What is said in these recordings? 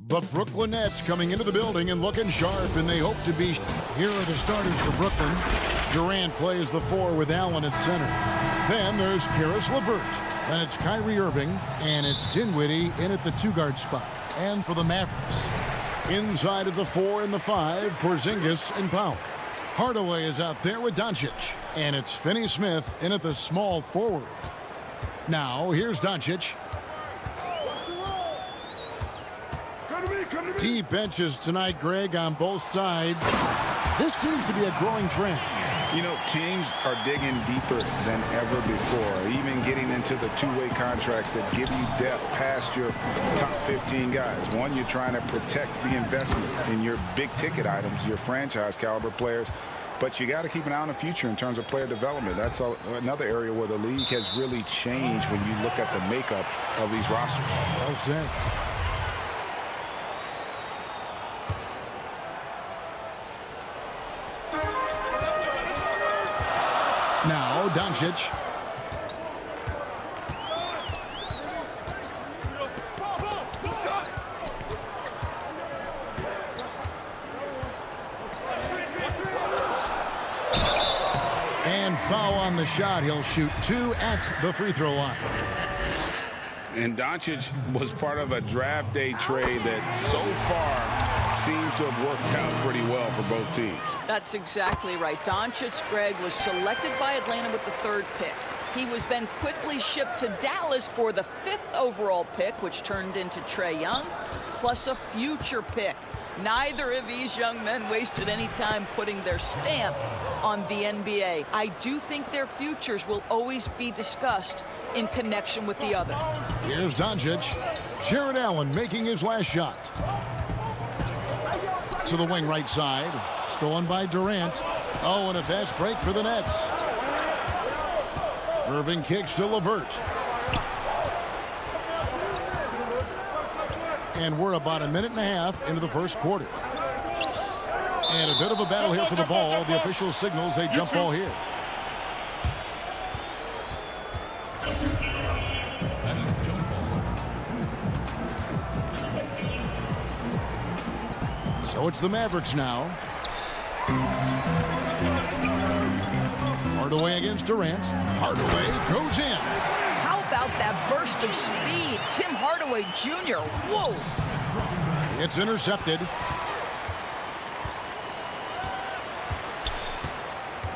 The Brooklyn Nets coming into the building and looking sharp, and they hope to be. Here are the starters for Brooklyn. Durant plays the 4 with Allen at center. Then there's Karis LeVert. Then it's Kyrie Irving, and it's Dinwiddie in at the 2-guard spot. And for the Mavericks, inside of the 4 and the 5, Porzingis and Powell. Hardaway is out there with Doncic, and it's Finney-Smith in at the small forward. Now here's Doncic. Deep benches tonight, Greg, on both sides. This seems to be a growing trend. You know, teams are digging deeper than ever before, even getting into the two-way contracts that give you depth past your top 15 guys. One, you're trying to protect the investment in your big-ticket items, your franchise-caliber players, but you got to keep an eye on the future in terms of player development. That's another area where the league has really changed when you look at the makeup of these rosters. Well said. Now, Doncic. And foul on the shot. He'll shoot 2 at the free throw line. And Doncic was part of a draft day trade that so far seems to have worked out pretty well for both teams. That's exactly right. Doncic, Greg, was selected by Atlanta with the 3rd pick. He was then quickly shipped to Dallas for the 5th overall pick, which turned into Trae Young, plus a future pick. Neither of these young men wasted any time putting their stamp on the NBA. I do think their futures will always be discussed in connection with the other. Here's Doncic. Jared Allen making his last shot. To the wing right side. Stolen by Durant. Oh, and a fast break for the Nets. Irving kicks to LeVert. And we're about a minute and a half into the first quarter. And a bit of a battle here for the ball. The official signals a jump ball here. So it's the Mavericks now. Hardaway against Durant. Hardaway goes in. How about that burst of speed? Tim Hardaway Jr. Whoa. It's intercepted.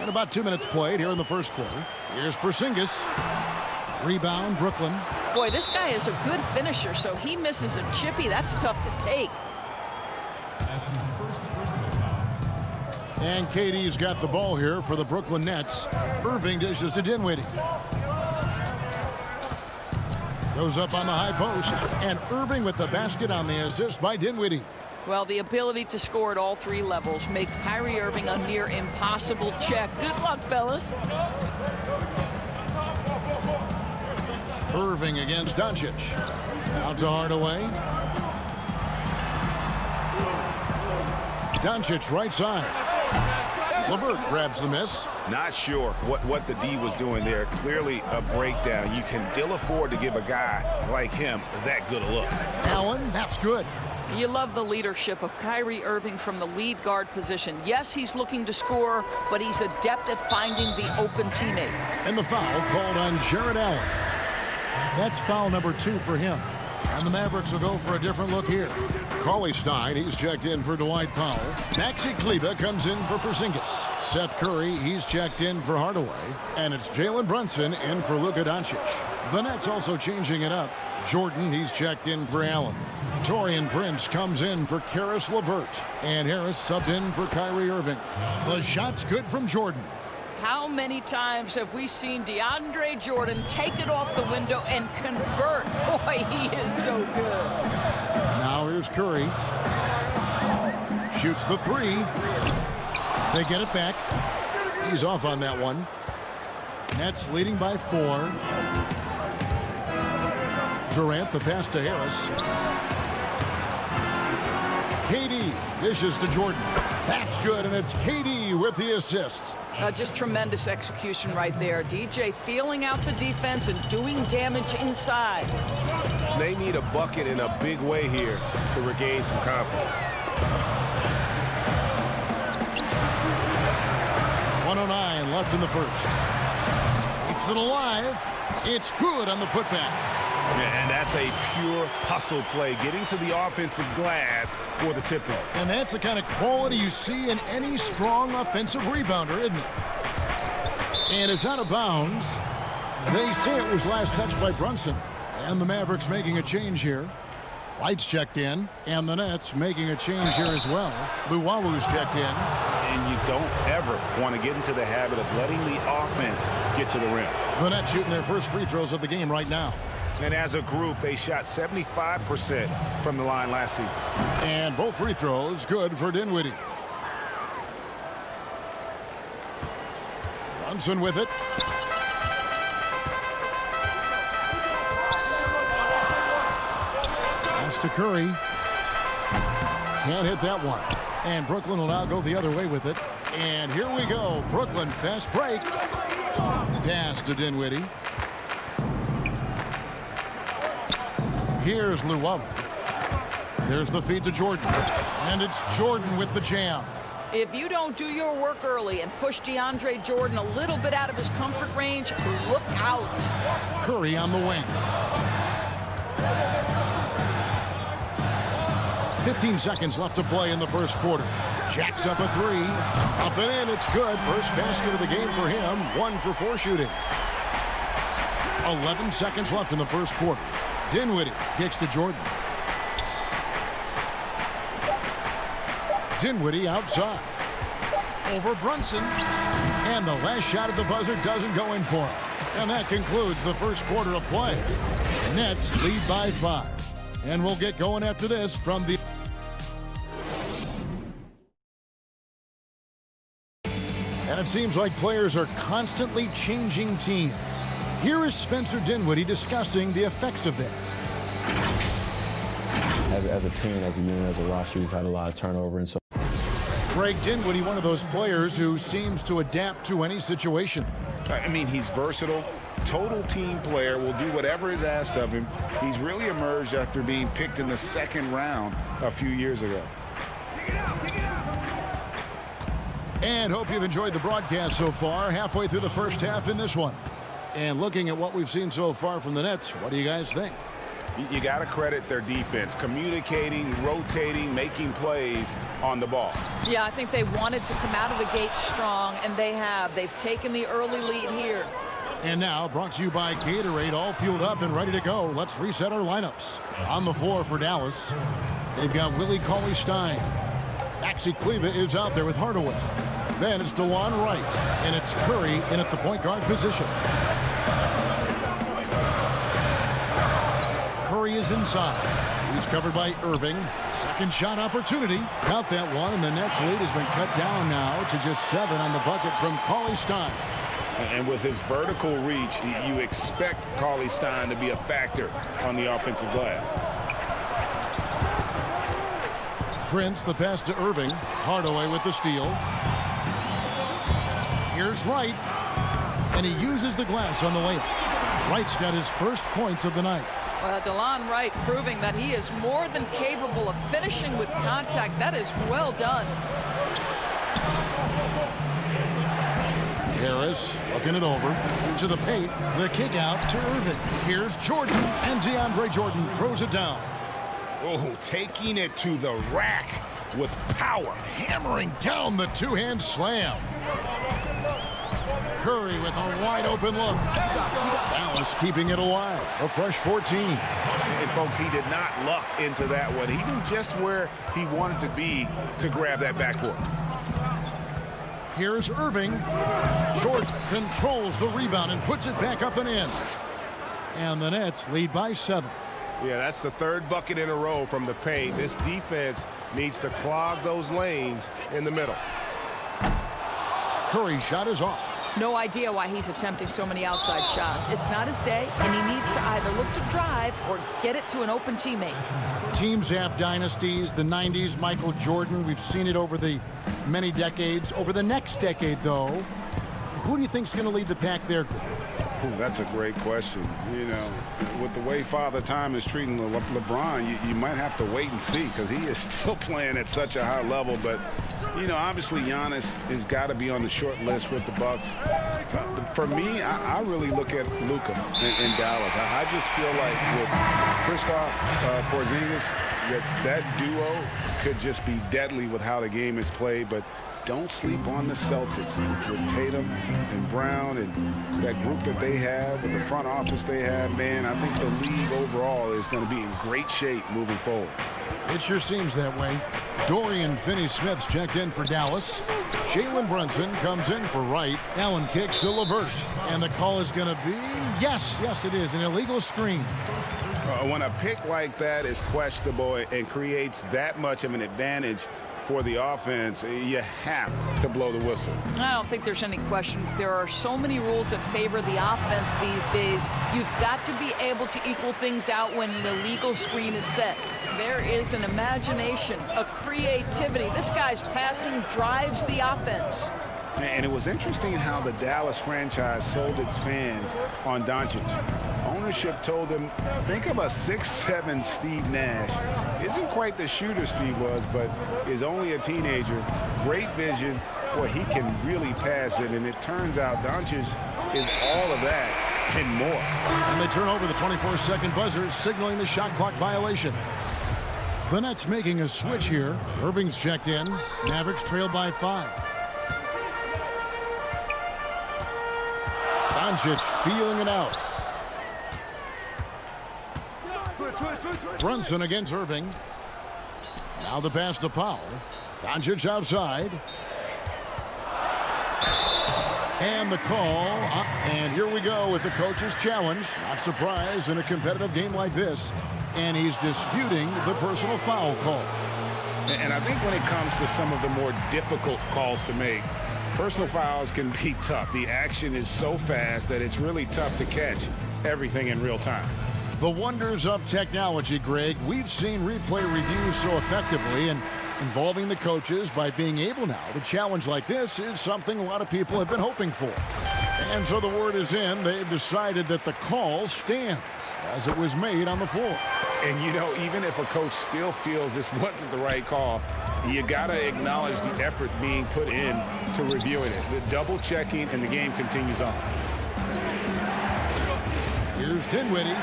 And about 2 minutes played here in the first quarter. Here's Porzingis. Rebound, Brooklyn. Boy, this guy is a good finisher, so he misses a chippy. That's tough to take. That's his first personal foul. And KD's got the ball here for the Brooklyn Nets. Irving dishes to Dinwiddie. Goes up on the high post. And Irving with the basket on the assist by Dinwiddie. Well, the ability to score at all 3 levels makes Kyrie Irving a near impossible check. Good luck, fellas. Irving against Doncic. Out to Hardaway. Doncic right side. LeVert grabs the miss. Not sure what the D was doing there. Clearly a breakdown. You can ill afford to give a guy like him that good a look. Allen, that's good. You love the leadership of Kyrie Irving from the lead guard position. Yes, he's looking to score, but he's adept at finding the open teammate. And the foul called on Jared Allen. That's foul number 2 for him. And the Mavericks will go for a different look here. Cauley-Stein, he's checked in for Dwight Powell. Maxi Kleber comes in for Porzingis. Seth Curry, he's checked in for Hardaway. And it's Jalen Brunson in for Luka Doncic. The Nets also changing it up. Jordan, he's checked in for Allen. Taurean Prince comes in for Karis LeVert. And Harris subbed in for Kyrie Irving. The shot's good from Jordan. How many times have we seen DeAndre Jordan take it off the window and convert? Boy, he is so good. Now here's Curry. Shoots the 3. They get it back. He's off on that one. Nets leading by 4. Durant, the pass to Harris. KD dishes to Jordan. That's good, and it's KD with the assist. Just tremendous execution right there. DJ feeling out the defense and doing damage inside. They need a bucket in a big way here to regain some confidence. 1:09 left in the first. Keeps it alive. It's good on the putback. And that's a pure hustle play, getting to the offensive glass for the tip-off. And that's the kind of quality you see in any strong offensive rebounder, isn't it? And it's out of bounds. They say it was last touched by Brunson. And the Mavericks making a change here. White's checked in, and the Nets making a change here as well. Luwalu's checked in. And you don't ever want to get into the habit of letting the offense get to the rim. The Nets shooting their first free throws of the game right now. And as a group, they shot 75% from the line last season. And both free throws good for Dinwiddie. Brunson with it. Pass to Curry. Can't hit that one. And Brooklyn will now go the other way with it. And here we go. Brooklyn fast break. Pass to Dinwiddie. Here's Luwalu. There's the feed to Jordan. And it's Jordan with the jam. If you don't do your work early and push DeAndre Jordan a little bit out of his comfort range, look out. Curry on the wing. 15 seconds left to play in the first quarter. Jacks up a three. Up and in. It's good. First basket of the game for him. 1 for 4 shooting. 11 seconds left in the first quarter. Dinwiddie kicks to Jordan. Dinwiddie outside. Over Brunson. And the last shot at the buzzer doesn't go in for him. And that concludes the first quarter of play. Nets lead by 5. And we'll get going after this from the... And it seems like players are constantly changing teams. Here is Spencer Dinwiddie discussing the effects of that. As a team, as a unit, as a roster, we've had a lot of turnover, and so. Greg Dinwiddie, one of those players who seems to adapt to any situation. I mean, he's versatile, total team player, will do whatever is asked of him. He's really emerged after being picked in the second round a few years ago. And hope you've enjoyed the broadcast so far. Halfway through the first half in this one. And looking at what we've seen so far from the Nets, what do you guys think? You got to credit their defense, communicating, rotating, making plays on the ball. Yeah, I think they wanted to come out of the gate strong, and they have. They've taken the early lead here. And now, brought to you by Gatorade, all fueled up and ready to go. Let's reset our lineups. On the floor for Dallas, they've got Willie Cauley-Stein. Maxi Kleber is out there with Hardaway. Then it's DeLon Wright, and it's Curry in at the point guard position. Curry is inside. He's covered by Irving. Second shot opportunity. Got that one, and the Nets lead has been cut down now to just 7 on the bucket from Cauley-Stein. And with his vertical reach, you expect Cauley-Stein to be a factor on the offensive glass. Prince, the pass to Irving. Hardaway with the steal. Here's Wright, and he uses the glass on the layup. Wright's got his first points of the night. Well, DeLon Wright proving that he is more than capable of finishing with contact. That is well done. Harris looking it over to the paint. The kick out to Irving. Here's Jordan, and DeAndre Jordan throws it down. Oh, taking it to the rack with power. Hammering down the two-hand slam. Curry with a wide open look. Dallas keeping it alive. A fresh 14. And folks, he did not luck into that one. He knew just where he wanted to be to grab that backboard. Here's Irving. Jordan controls the rebound and puts it back up and in. And the Nets lead by 7. Yeah, that's the third bucket in a row from the paint. This defense needs to clog those lanes in the middle. Curry's shot is off. No idea why he's attempting so many outside shots. It's not his day, and he needs to either look to drive or get it to an open teammate. Teams have dynasties. The 90s, Michael Jordan. We've seen it over the many decades. Over the next decade, though, who do you think's going to lead the pack there, Greg? That's a great question. You know, with the way Father Time is treating LeBron, you might have to wait and see, because he is still playing at such a high level. But, you know, obviously Giannis has got to be on the short list with the Bucks. For me, I really look at Luka in Dallas. I just feel like with Kristaps Porzingis, that duo could just be deadly with how the game is played. But don't sleep on the Celtics with Tatum and Brown and that group that they have, with the front office they have. Man, I think the league overall is going to be in great shape moving forward. It sure seems that way. Dorian Finney-Smith's checked in for Dallas. Jalen Brunson comes in for Wright. Allen kicks to LeVert. And the call is going to be, yes, it is, an illegal screen. When a pick like that is questionable and creates that much of an advantage for the offense, you have to blow the whistle. I don't think there's any question. There are so many rules that favor the offense these days. You've got to be able to equal things out when an illegal screen is set. There is an imagination, a creativity. This guy's passing drives the offense. And it was interesting how the Dallas franchise sold its fans on Doncic. Ownership told them, think of a 6'7" Steve Nash. Isn't quite the shooter Steve was, but is only a teenager. Great vision. Boy, he can really pass it. And it turns out Doncic is all of that and more. And they turn over the 24-second buzzer, signaling the shot clock violation. The Nets making a switch here. Irving's checked in. Mavericks trail by 5. Doncic feeling it out. Brunson against Irving. Now the pass to Powell. Doncic outside. And the call. And here we go with the coach's challenge. Not surprised in a competitive game like this. And he's disputing the personal foul call. And I think when it comes to some of the more difficult calls to make, personal fouls can be tough. The action is so fast that it's really tough to catch everything in real time. The wonders of technology, Greg. We've seen replay reviews so effectively, and involving the coaches by being able now to challenge like this is something a lot of people have been hoping for. And so the word is in. They've decided that the call stands as it was made on the floor. And, you know, even if a coach still feels this wasn't the right call, you got to acknowledge the effort being put in to reviewing it. The double checking, and the game continues on. Here's Dinwiddie.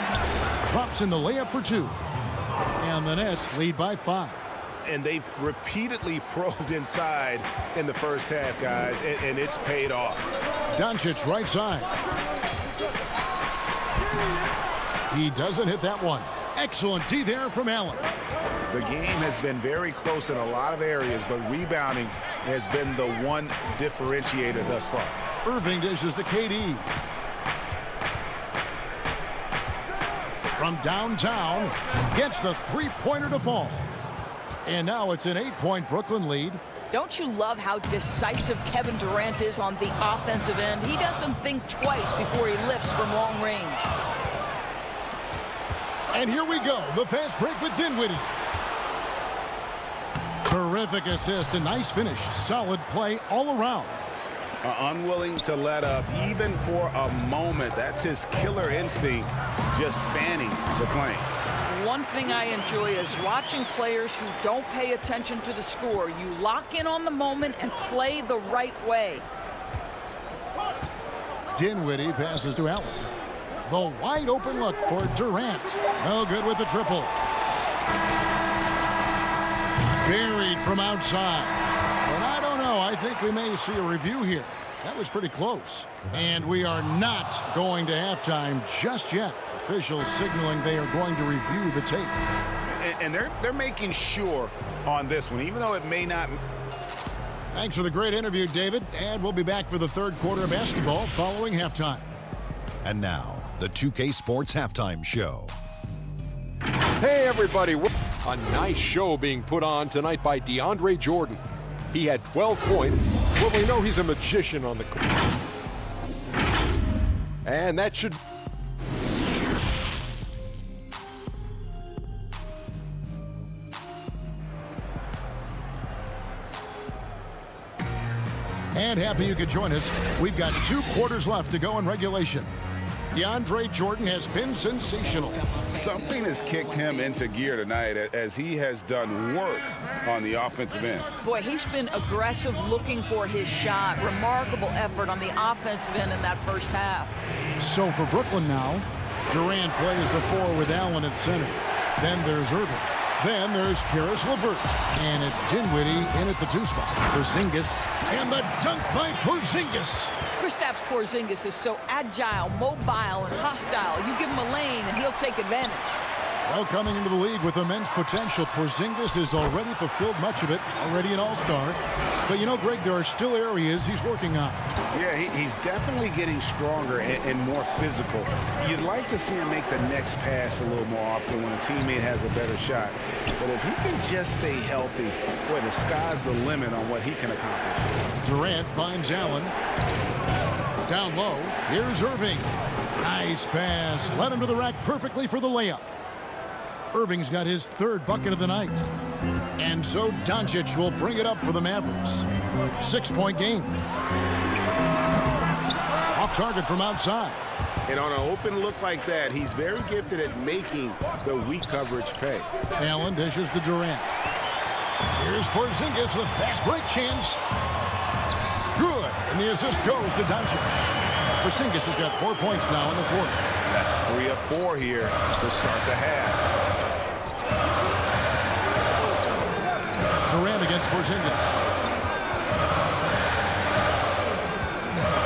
Drops in the layup for 2. And the Nets lead by 5. And they've repeatedly probed inside in the first half, guys, and it's paid off. Doncic right side. He doesn't hit that one. Excellent D there from Allen. The game has been very close in a lot of areas, but rebounding has been the one differentiator thus far. Irving dishes to KD. From downtown, gets the three-pointer to fall. And now it's an 8-point Brooklyn lead. Don't you love how decisive Kevin Durant is on the offensive end? He doesn't think twice before he lifts from long range. And here we go, the fast break with Dinwiddie. Terrific assist, a nice finish. Solid play all around. Unwilling to let up, even for a moment. That's his killer instinct, just fanning the flame. One thing I enjoy is watching players who don't pay attention to the score. You lock in on the moment and play the right way. Dinwiddie passes to Allen. The wide open look for Durant. No good with the triple. Buried from outside. But I don't know. I think we may see a review here. That was pretty close. And we are not going to halftime just yet. Officials signaling they are going to review the tape. And they're making sure on this one, even though it may not. Thanks for the great interview, David. And we'll be back for the third quarter of basketball following halftime. And now, the 2K Sports Halftime Show. Hey, everybody. A nice show being put on tonight by DeAndre Jordan. He had 12 points. Well, we know he's a magician on the court. And that should... And happy you could join us. We've got 2 quarters left to go in regulation. DeAndre Jordan has been sensational. Something has kicked him into gear tonight as he has done work on the offensive end. Boy, he's been aggressive looking for his shot. Remarkable effort on the offensive end in that first half. So for Brooklyn now, Durant plays the 4 with Allen at center. Then there's Irving. Then there's Karis LeVert. And it's Dinwiddie in at the 2 spot. Porzingis. And the dunk by Porzingis. Kristaps Porzingis is so agile, mobile, and hostile. You give him a lane, and he'll take advantage. Well, coming into the league with immense potential, Porzingis has already fulfilled much of it, already an all-star. But, you know, Greg, there are still areas he's working on. Yeah, he's definitely getting stronger and more physical. You'd like to see him make the next pass a little more often when a teammate has a better shot. But if he can just stay healthy, boy, the sky's the limit on what he can accomplish. Durant finds Allen. Down low, here's Irving. Nice pass. Led him to the rack perfectly for the layup. Irving's got his 3rd bucket of the night. And so Doncic will bring it up for the Mavericks. 6-point game. Off target from outside. And on an open look like that, he's very gifted at making the weak coverage pay. Allen dishes to Durant. Here's Porzingis, the fast break chance. Good. And the assist goes to Doncic. Porzingis has got 4 points now in the quarter. That's 3 of 4 here to start the half. Durant against Porzingis.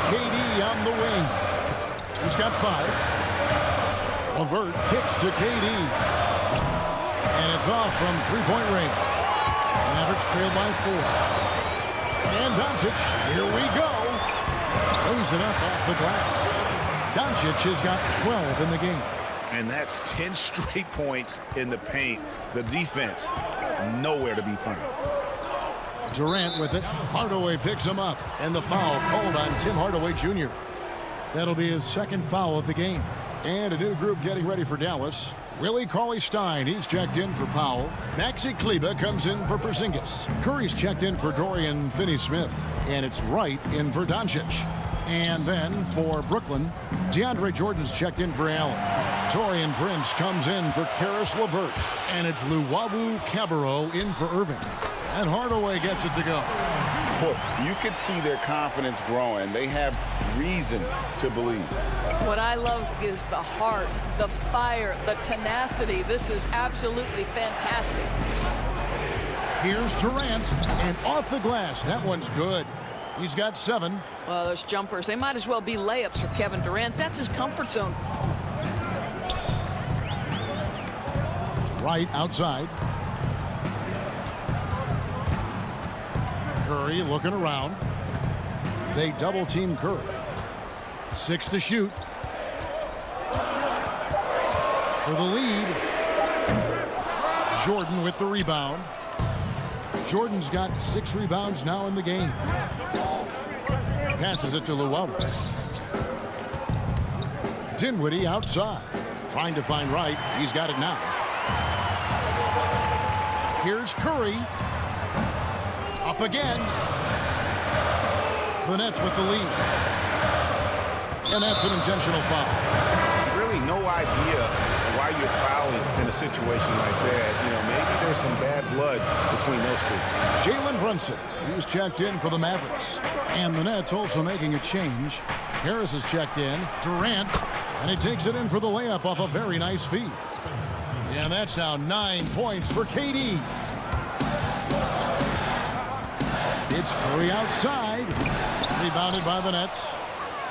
KD on the wing. He's got 5. LeVert kicks to KD. And it's off from 3-point range. Mavericks trail by 4. And Doncic, here we go. Lays it up off the glass. Doncic has got 12 in the game. And that's 10 straight points in the paint. The defense, nowhere to be found. Durant with it. Hardaway picks him up. And the foul called on Tim Hardaway Jr. That'll be his 2nd foul of the game. And a new group getting ready for Dallas. Willie Cauley-Stein, he's checked in for Powell. Maxi Kleber comes in for Porzingis. Curry's checked in for Dorian Finney-Smith. And it's Wright in for Doncic. And then for Brooklyn, DeAndre Jordan's checked in for Allen. Taurean Prince comes in for Karis LeVert. And it's Luwawu Cabarrot in for Irving. And Hardaway gets it to go. You could see their confidence growing. They have reason to believe. What I love is the heart, the fire, the tenacity. This is absolutely fantastic. Here's Durant, and off the glass. That one's good. He's got 7. Well, those jumpers, they might as well be layups for Kevin Durant. That's his comfort zone. Right outside. Curry looking around. They double team Curry. 6 to shoot. For the lead. Jordan with the rebound. Jordan's got 6 rebounds now in the game. Passes it to Luwawu. Dinwiddie outside. Trying to find Wright. He's got it now. Here's Curry. Up again. The Nets with the lead. And that's an intentional foul. Really no idea why you're fouling in a situation like that. You know, maybe there's some bad blood between those two. Jalen Brunson, he's checked in for the Mavericks. And the Nets also making a change. Harris is checked in. Durant. And he takes it in for the layup off a very nice feed. And that's now 9 points for KD. It's Curry outside. Rebounded by the Nets.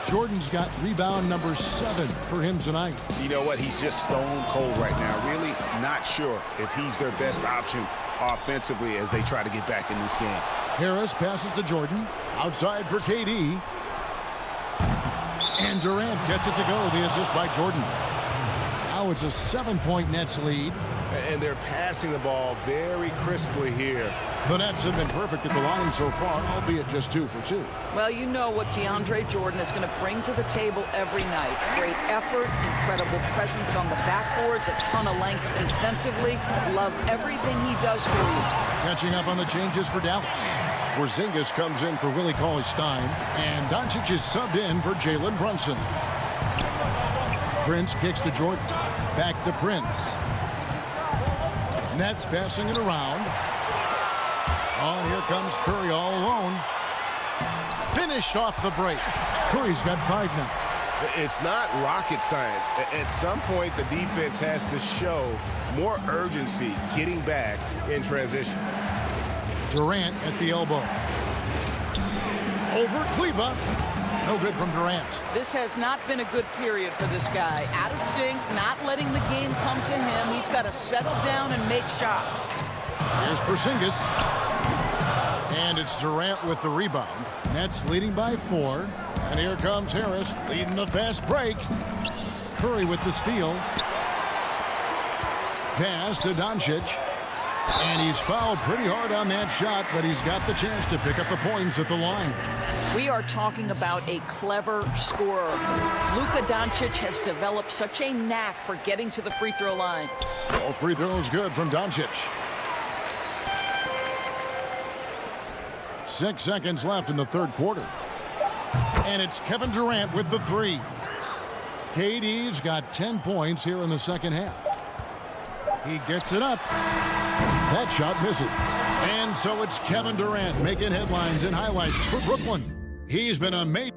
Jordan's got rebound number 7 for him tonight. You know what? He's just stone cold right now. Really not sure if he's their best option offensively as they try to get back in this game. Harris passes to Jordan. Outside for KD. And Durant gets it to go. The assist by Jordan. Now it's a 7-point Nets lead. And they're passing the ball very crisply here. The Nets have been perfect at the line so far, albeit just 2 for 2. Well, you know what DeAndre Jordan is going to bring to the table every night. Great effort, incredible presence on the backboards, a ton of length defensively. Love everything he does for you. Catching up on the changes for Dallas. Porzingis comes in for Willie Cauley-Stein, and Doncic is subbed in for Jalen Brunson. Prince kicks to Jordan. Back to Prince. Nets passing it around. Oh, and here comes Curry all alone. Finished off the break. Curry's got 5 now. It's not rocket science. At some point, the defense has to show more urgency getting back in transition. Durant at the elbow. Over Kleba. No good from Durant. This has not been a good period for this guy. Out of sync, not letting the game come to him. He's got to settle down and make shots. Here's Porzingis. And it's Durant with the rebound. Nets leading by 4. And here comes Harris leading the fast break. Curry with the steal. Pass to Doncic. And he's fouled pretty hard on that shot, but he's got the chance to pick up the points at the line. We are talking about a clever scorer. Luka Doncic has developed such a knack for getting to the free throw line. All free throws good from Doncic. 6 seconds left in the third quarter. And it's Kevin Durant with the 3. KD's got 10 points here in the second half. He gets it up. That shot misses. And so it's Kevin Durant making headlines and highlights for Brooklyn. He's been amazing.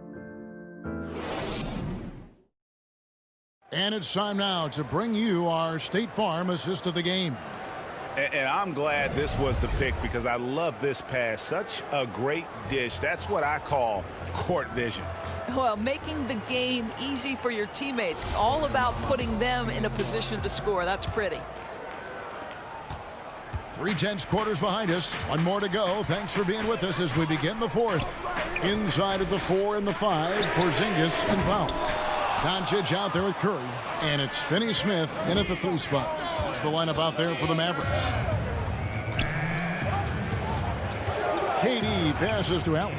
And it's time now to bring you our State Farm assist of the game. And I'm glad this was the pick because I love this pass. Such a great dish. That's what I call court vision. Well, making the game easy for your teammates. All about putting them in a position to score. That's pretty. 3/10 quarters behind us. 1 more to go. Thanks for being with us as we begin the 4th. Inside of the 4 and the 5, Porzingis and Powell. Doncic out there with Curry. And it's Finney-Smith in at the 3 spot. That's the lineup out there for the Mavericks. KD passes to Allen.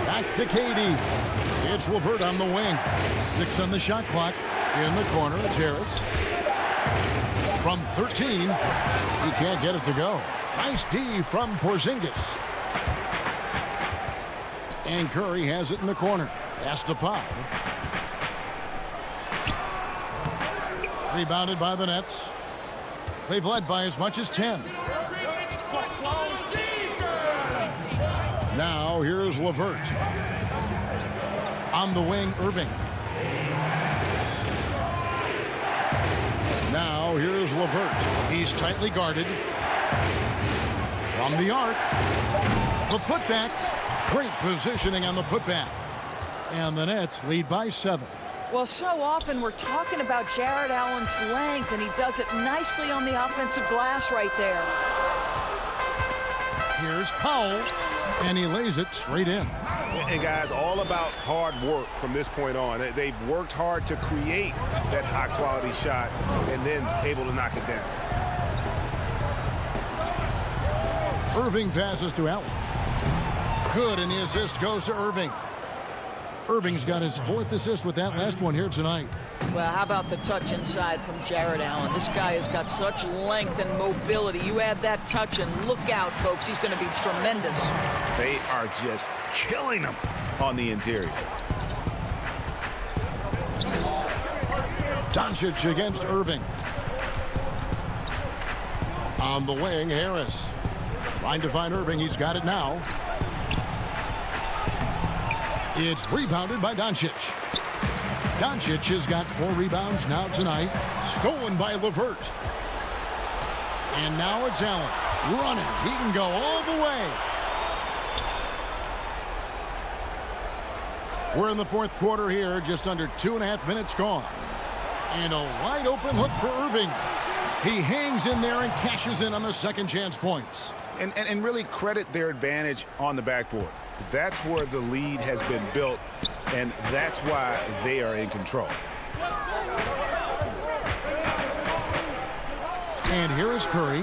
Back to KD. It's LeVert on the wing. 6 on the shot clock. In the corner, it's Harris. From 13, he can't get it to go. Nice D from Porzingis. And Curry has it in the corner. Pass to Powell. Rebounded by the Nets. They've led by as much as 10. Now here's LeVert. On the wing, Irving. Now here's LeVert. He's tightly guarded. From the arc. The putback. Great positioning on the putback. And the Nets lead by 7. Well, so often we're talking about Jared Allen's length, and he does it nicely on the offensive glass right there. Here's Powell, and he lays it straight in. And guys, all about hard work from this point on. They've worked hard to create that high-quality shot and then able to knock it down. Irving passes to Allen. Good, and the assist goes to Irving. Irving's got his 4th assist with that last one here tonight. Well, how about the touch inside from Jared Allen? This guy has got such length and mobility. You add that touch, and look out, folks. He's going to be tremendous. They are just killing him on the interior. Doncic against Irving. On the wing, Harris. Trying to find Irving. He's got it now. It's rebounded by Doncic. Doncic has got 4 rebounds now tonight. Stolen by LeVert. And now it's Allen running. He can go all the way. We're in the 4th quarter here. Just under 2.5 minutes gone. And a wide open look for Irving. He hangs in there and cashes in on the second chance points. And really credit their advantage on the backboard. That's where the lead has been built, and that's why they are in control. And here is Curry.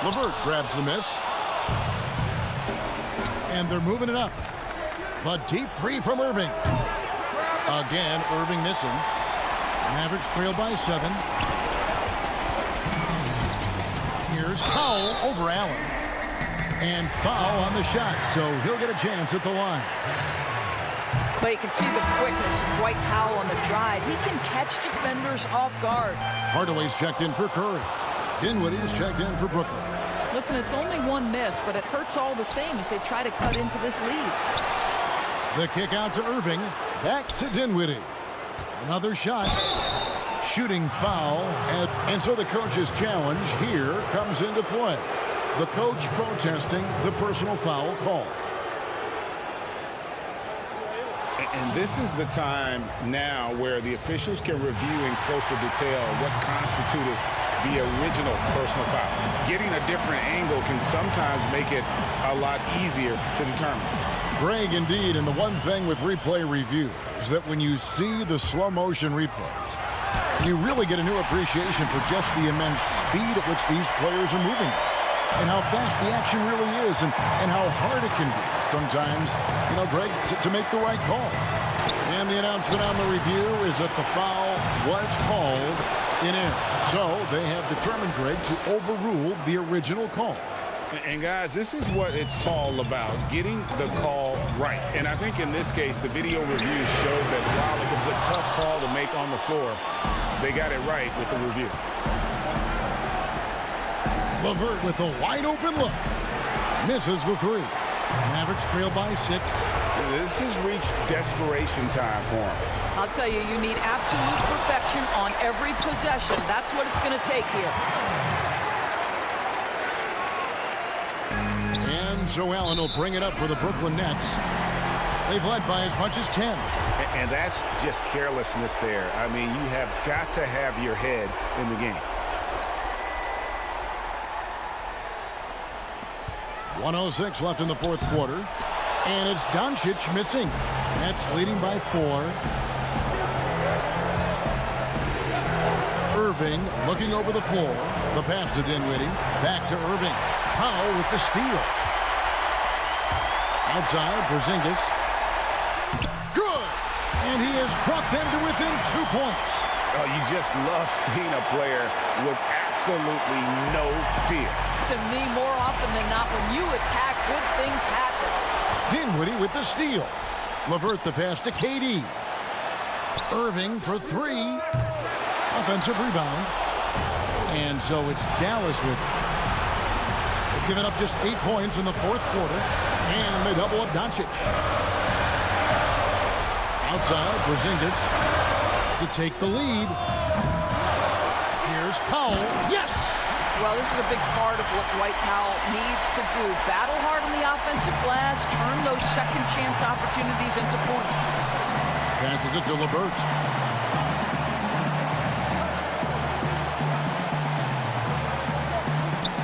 LeVert grabs the miss. And they're moving it up. The deep 3 from Irving. Again, Irving missing. Mavericks trail by 7. Here's Powell over Allen. And foul on the shot, so he'll get a chance at the line. But you can see the quickness of Dwight Powell on the drive. He can catch defenders off guard. Hardaway's checked in for Curry. Dinwiddie's checked in for Brooklyn. Listen, it's only one miss, but it hurts all the same as they try to cut into this lead. The kick out to Irving. Back to Dinwiddie. Another shot. Shooting foul. And so the coach's challenge here comes into play. The coach protesting the personal foul call. And this is the time now where the officials can review in closer detail what constituted the original personal foul. Getting a different angle can sometimes make it a lot easier to determine. Greg, indeed, and the one thing with replay review is that when you see the slow motion replays, you really get a new appreciation for just the immense speed at which these players are moving and how fast the action really is and how hard it can be sometimes, Greg, to make the right call. And the announcement on the review is that the foul was called in error. So they have determined, Greg, to overrule the original call. And guys, this is what it's all about, getting the call right. And I think in this case, the video review showed that while it was a tough call to make on the floor, they got it right with the review. LeVert with a wide open look. Misses the three. Mavericks trail by 6. This has reached desperation time for him. I'll tell you, you need absolute perfection on every possession. That's what it's going to take here. And so Allen will bring it up for the Brooklyn Nets. They've led by as much as 10. And that's just carelessness there. I mean, you have got to have your head in the game. 1:06 left in the fourth quarter. And it's Doncic missing. Nets leading by 4. Irving looking over the floor. The pass to Dinwiddie. Back to Irving. Powell with the steal. Outside, Porzingis. Good! And he has brought them to within 2 points. Oh, you just love seeing a player with absolutely no fear. To me, more often than not, when you attack, good things happen. Dinwiddie with the steal. LeVert the pass to KD. Irving for 3. Offensive rebound. And so it's Dallas with it. They've given up just 8 points in the fourth quarter. And they double up Doncic. Outside, Porzingis to take the lead. Here's Powell. Yes! Well, this is a big part of what Dwight Powell needs to do. Battle hard on the offensive glass, turn those second chance opportunities into points. Passes it to LeVert.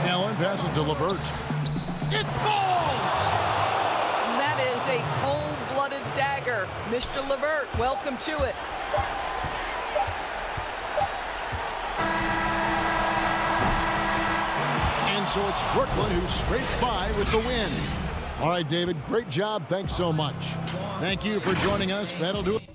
Allen passes to LeVert. It falls! And that is a cold-blooded dagger. Mr. LeVert, welcome to it. And so it's Brooklyn who scrapes by with the win. All right, David, great job. Thanks so much. Thank you for joining us. That'll do it.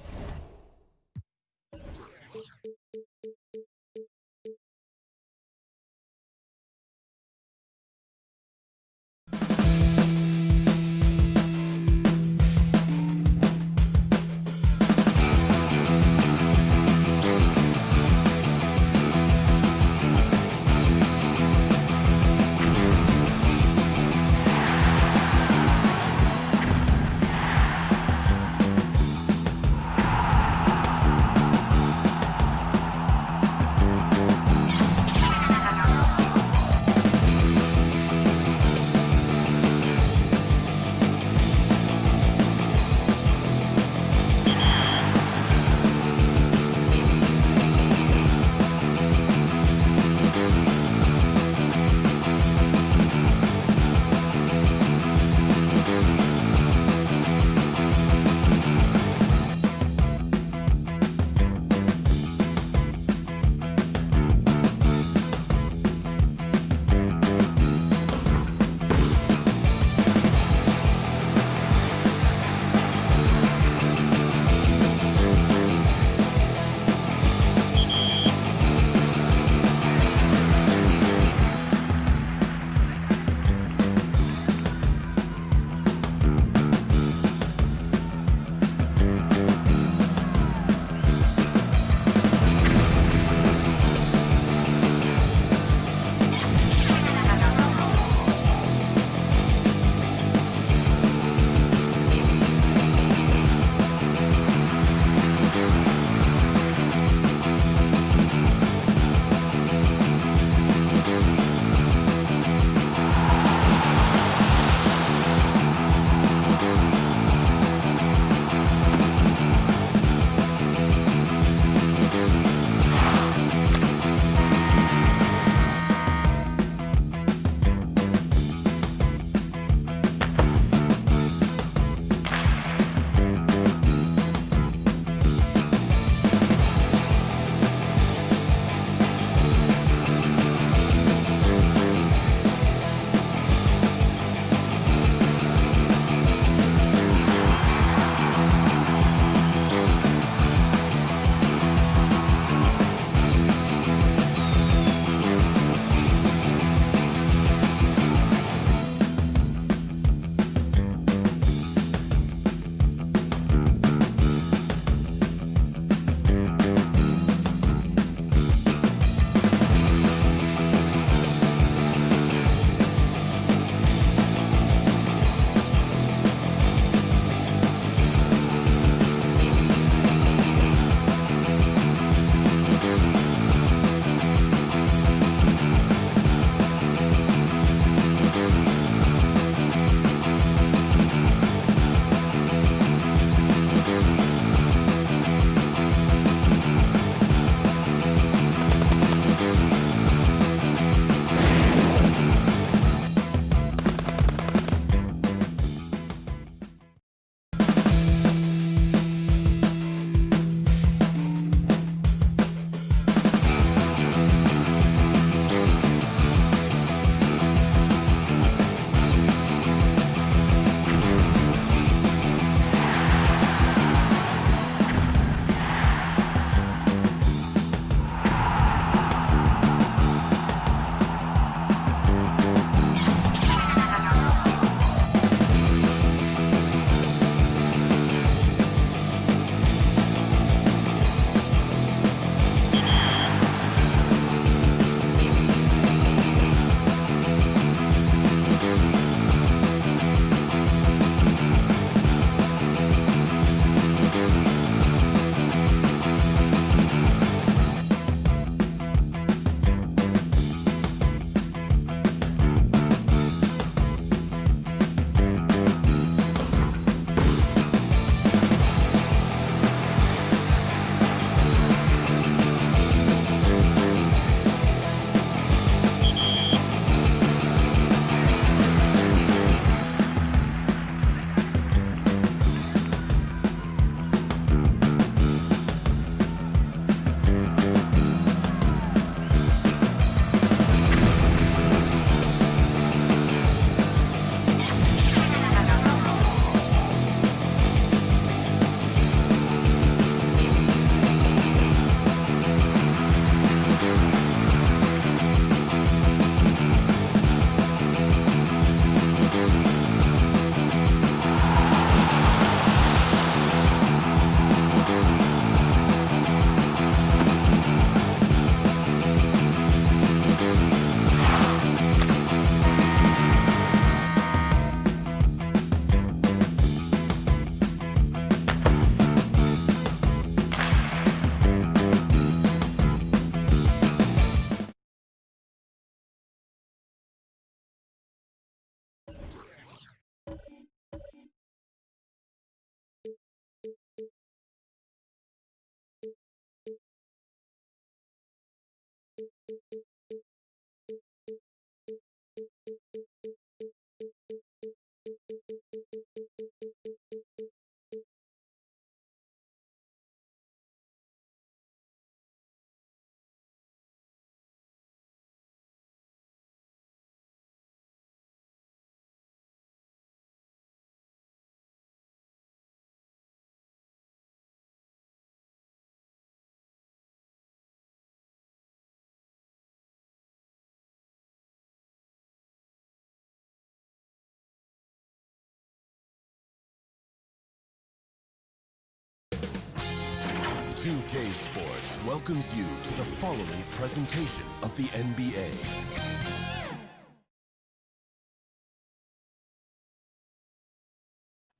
2K Sports welcomes you to the following presentation of the NBA.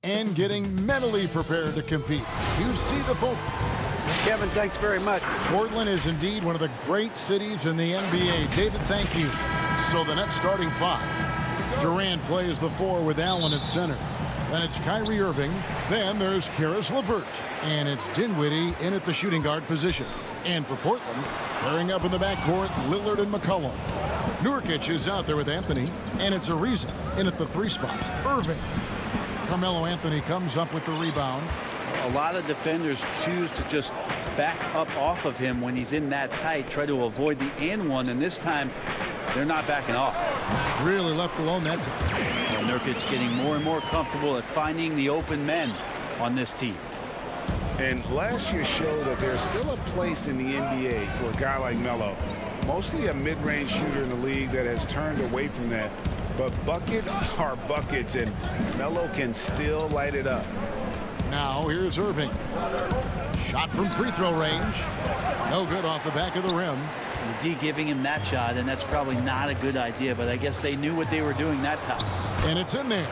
And getting mentally prepared to compete. You see the folk. Kevin, thanks very much. Portland is indeed one of the great cities in the NBA. David, thank you. So the Nets starting 5. Durant plays the 4 with Allen at center. Then it's Kyrie Irving. Then there's Karis LeVert. And it's Dinwiddie in at the shooting guard position. And for Portland, pairing up in the backcourt, Lillard and McCollum. Nurkic is out there with Anthony. And it's Ariza in at the 3 spot. Irving. Carmelo Anthony comes up with the rebound. A lot of defenders choose to just back up off of him when he's in that tight, try to avoid the and one, and this time they're not backing off. Really left alone that time. Well, Nurkic getting more and more comfortable at finding the open men on this team. And last year showed that there's still a place in the NBA for a guy like Melo. Mostly a mid-range shooter in the league that has turned away from that. But buckets are buckets, and Melo can still light it up. Now here's Irving. Shot from free throw range. No good off the back of the rim. The D giving him that shot, and that's probably not a good idea, but I guess they knew what they were doing that time. And it's in there.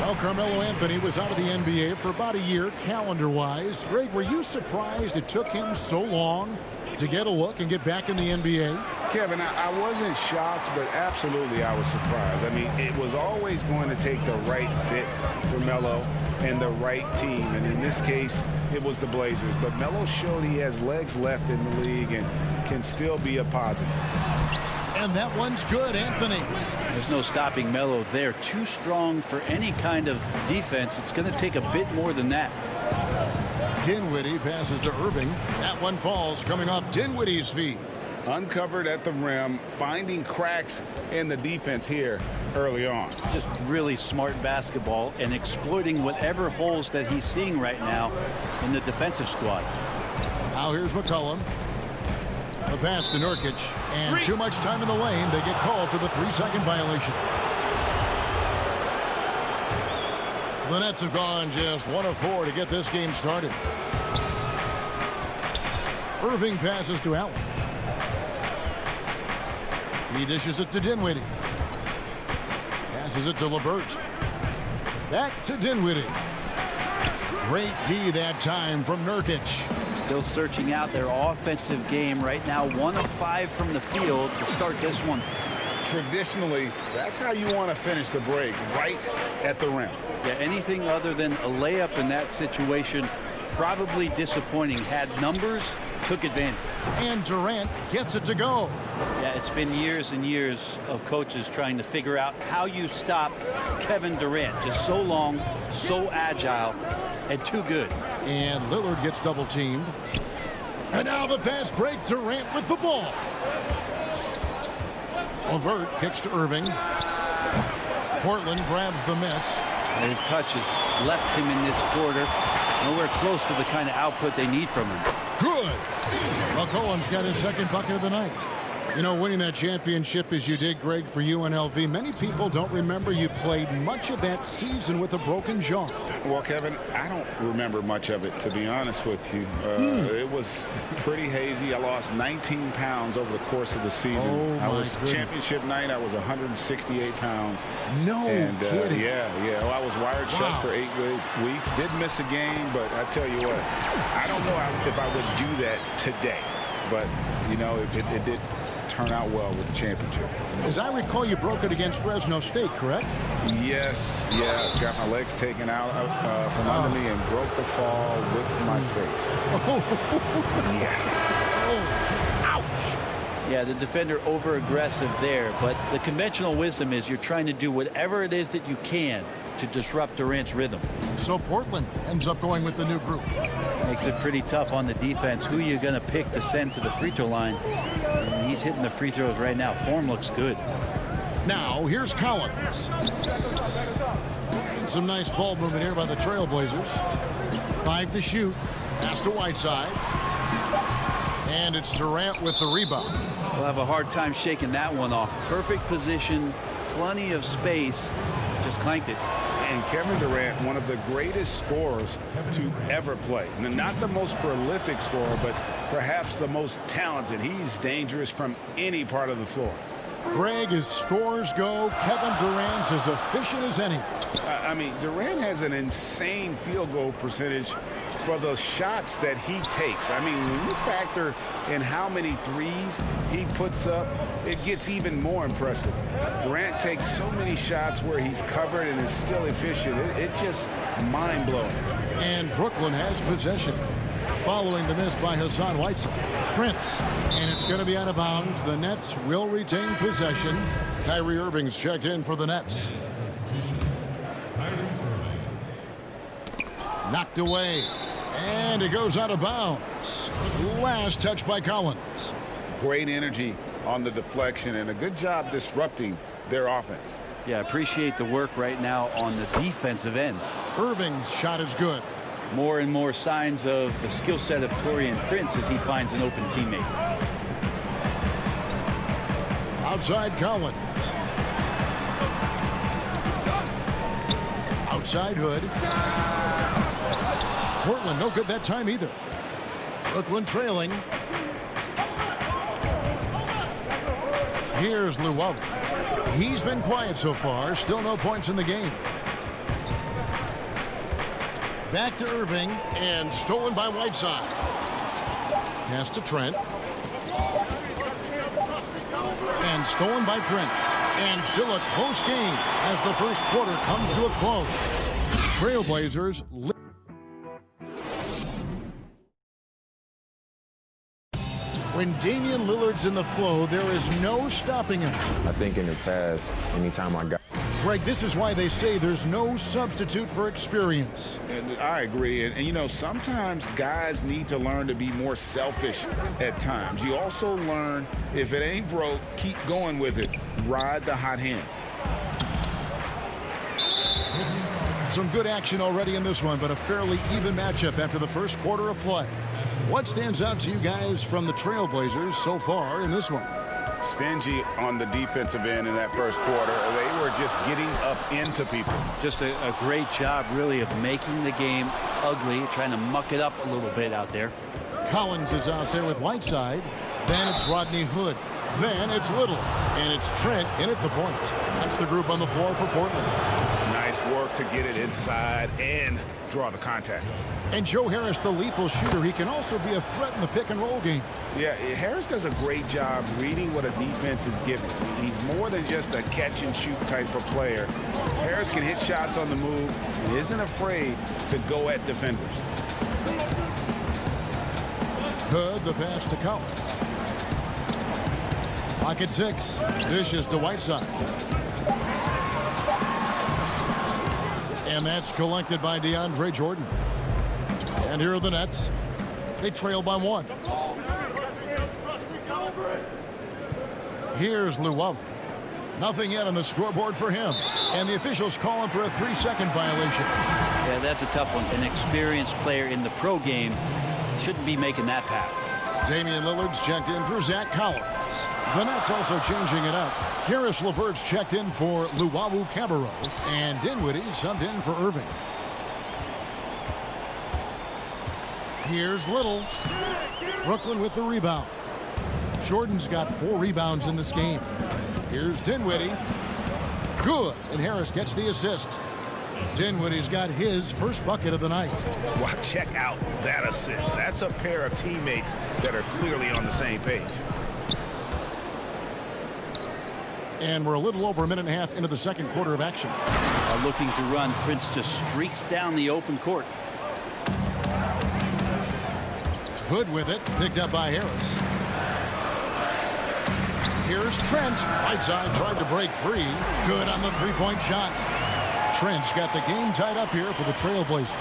Well, Carmelo Anthony was out of the NBA for about a year, calendar-wise. Greg, were you surprised it took him so long to get a look and get back in the NBA? Kevin, I wasn't shocked, but absolutely I was surprised. I mean, it was always going to take the right fit for Melo and the right team. And in this case, it was the Blazers. But Melo showed he has legs left in the league and can still be a positive. And that one's good, Anthony. There's no stopping Melo there. Too strong for any kind of defense. It's going to take a bit more than that. Dinwiddie passes to Irving. That one falls coming off Dinwiddie's feet. Uncovered at the rim, finding cracks in the defense here early on. Just really smart basketball and exploiting whatever holes that he's seeing right now in the defensive squad. Now here's McCollum. The pass to Nurkic, and too much time in the lane. They get called for the 3-second violation. The Nets have gone just 1 of 4 to get this game started. Irving passes to Allen. He dishes it to Dinwiddie. Passes it to LeVert. Back to Dinwiddie. Great D that time from Nurkic. Still searching out their offensive game right now. 1 of 5 from the field to start this one. Traditionally, that's how you want to finish the break, right at the rim. Yeah, anything other than a layup in that situation, probably disappointing. Had numbers, took advantage. And Durant gets it to go. Yeah, it's been years and years of coaches trying to figure out how you stop Kevin Durant. Just so long, so agile, and too good. And Lillard gets double teamed. And now the fast break, Durant with the ball. LeVert kicks to Irving. Portland grabs the miss. And his touches left him in this quarter. Nowhere close to the kind of output they need from him. Good. McCollum's got his second bucket of the night. You know, winning that championship as you did, Greg, for UNLV, many people don't remember you played much of that season with a broken jaw. Well, Kevin, I don't remember much of it, to be honest with you. It was pretty hazy. I lost 19 pounds over the course of the season. Oh, I was goodness. Championship night, I was 168 pounds. No kidding. Yeah. Well, I was wired shut for 8 weeks. Did miss a game, but I tell you what, I don't know if I would do that today. But, you know, it did turn out well with the championship. As I recall, you broke it against Fresno State, correct? Yes, yeah. Got my legs taken out from under me and broke the fall with my face. Ouch. Yeah, the defender over-aggressive there, but the conventional wisdom is you're trying to do whatever it is that you can to disrupt Durant's rhythm. So Portland ends up going with the new group. Makes it pretty tough on the defense. Who are you going to pick to send to the free throw line? And he's hitting the free throws right now. Form looks good. Now, here's Collins. Some nice ball movement here by the Trailblazers. 5 to shoot. Pass to Whiteside. And it's Durant with the rebound. We'll have a hard time shaking that one off. Perfect position, plenty of space. Just clanked it. And Kevin Durant, one of the greatest scorers to ever play. Not the most prolific scorer, but perhaps the most talented. He's dangerous from any part of the floor. Greg, as scores go, Kevin Durant's as efficient as any. I mean, Durant has an insane field goal percentage for the shots that he takes. I mean, when you factor in how many threes he puts up, it gets even more impressive. Durant takes so many shots where he's covered and is still efficient. It's just mind-blowing. And Brooklyn has possession. Following the miss by Hassan Whiteside. Prince, and it's going to be out of bounds. The Nets will retain possession. Kyrie Irving's checked in for the Nets. Knocked away, and it goes out of bounds. Last touch by Collins. Great energy on the deflection and a good job disrupting their offense. Yeah, appreciate the work right now on the defensive end. Irving's shot is good. More and more signs of the skill set of Taurean Prince as he finds an open teammate. Outside Collins. Outside Hood. Portland no good that time either. Brooklyn trailing. Here's Luwawu. He's been quiet so far. Still no points in the game. Back to Irving, and stolen by Whiteside. Pass to Trent. And stolen by Prince. And still a close game as the first quarter comes to a close. Trailblazers. When Damian Lillard's in the flow, there is no stopping him. I think in the past, anytime I got... Greg, this is why they say there's no substitute for experience. And I agree. And, you know, sometimes guys need to learn to be more selfish at times. You also learn, if it ain't broke, keep going with it. Ride the hot hand. Some good action already in this one, but a fairly even matchup after the first quarter of play. What stands out to you guys from the Trailblazers so far in this one? Stingy on the defensive end in that first quarter. They were just getting up into people. Just a great job, really, of making the game ugly, trying to muck it up a little bit out there. Collins is out there with Whiteside. Then it's Rodney Hood. Then it's Little. And it's Trent in at the point. That's the group on the floor for Portland. Nice work to get it inside and draw the contact. And Joe Harris, the lethal shooter, he can also be a threat in the pick-and-roll game. Yeah, Harris does a great job reading what a defense is giving. He's more than just a catch-and-shoot type of player. Harris can hit shots on the move and isn't afraid to go at defenders. Hood, the pass to Collins. Pocket 6. Dishes to Whiteside. And that's collected by DeAndre Jordan. And here are the Nets. They trail by 1. Here's Luwawu. Nothing yet on the scoreboard for him. And the officials call him for a 3-second violation. Yeah, that's a tough one. An experienced player in the pro game shouldn't be making that pass. Damian Lillard's checked in for Zach Collins. The Nets also changing it up. Karis LeVert's checked in for Luwawu-Cabarrot. And Dinwiddie subbed in for Irving. Here's Little. Brooklyn with the rebound. Jordan's got 4 rebounds in this game. Here's Dinwiddie. Good. And Harris gets the assist. Dinwiddie's got his first bucket of the night. Well, check out that assist. That's a pair of teammates that are clearly on the same page. And we're a little over a minute and a half into the second quarter of action. Looking to run. Prince just streaks down the open court. Hood with it, picked up by Harris. Here's Trent. Whiteside tried to break free. Good on the three-point shot. Trent's got the game tied up here for the Trailblazers.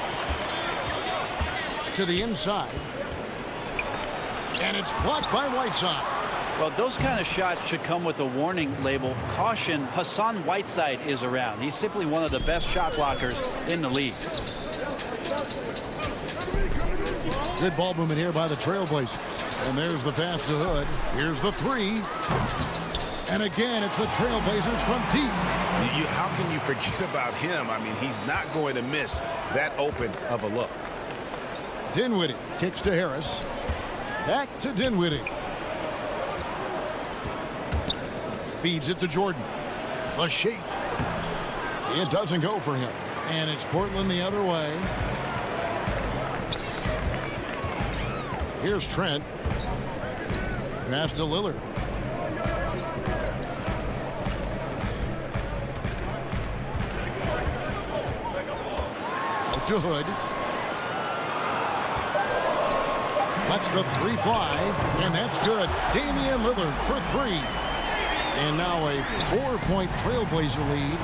To the inside. And it's blocked by Whiteside. Well, those kind of shots should come with a warning label. Caution, Hassan Whiteside is around. He's simply one of the best shot blockers in the league. Good ball movement here by the Trailblazers. And there's the pass to Hood. Here's the 3. And again, it's the Trailblazers from deep. How can you forget about him? I mean, he's not going to miss that open of a look. Dinwiddie kicks to Harris. Back to Dinwiddie. Feeds it to Jordan. A shake. It doesn't go for him. And it's Portland the other way. Here's Trent. Pass to Lillard. To Hood. Lets the three fly, and that's good. Damian Lillard for three. And now a 4-point Trailblazer lead.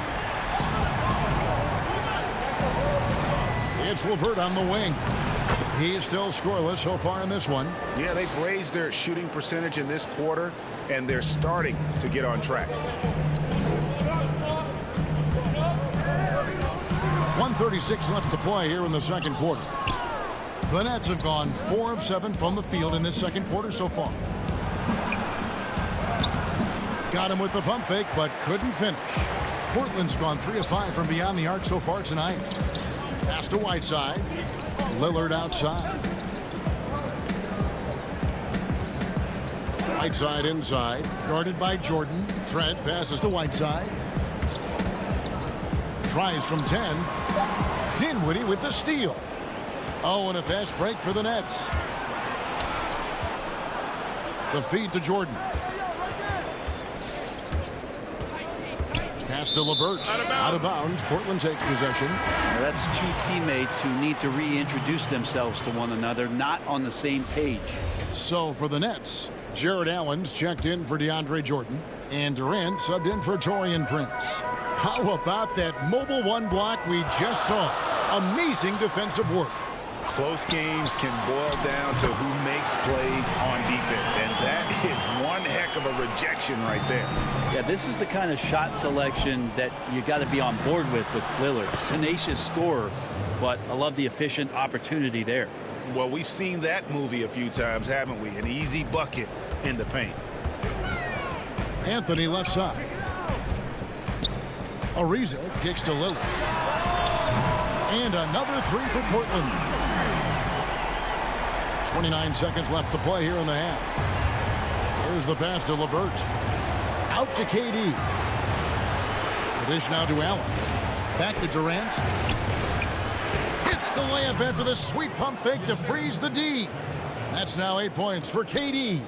It's LeVert on the wing. He's still scoreless so far in this one. Yeah, they've raised their shooting percentage in this quarter, and they're starting to get on track. 1:36 left to play here in the second quarter. The Nets have gone 4 of 7 from the field in this second quarter so far. Got him with the pump fake, but couldn't finish. Portland's gone 3 of 5 from beyond the arc so far tonight. Pass to Whiteside. Lillard outside. Whiteside inside, guarded by Jordan. Trent passes to Whiteside. Tries from 10. Dinwiddie with the steal. Oh, and a fast break for the Nets. The feed to Jordan. Pass to LeVert. Out of bounds. Portland takes possession. Now that's two teammates who need to reintroduce themselves to one another, not on the same page. So for the Nets, Jared Allen's checked in for DeAndre Jordan, and Durant subbed in for Taurean Prince. How about that mobile one block we just saw? Amazing defensive work. Close games can boil down to who makes plays on defense, and that is one heck of a rejection right there. Yeah, this is the kind of shot selection that you got to be on board with Lillard. Tenacious scorer, but I love the efficient opportunity there. Well, we've seen that movie a few times, haven't we? An easy bucket in the paint. Anthony left side. Ariza kicks to Lillard. And another three for Portland. 29 seconds left to play here in the half. Here's the pass to LeVert. Out to KD. The dish now to Allen. Back to Durant. Hits the layup after the sweet pump fake to freeze the D. That's now 8 points for KD.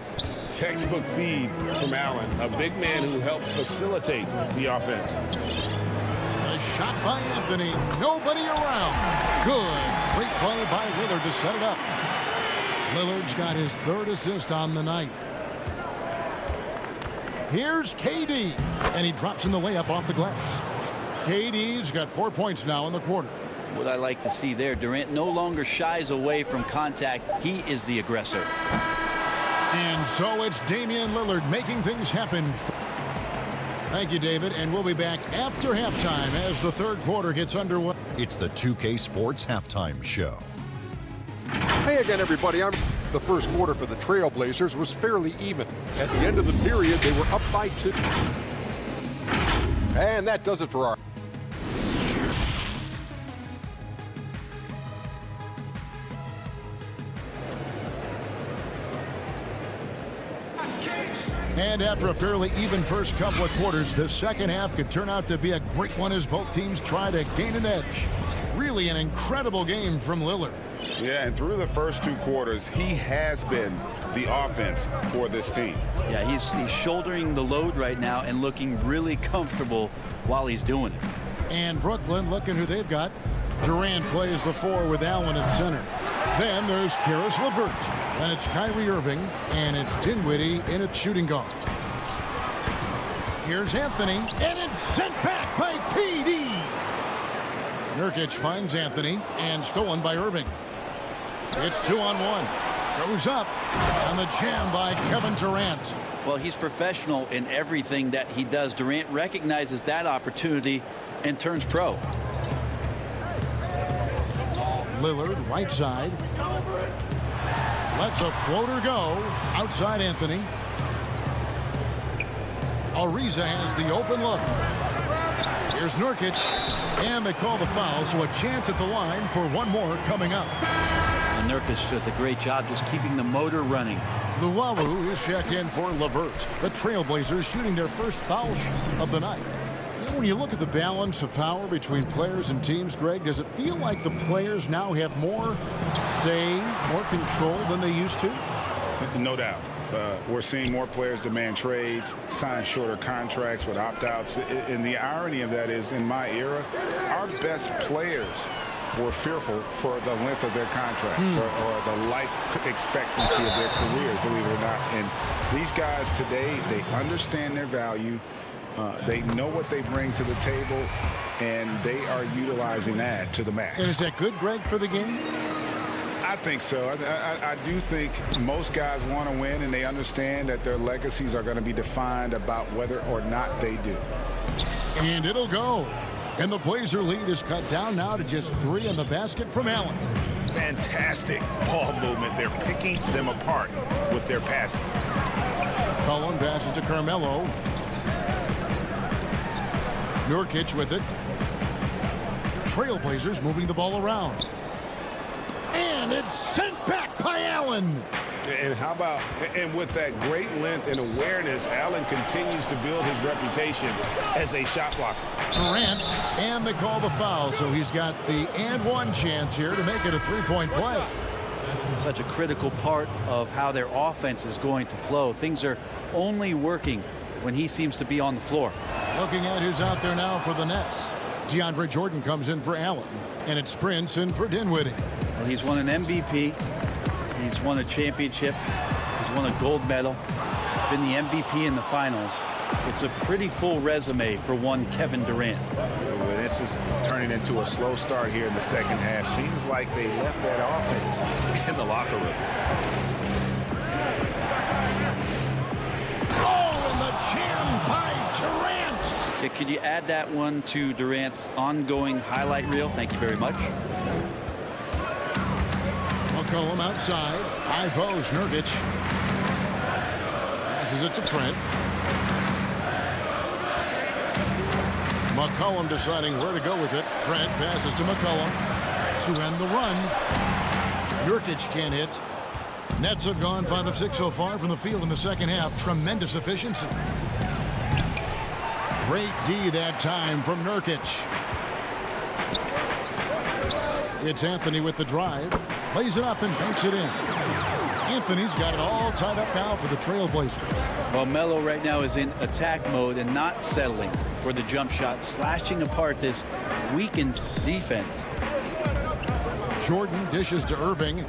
Textbook feed from Allen, a big man who helps facilitate the offense. A shot by Anthony. Nobody around. Good. Great play by Lillard to set it up. Lillard's got his third assist on the night. Here's KD. And he drops in the layup off the glass. KD's got 4 points now in the quarter. What I like to see there, Durant no longer shies away from contact. He is the aggressor. And so it's Damian Lillard making things happen. Thank you, David, and we'll be back after halftime as the third quarter gets underway. It's the 2K Sports Halftime Show. Hey again, everybody. The first quarter for the Trailblazers was fairly even. At the end of the period, they were up by 2. And that does it for our... And after a fairly even first couple of quarters, the second half could turn out to be a great one as both teams try to gain an edge. Really an incredible game from Lillard. Yeah, and through the first 2 quarters, he has been the offense for this team. Yeah, he's shouldering the load right now and looking really comfortable while he's doing it. And Brooklyn, looking who they've got. Durant plays the 4 with Allen at center. Then there's Karis LeVert. Then it's Kyrie Irving, and it's Dinwiddie in at shooting guard. Here's Anthony, and it's sent back by KD. Nurkic finds Anthony, and stolen by Irving. It's 2-on-1. Goes up, and the jam by Kevin Durant. Well, he's professional in everything that he does. Durant recognizes that opportunity and turns pro. Lillard, right side. Lets a floater go. Outside Anthony. Ariza has the open look. Here's Nurkic, and they call the foul, so a chance at the line for one more coming up. And Nurkic does a great job just keeping the motor running. Luwawu is checked in for Levert. The Trailblazers shooting their first foul shot of the night. When you look at the balance of power between players and teams, Greg, does it feel like the players now have more say, more control than they used to? No doubt. We're seeing more players demand trades, sign shorter contracts with opt-outs. And the irony of that is, in my era, our best players were fearful for the length of their contracts or the life expectancy of their careers, believe it or not. And these guys today, they understand their value. They know what they bring to the table, and they are utilizing that to the max. And is that good, Greg, for the game? I think so. I do think most guys want to win, and they understand that their legacies are going to be defined about whether or not they do. And it'll go. And the Blazer lead is cut down now to just 3 in the basket from Allen. Fantastic ball movement. They're picking them apart with their passing. Cullen passes to Carmelo. Nurkic with it. Trailblazers moving the ball around. And it's sent back by Allen. And how about, and with that great length and awareness, Allen continues to build his reputation as a shot blocker. Durant, and they call the foul, so he's got the and one chance here to make it a three-point play. Such a critical part of how their offense is going to flow. Things are only working when he seems to be on the floor. Looking at who's out there now for the Nets. DeAndre Jordan comes in for Allen, and it's Prince in for Dinwiddie. Well, he's won an MVP. He's won a championship. He's won a gold medal. He's been the MVP in the finals. It's a pretty full resume for one Kevin Durant. Well, this is turning into a slow start here in the second half. Seems like they left that offense in the locker room. Oh, and the jam by Durant. Okay, could you add that one to Durant's ongoing highlight reel? Thank you very much. McCollum outside. High post. Nurkic passes it to Trent. McCollum deciding where to go with it. Trent passes to McCollum to end the run. Nurkic can't hit. Nets have gone 5 of 6 so far from the field in the second half. Tremendous efficiency. Great D that time from Nurkic. It's Anthony with the drive. Lays it up and banks it in. Anthony's got it all tied up now for the Trailblazers. Well, Melo right now is in attack mode and not settling for the jump shot, slashing apart this weakened defense. Jordan dishes to Irving.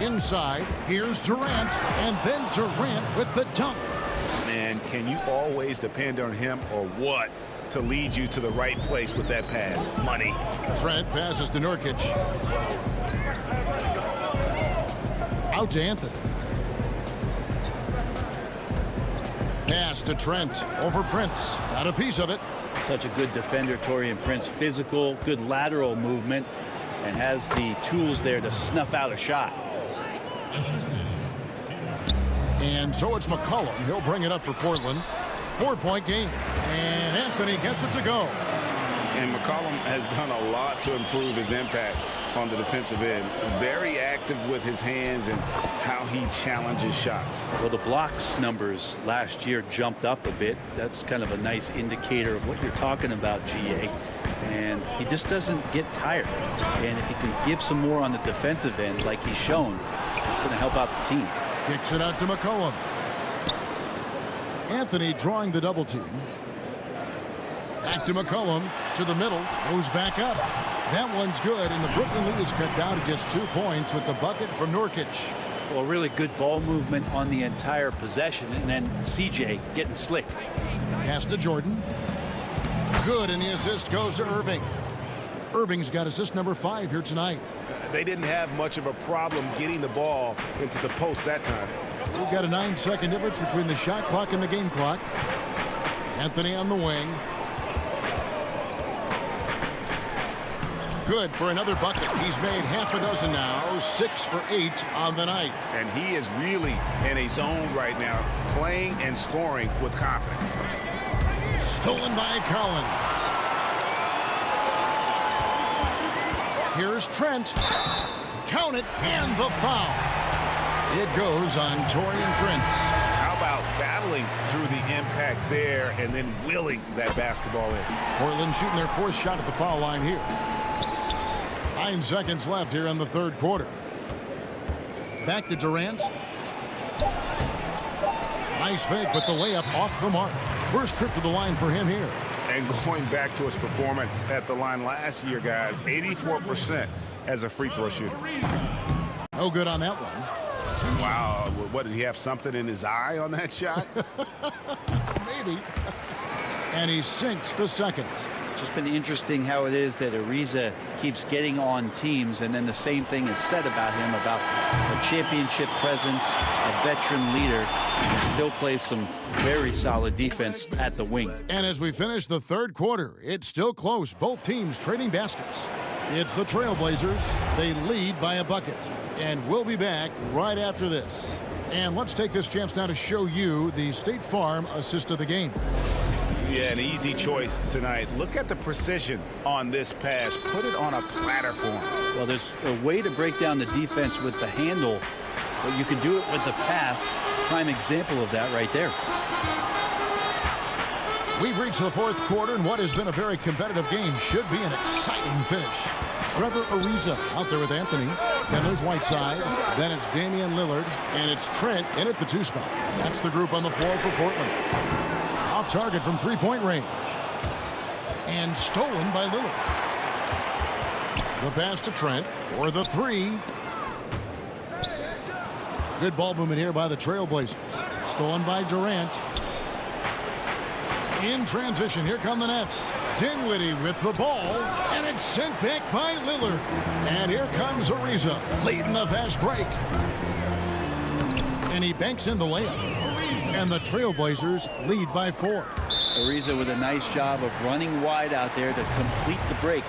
Inside, here's Durant, and then Durant with the dunk. Man, can you always depend on him or what to lead you to the right place with that pass? Money. Trent passes to Nurkic. Out to Anthony. Pass to Trent over Prince. Got a piece of it. Such a good defender, Taurean Prince. Physical, good lateral movement, and has the tools there to snuff out a shot. And so it's McCollum. He'll bring it up for Portland. 4-point game. And Anthony gets it to go. And McCollum has done a lot to improve his impact on the defensive end. Very active with his hands and how he challenges shots. Well, the blocks numbers last year jumped up a bit. That's kind of a nice indicator of what you're talking about, GA. And he just doesn't get tired. And if he can give some more on the defensive end like he's shown, it's going to help out the team. Kicks it out to McCollum. Anthony drawing the double team. Back to McCollum to the middle. Goes back up. That one's good, and the Brooklyn lead is cut down to just 2 points with the bucket from Nurkic. Well, really good ball movement on the entire possession, and then CJ getting slick. Pass to Jordan. Good, and the assist goes to Irving. Irving's got assist number 5 here tonight. They didn't have much of a problem getting the ball into the post that time. We've got a 9-second difference between the shot clock and the game clock. Anthony on the wing. Good for another bucket. He's made half a dozen now, 6 for 8 on the night. And he is really in a zone right now, playing and scoring with confidence. Stolen by Collins. Here's Trent. Count it, and the foul. It goes on Taurean Prince. How about battling through the impact there and then willing that basketball in? Portland shooting their fourth shot at the foul line here. 9 seconds left here in the third quarter. Back to Durant. Nice fake, but the layup off the mark. First trip to the line for him here. And going back to his performance at the line last year, guys, 84% as a free throw shooter. No good on that one. Wow, what, did he have something in his eye on that shot? Maybe. And he sinks the second. It's just been interesting how it is that Ariza keeps getting on teams, and then the same thing is said about him, about a championship presence, a veteran leader, and still plays some very solid defense at the wing. And as we finish the third quarter, it's still close. Both teams trading baskets. It's the Trailblazers. They lead by a bucket. And we'll be back right after this. And let's take this chance now to show you the State Farm assist of the game. Yeah, an easy choice tonight. Look at the precision on this pass. Put it on a platter for him. Well, there's a way to break down the defense with the handle, but you can do it with the pass. Prime example of that right there. We've reached the fourth quarter, and what has been a very competitive game should be an exciting finish. Trevor Ariza out there with Anthony. Then there's Whiteside. Then it's Damian Lillard. And it's Trent in at the 2 spot. That's the group on the floor for Portland. Off target from three-point range. And stolen by Lillard. The pass to Trent for the 3. Good ball movement here by the Trailblazers. Stolen by Durant. In transition, here come the Nets. Dinwiddie with the ball, and it's sent back by Lillard. And here comes Ariza, leading the fast break. And he banks in the layup. And the Trailblazers lead by 4. Ariza with a nice job of running wide out there to complete the break.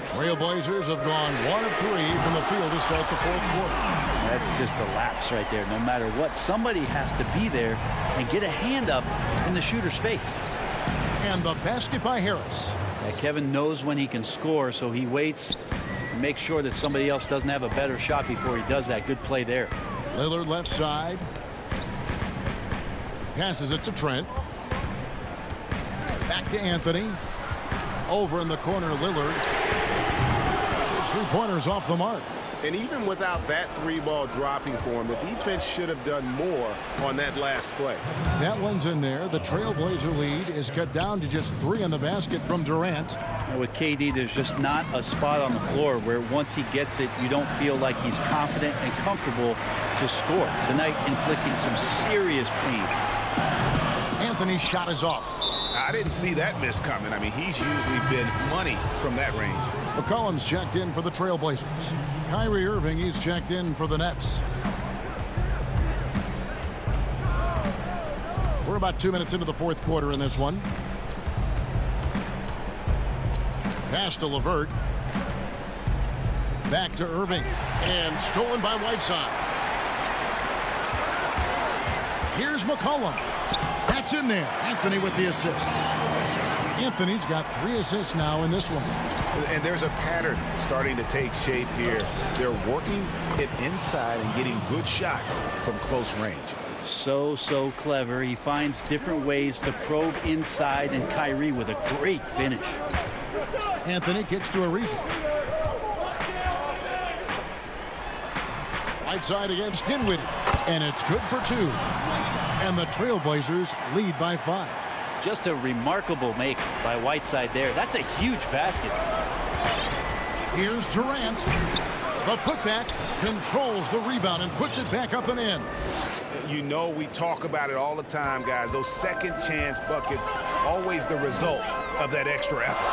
Trailblazers have gone 1 of 3 from the field to start the fourth quarter. That's just a lapse right there. No matter what, somebody has to be there and get a hand up in the shooter's face. And the basket by Harris. Yeah, Kevin knows when he can score, so he waits and makes sure that somebody else doesn't have a better shot before he does that. Good play there. Lillard left side. Passes it to Trent. Back to Anthony. Over in the corner, Lillard. His three-pointers off the mark. And even without that 3-ball dropping for him, the defense should have done more on that last play. That one's in there. The Trailblazer lead is cut down to just 3 in the basket from Durant. And with KD, there's just not a spot on the floor where once he gets it, you don't feel like he's confident and comfortable to score. Tonight, inflicting some serious pain. Anthony's shot is off. I didn't see that miss coming. I mean, he's usually been money from that range. McCollum's checked in for the Trailblazers. Kyrie Irving, he's checked in for the Nets. We're about 2 minutes into the fourth quarter in this one. Pass to LeVert. Back to Irving. And stolen by Whiteside. Here's McCollum. That's in there. Anthony with the assist. Anthony's got 3 assists now in this one. And there's a pattern starting to take shape here. They're working it inside and getting good shots from close range. So clever. He finds different ways to probe inside, and Kyrie with a great finish. Anthony gets to Ariza. Whiteside against Dinwiddie. And it's good for 2. And the Trailblazers lead by 5. Just a remarkable make by Whiteside there. That's a huge basket. Here's Durant. The putback controls the rebound and puts it back up and in. You know, we talk about it all the time, guys. Those second chance buckets, always the result of that extra effort.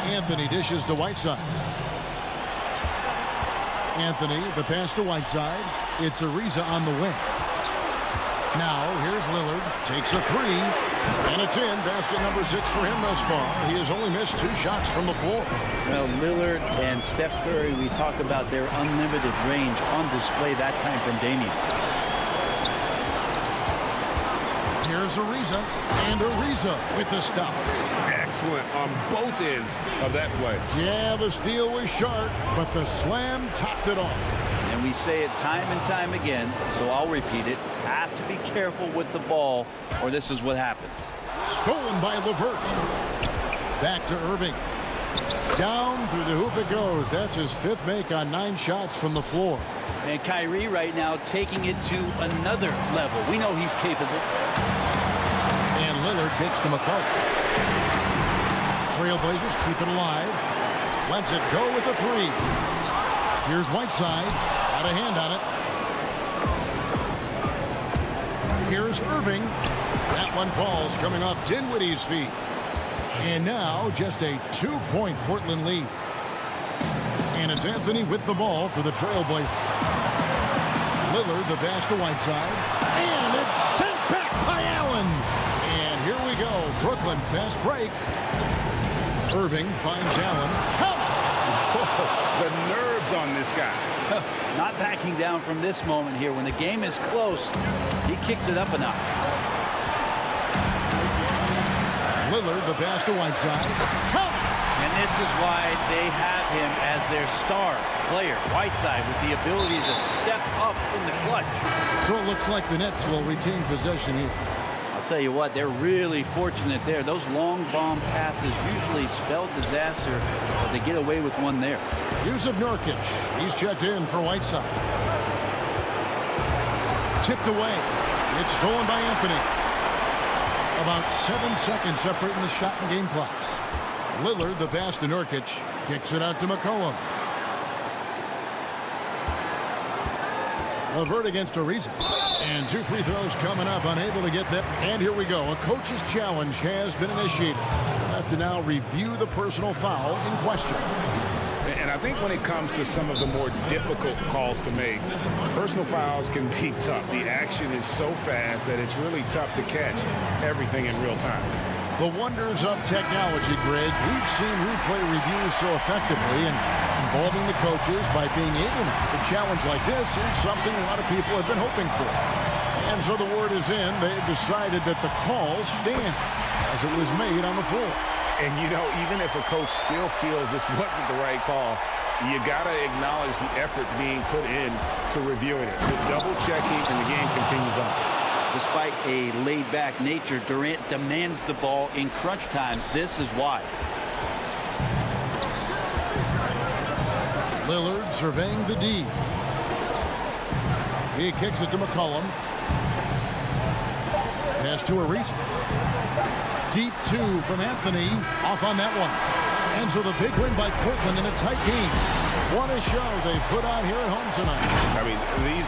Anthony dishes to Whiteside. Anthony, the pass to Whiteside. It's Ariza on the wing. Now, here's Lillard. Takes a 3. And it's in. Basket number 6 for him thus far. He has only missed 2 shots from the floor. Well, Lillard and Steph Curry, we talk about their unlimited range on display that time from Damian. Here's Ariza, and Ariza with the stop. Excellent on both ends of that play. Yeah, the steal was sharp, but the slam topped it off. And we say it time and time again, so I'll repeat it. Have to be careful with the ball, or this is what happens. Stolen by LeVert. Back to Irving. Down through the hoop it goes. That's his 5th make on 9 shots from the floor. And Kyrie right now taking it to another level. We know he's capable. And Lillard kicks to McCullough. Trailblazers keep it alive. Lets it go with a 3. Here's Whiteside. Got a hand on it. Here's Irving. That one falls coming off Dinwiddie's feet. And now just a 2-point Portland lead. And it's Anthony with the ball for the Trailblazers. Lillard, the pass to Whiteside. And it's sent back by Allen. And here we go. Brooklyn fast break. Irving finds Allen. Count! The nerves on this guy. Not backing down from this moment here. When the game is close, he kicks it up a notch. Lillard, the pass to Whiteside. Count! And this is why they have him as their star player, Whiteside, with the ability to step up in the clutch. So it looks like the Nets will retain possession here. I'll tell you what, they're really fortunate there. Those long bomb passes usually spell disaster, but they get away with one there. Yusuf Nurkic. He's checked in for Whiteside. Tipped away. It's stolen by Anthony. About 7 seconds separating the shot and game clocks. Lillard, the pass to Nurkic. Kicks it out to McCollum. LeVert against Ariza. And 2 free throws coming up, unable to get that. And here we go. A coach's challenge has been initiated. We'll have to now review the personal foul in question. And I think when it comes to some of the more difficult calls to make, personal fouls can be tough. The action is so fast that it's really tough to catch everything in real time. The wonders of technology, Greg. We've seen replay reviews so effectively, and involving the coaches by being able to make a challenge like this is something a lot of people have been hoping for. And so the word is in. They've decided that the call stands as it was made on the floor. And, you know, even if a coach still feels this wasn't the right call, you got to acknowledge the effort being put in to reviewing it. With double checking, and the game continues on. Despite a laid-back nature, Durant demands the ball in crunch time. This is why. Lillard surveying the D. He kicks it to McCollum. Pass to Ariza. Deep 2 from Anthony. Off on that one. And so the big win by Portland in a tight game. What a show they put on here at home tonight. I mean, these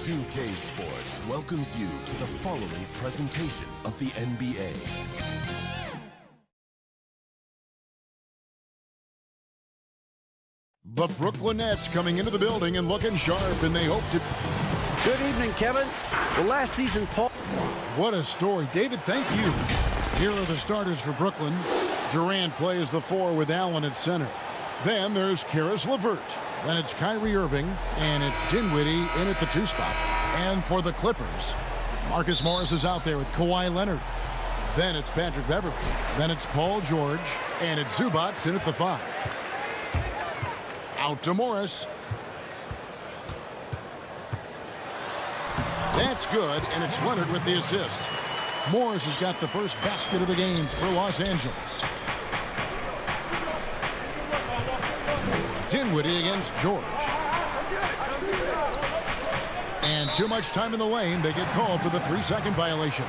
2K Sports welcomes you to the following presentation of the NBA. The Brooklyn Nets coming into the building and looking sharp, and they hope to... Good evening, Kevin. Well, last season, Paul... What a story. David, thank you. Here are the starters for Brooklyn. Durant plays the 4 with Allen at center. Then there's Karis LeVert. Then it's Kyrie Irving, and it's Dinwiddie in at the 2 spot. And for the Clippers, Marcus Morris is out there with Kawhi Leonard. Then it's Patrick Beverley. Then it's Paul George, and it's Zubac in at the 5. Out to Morris. That's good, and it's Leonard with the assist. Morris has got the first basket of the game for Los Angeles. Dinwiddie against George. And too much time in the lane. They get called for the 3-second violation.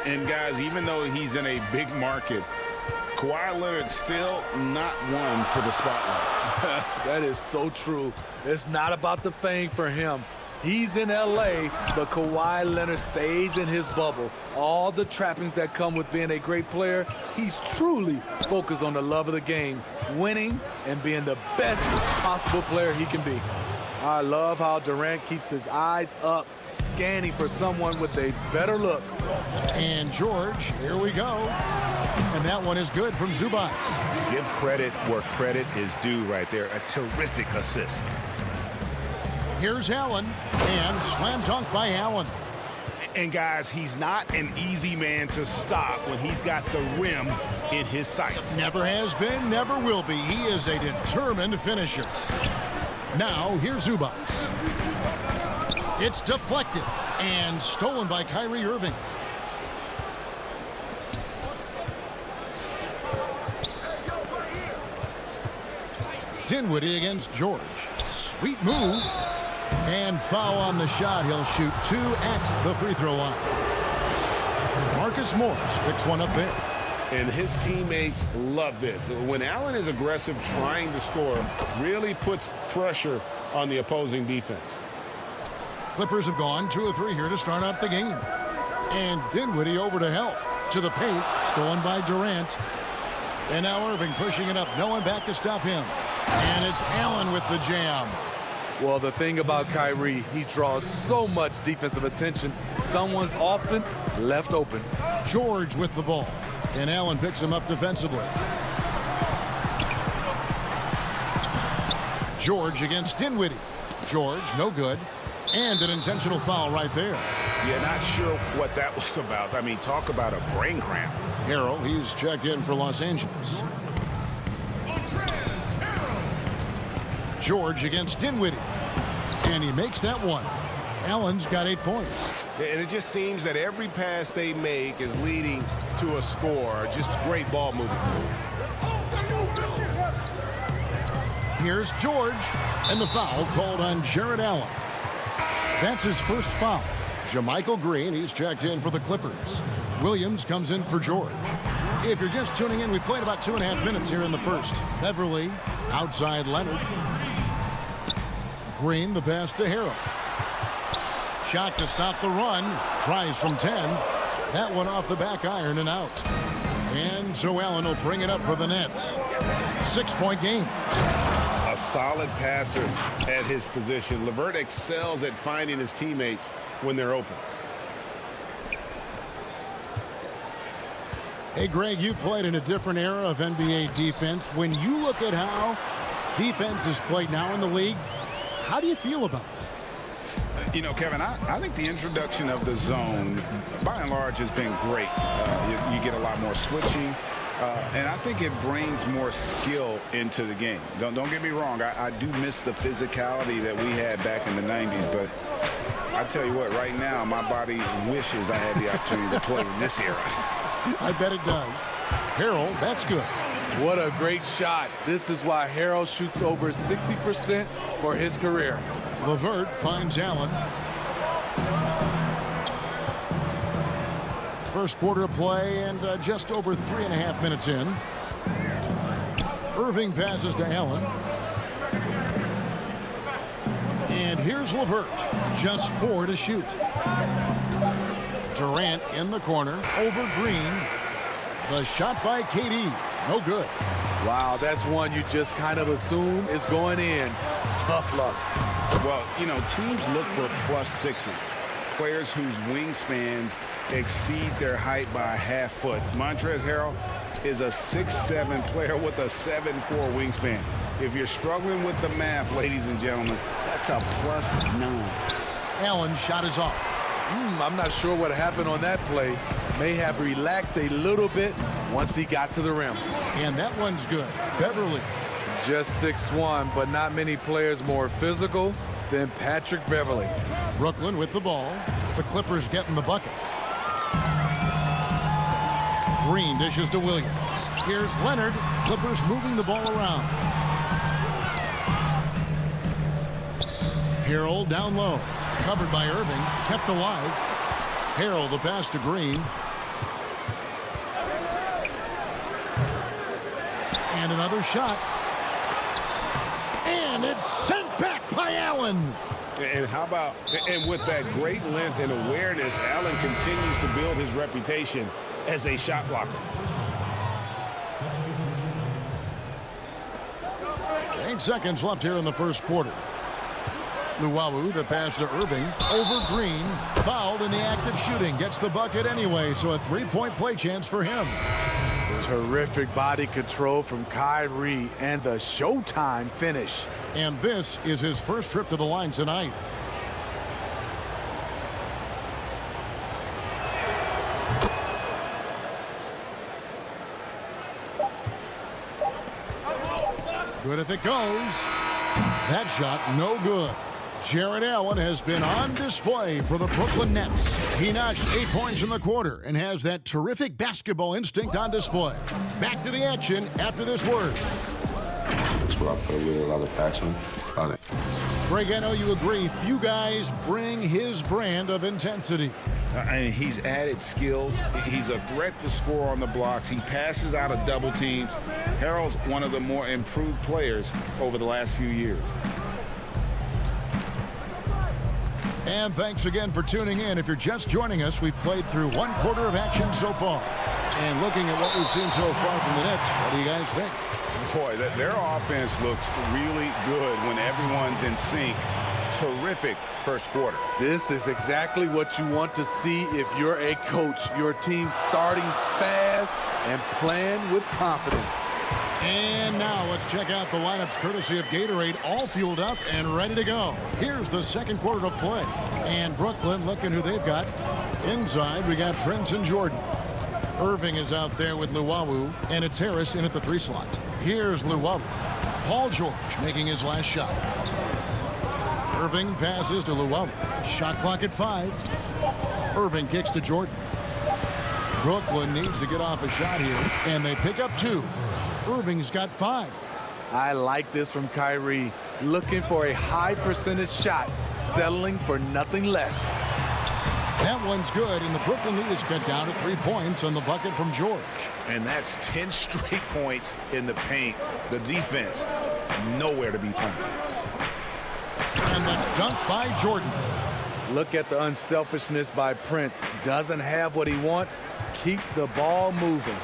And guys, even though he's in a big market, Kawhi Leonard's still not one for the spotlight. That is so true. It's not about the fame for him. He's in L.A., but Kawhi Leonard stays in his bubble. All the trappings that come with being a great player, he's truly focused on the love of the game, winning and being the best possible player he can be. I love how Durant keeps his eyes up, scanning for someone with a better look. And George, here we go. And that one is good from Zubac. Give credit where credit is due right there. A terrific assist. Here's Allen, and slam dunk by Allen. And guys, he's not an easy man to stop when he's got the rim in his sights. Never has been, never will be. He is a determined finisher. Now, here's Zubac. It's deflected and stolen by Kyrie Irving. Dinwiddie against George. Sweet move. And foul on the shot. He'll shoot 2 at the free throw line. Marcus Morris picks one up there. And his teammates love this. When Allen is aggressive trying to score, really puts pressure on the opposing defense. Clippers have gone 2 of 3 here to start out the game. And Dinwiddie over to help. To the paint. Stolen by Durant. And now Irving pushing it up. No one back to stop him. And it's Allen with the jam. Well, the thing about Kyrie, he draws so much defensive attention. Someone's often left open. George with the ball. And Allen picks him up defensively. George against Dinwiddie. George, no good. And an intentional foul right there. Yeah, not sure what that was about. I mean, talk about a brain cramp. Harrell, he's checked in for Los Angeles. George against Dinwiddie. And he makes that one. Allen's got 8 points. And it just seems that every pass they make is leading to a score. Just great ball movement. Here's George. And the foul called on Jared Allen. That's his first foul. JaMychal Green, he's checked in for the Clippers. Williams comes in for George. If you're just tuning in, we played about 2.5 minutes here in the first. Beverley, outside Leonard. Green, the pass to Harrell. Shot to stop the run. Tries from 10. That one off the back iron and out. And so Allen will bring it up for the Nets. 6-point game. A solid passer at his position. LeVert excels at finding his teammates when they're open. Hey, Greg, you played in a different era of NBA defense. When you look at how defense is played now in the league, how do you feel about it? You know, Kevin, I think the introduction of the zone, by and large, has been great. You get a lot more switching, and I think it brings more skill into the game. Don't get me wrong. I do miss the physicality that we had back in the 90s, but I tell you what, right now, my body wishes I had the opportunity to play in this era. I bet it does. Harrell, that's good. What a great shot. This is why Harrell shoots over 60% for his career. LeVert finds Allen. First quarter of play and just over 3.5 minutes in. Irving passes to Allen. And here's LeVert. Just 4 to shoot. Durant in the corner over Green. The shot by KD. No good. Wow, that's one you just kind of assume is going in. Tough luck. Well, you know, teams look for +6s. Players whose wingspans exceed their height by a half foot. Montrezl Harrell is a 6'7" player with a 7'4" wingspan. If you're struggling with the math, ladies and gentlemen, that's a +9. Allen's shot is off. I'm not sure what happened on that play. May have relaxed a little bit once he got to the rim. And that one's good. Beverly. Just 6'1", but not many players more physical than Patrick Beverly. Brooklyn with the ball. The Clippers getting the bucket. Green dishes to Williams. Here's Leonard. Clippers moving the ball around. Harrell down low. Covered by Irving. Kept alive. Harrell the pass to Green. And another shot. And it's sent back by Allen. And how about, and with that great length and awareness, Allen continues to build his reputation as a shot blocker. 8 seconds left here in the first quarter. Luwawu, the pass to Irving. Over Green. Fouled in the act of shooting. Gets the bucket anyway, so a 3-point play chance for him. Terrific body control from Kyrie and the showtime finish. And this is his first trip to the line tonight. Good if it goes. That shot no good. Jared Allen has been on display for the Brooklyn Nets. He notched 8 points in the quarter and has that terrific basketball instinct on display. Back to the action after this word. That's what I play with, a lot of passion. Greg, I know you agree. Few guys bring his brand of intensity. And he's added skills. He's a threat to score on the blocks. He passes out of double teams. Harrell's one of the more improved players over the last few years. And thanks again for tuning in. If you're just joining us, we've played through 1 quarter of action so far. And looking at what we've seen so far from the Nets, what do you guys think? Boy, their offense looks really good when everyone's in sync. Terrific first quarter. This is exactly what you want to see if you're a coach. Your team starting fast and playing with confidence. And now let's check out the lineups courtesy of Gatorade, all fueled up and ready to go. Here's the second quarter of play. And Brooklyn looking who they've got. Inside, we got Prince and Jordan. Irving is out there with Luwawu, and it's Harris in at the 3 slot. Here's Luwawu. Paul George making his last shot. Irving passes to Luwawu. Shot clock at 5. Irving kicks to Jordan. Brooklyn needs to get off a shot here, and they pick up 2. Irving's got 5. I like this from Kyrie. Looking for a high percentage shot, settling for nothing less. That one's good, and the Brooklyn lead is cut down to 3 points on the bucket from George. And that's 10 straight points in the paint. The defense, nowhere to be found. And the dunk by Jordan. Look at the unselfishness by Prince. Doesn't have what he wants, keeps the ball moving.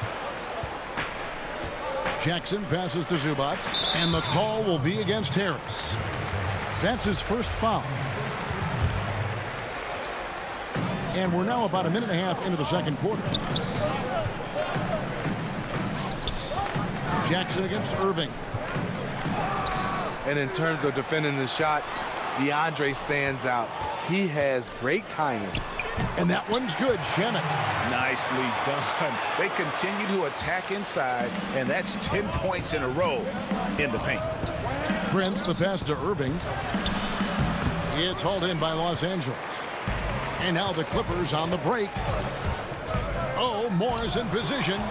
Jackson passes to Zubac, and the call will be against Harris. That's his first foul. And we're now about a minute and a half into the second quarter. Jackson against Irving. And in terms of defending the shot, DeAndre stands out. He has great timing. And that one's good. Shemet. Nicely done. They continue to attack inside, and that's 10 points in a row in the paint. Prince, the pass to Irving. It's hauled in by Los Angeles. And now the Clippers on the break. Oh, Moore's in position.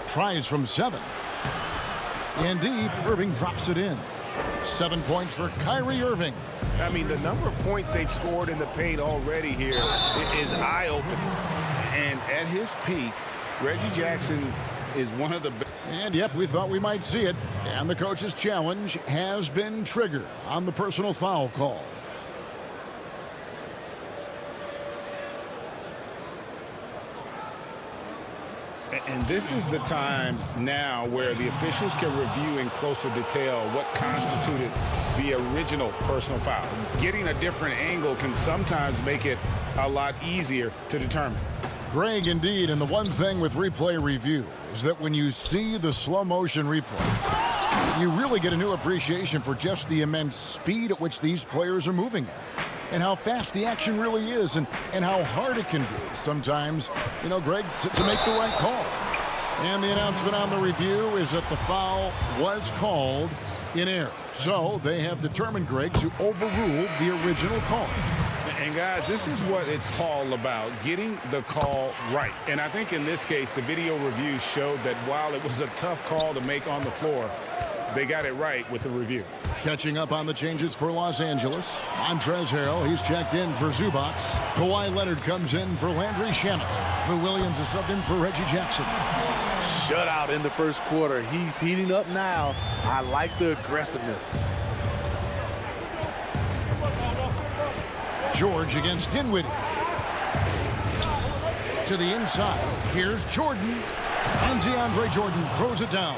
Tries from 7. Indeed, Irving drops it in. 7 points for Kyrie Irving. I mean, the number of points they've scored in the paint already here is eye-opening. And at his peak, Reggie Jackson is one of the best. And yep, we thought we might see it. And the coach's challenge has been triggered on the personal foul call. And this is the time now where the officials can review in closer detail what constituted the original personal foul. Getting a different angle can sometimes make it a lot easier to determine. Greg, indeed, and the one thing with replay review is that when you see the slow motion replay, you really get a new appreciation for just the immense speed at which these players are moving at, and how fast the action really is, and how hard it can be sometimes, you know, Greg, to make the right call. And the announcement on the review is that the foul was called in error. So they have determined, Greg, to overrule the original call. And guys, this is what it's all about, getting the call right. And I think in this case, the video review showed that while it was a tough call to make on the floor, they got it right with the review. Catching up on the changes for Los Angeles. Montrezl Harrell, he's checked in for Zubac. Kawhi Leonard comes in for Landry Shamet. Lou Williams is subbed in for Reggie Jackson. Shutout in the first quarter. He's heating up now. I like the aggressiveness. George against Dinwiddie. To the inside. Here's Jordan. And DeAndre Jordan throws it down.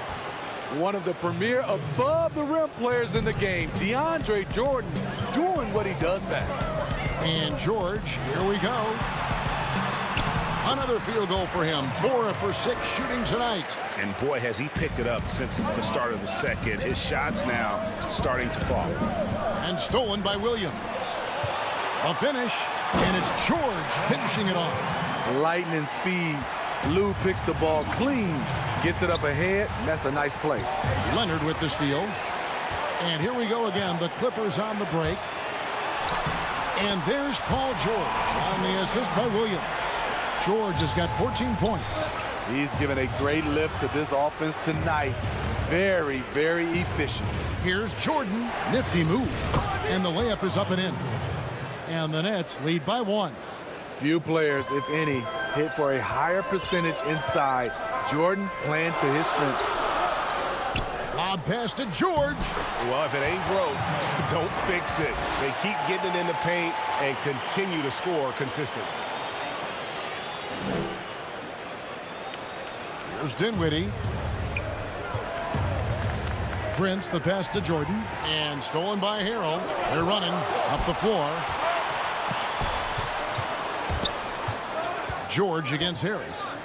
One of the premier above-the-rim players in the game, DeAndre Jordan, doing what he does best. And George, here we go. Another field goal for him. 4 for 6 shooting tonight. And boy, has he picked it up since the start of the second. His shots now starting to fall. And stolen by Williams. A finish, and it's George finishing it off. Lightning speed. Lou picks the ball clean, gets it up ahead, and that's a nice play. Leonard with the steal. And here we go again. The Clippers on the break. And there's Paul George on the assist by Williams. George has got 14 points. He's given a great lift to this offense tonight. Very, very efficient. Here's Jordan. Nifty move. And the layup is up and in. And the Nets lead by 1. Few players, if any, hit for a higher percentage inside. Jordan playing to his strengths. Lob pass to George. Well, if it ain't broke, don't fix it. They keep getting it in the paint and continue to score consistently. Here's Dinwiddie. Prince, the pass to Jordan. And stolen by Harrell. They're running up the floor. George against Harris.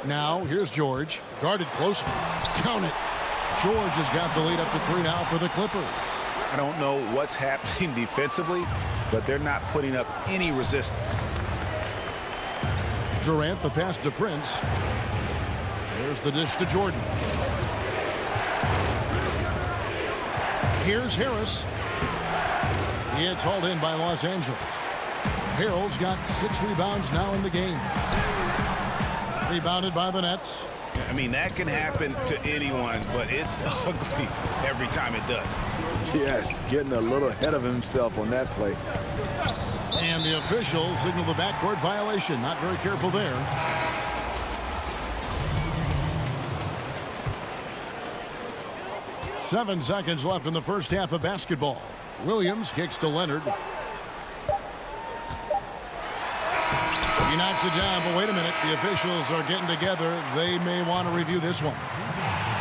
Now, here's George. Guarded close. Count it. George has got the lead up to 3 now for the Clippers. I don't know what's happening defensively, but they're not putting up any resistance. Durant, the pass to Prince. There's the dish to Jordan. Here's Harris. It's hauled in by Los Angeles. Harrell's got 6 rebounds now in the game. Rebounded by the Nets. I mean, that can happen to anyone, but it's ugly every time it does. Yes, getting a little ahead of himself on that play. And the officials signal the backcourt violation. Not very careful there. Seven seconds left in the first half of basketball. Williams kicks to Leonard. He knocks it down, but wait a minute. The officials are getting together. They may want to review this one.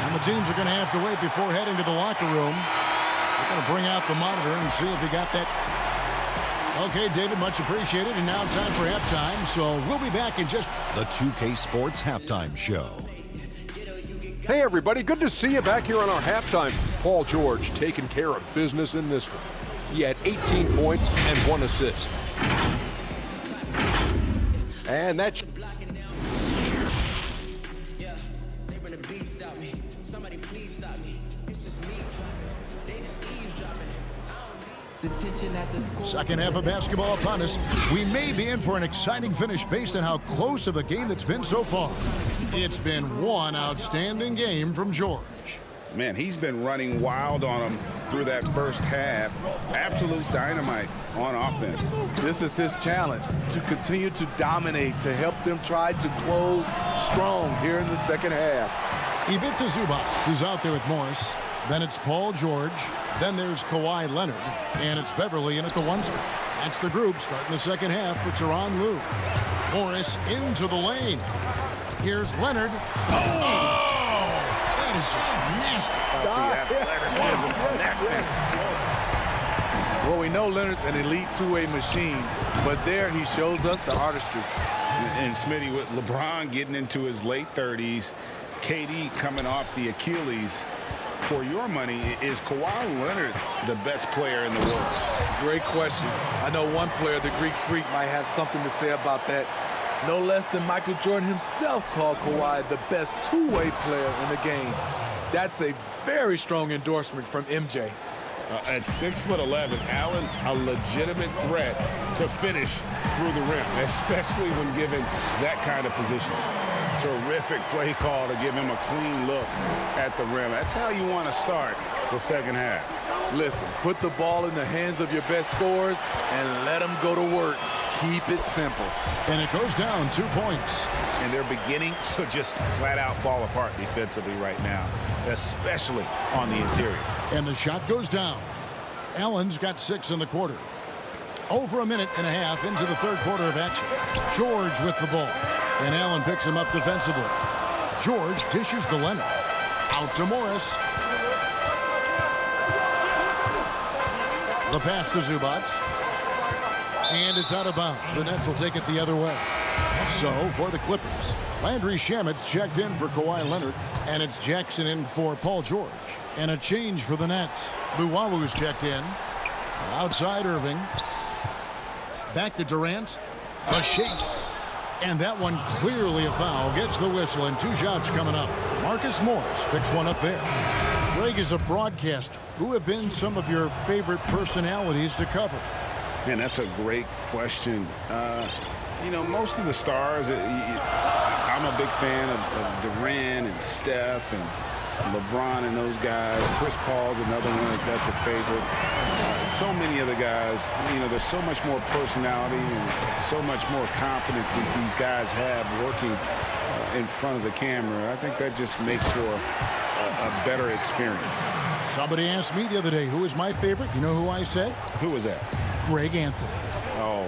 And the teams are going to have to wait before heading to the locker room. They're going to bring out the monitor and see if he got that. Okay, David, much appreciated. And now time for halftime. So we'll be back in just... The 2K Sports Halftime Show. Hey, everybody. Good to see you back here on our halftime. Paul George taking care of business in this one. He had 18 points and 1 assist. And that's... Second half of basketball upon us. We may be in for an exciting finish based on how close of a game that's been so far. It's been one outstanding game from George. Man, he's been running wild on him through that first half. Absolute dynamite on offense. This is his challenge, to continue to dominate, to help them try to close strong here in the second half. Ivica Zubac is out there with Morris. Then it's Paul George. Then there's Kawhi Leonard. And it's Beverly in at the 1 spot. That's the group starting the second half for Tyronn Lue. Morris into the lane. Here's Leonard. Oh! That is just nasty. Well, we know Leonard's an elite two-way machine, but there he shows us the artistry. And Smitty, with LeBron getting into his late 30s, KD coming off the Achilles, for your money, is Kawhi Leonard the best player in the world? Great question. I know one player, the Greek Freak, might have something to say about that. No less than Michael Jordan himself called Kawhi the best two-way player in the game. That's a very strong endorsement from MJ. At 6'11", Allen, a legitimate threat to finish through the rim, especially when given that kind of position. Terrific play call to give him a clean look at the rim. That's how you want to start the second half. Listen, put the ball in the hands of your best scorers and let them go to work. Keep it simple. And it goes down 2 points. And they're beginning to just flat out fall apart defensively right now, especially on the interior. And the shot goes down. Allen's got 6 in the quarter. Over a minute and a half into the third quarter of action. George with the ball. And Allen picks him up defensively. George dishes to Leonard. Out to Morris. The pass to Zubac. And it's out of bounds. The Nets will take it the other way. So for the Clippers, Landry Shamet's checked in for Kawhi Leonard. And it's Jackson in for Paul George. And a change for the Nets. Luwawu is checked in. Outside Irving. Back to Durant. A shake. And that one clearly a foul. Gets the whistle, and 2 shots coming up. Marcus Morris picks one up there. Greg, is a broadcaster, who have been some of your favorite personalities to cover? Man, that's a great question. You know, most of the stars, I'm a big fan of Durant and Steph and LeBron and those guys. Chris Paul's another one that's a favorite. So many of the guys, you know, there's so much more personality and so much more confidence these guys have working in front of the camera. I think that just makes for a better experience. Somebody asked me the other day, who is my favorite? You know who I said? Who was that? Greg Anthony. Oh,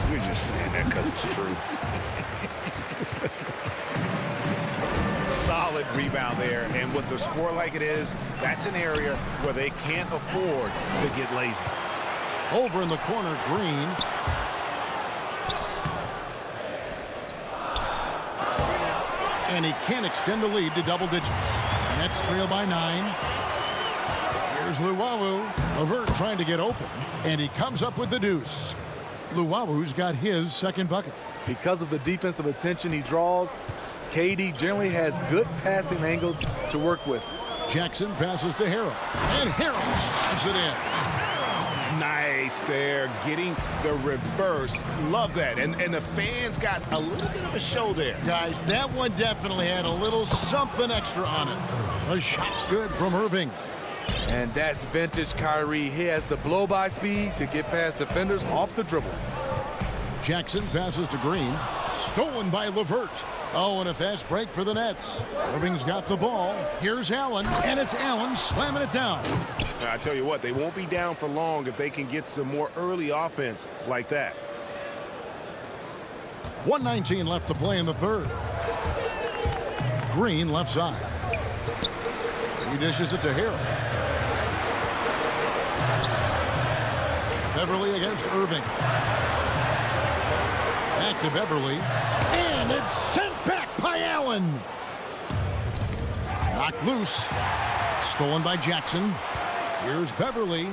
you're just saying that because it's true. Solid rebound there, and with the score like it is, that's an area where they can't afford to get lazy. Over in the corner, Green. And he can't extend the lead to double digits. Nets trail by 9. Here's Luwawu. Levert trying to get open, and he comes up with the deuce. Luwawu's got his second bucket. Because of the defensive attention he draws, KD generally has good passing angles to work with. Jackson passes to Harrell, and Harrell slams it in. Nice there, getting the reverse. Love that. And the fans got a little bit of a show there. Guys, that one definitely had a little something extra on it. The shot's good from Irving. And that's vintage Kyrie. He has the blow-by speed to get past defenders off the dribble. Jackson passes to Green. Stolen by Levert. Oh, and a fast break for the Nets. Irving's got the ball. Here's Allen, and it's Allen slamming it down. Now, I tell you what, they won't be down for long if they can get some more early offense like that. 1:19 left to play in the third. Green left side. He dishes it to Harrell. Beverly against Irving. Back to Beverly. And it's sent back by Allen. Knocked loose. Stolen by Jackson. Here's Beverly.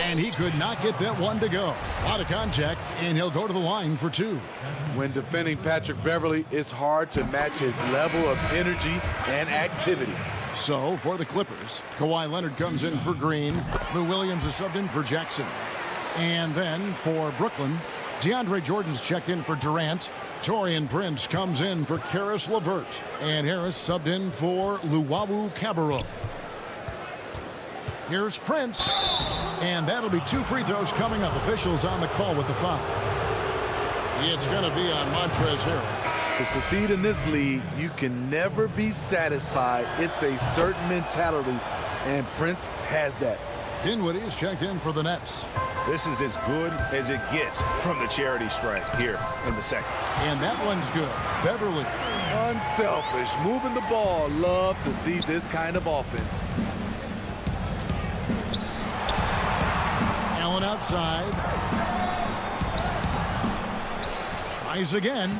And he could not get that one to go. Out of contact, and he'll go to the line for 2. When defending Patrick Beverly, it's hard to match his level of energy and activity. So, for the Clippers, Kawhi Leonard comes in for Green. Lou Williams is subbed in for Jackson. And then for Brooklyn, DeAndre Jordan's checked in for Durant. Taurean Prince comes in for Karis LeVert. And Harris subbed in for Luwawu Cabarrot. Here's Prince. And that'll be 2 free throws coming up. Officials on the call with the foul. It's going to be on Montrezl Harrell. To succeed in this league, you can never be satisfied. It's a certain mentality, and Prince has that. Dinwiddie's checked in for the Nets. This is as good as it gets from the charity stripe here in the second. And that one's good. Beverly. Unselfish, moving the ball. Love to see this kind of offense. Allen outside. Tries again.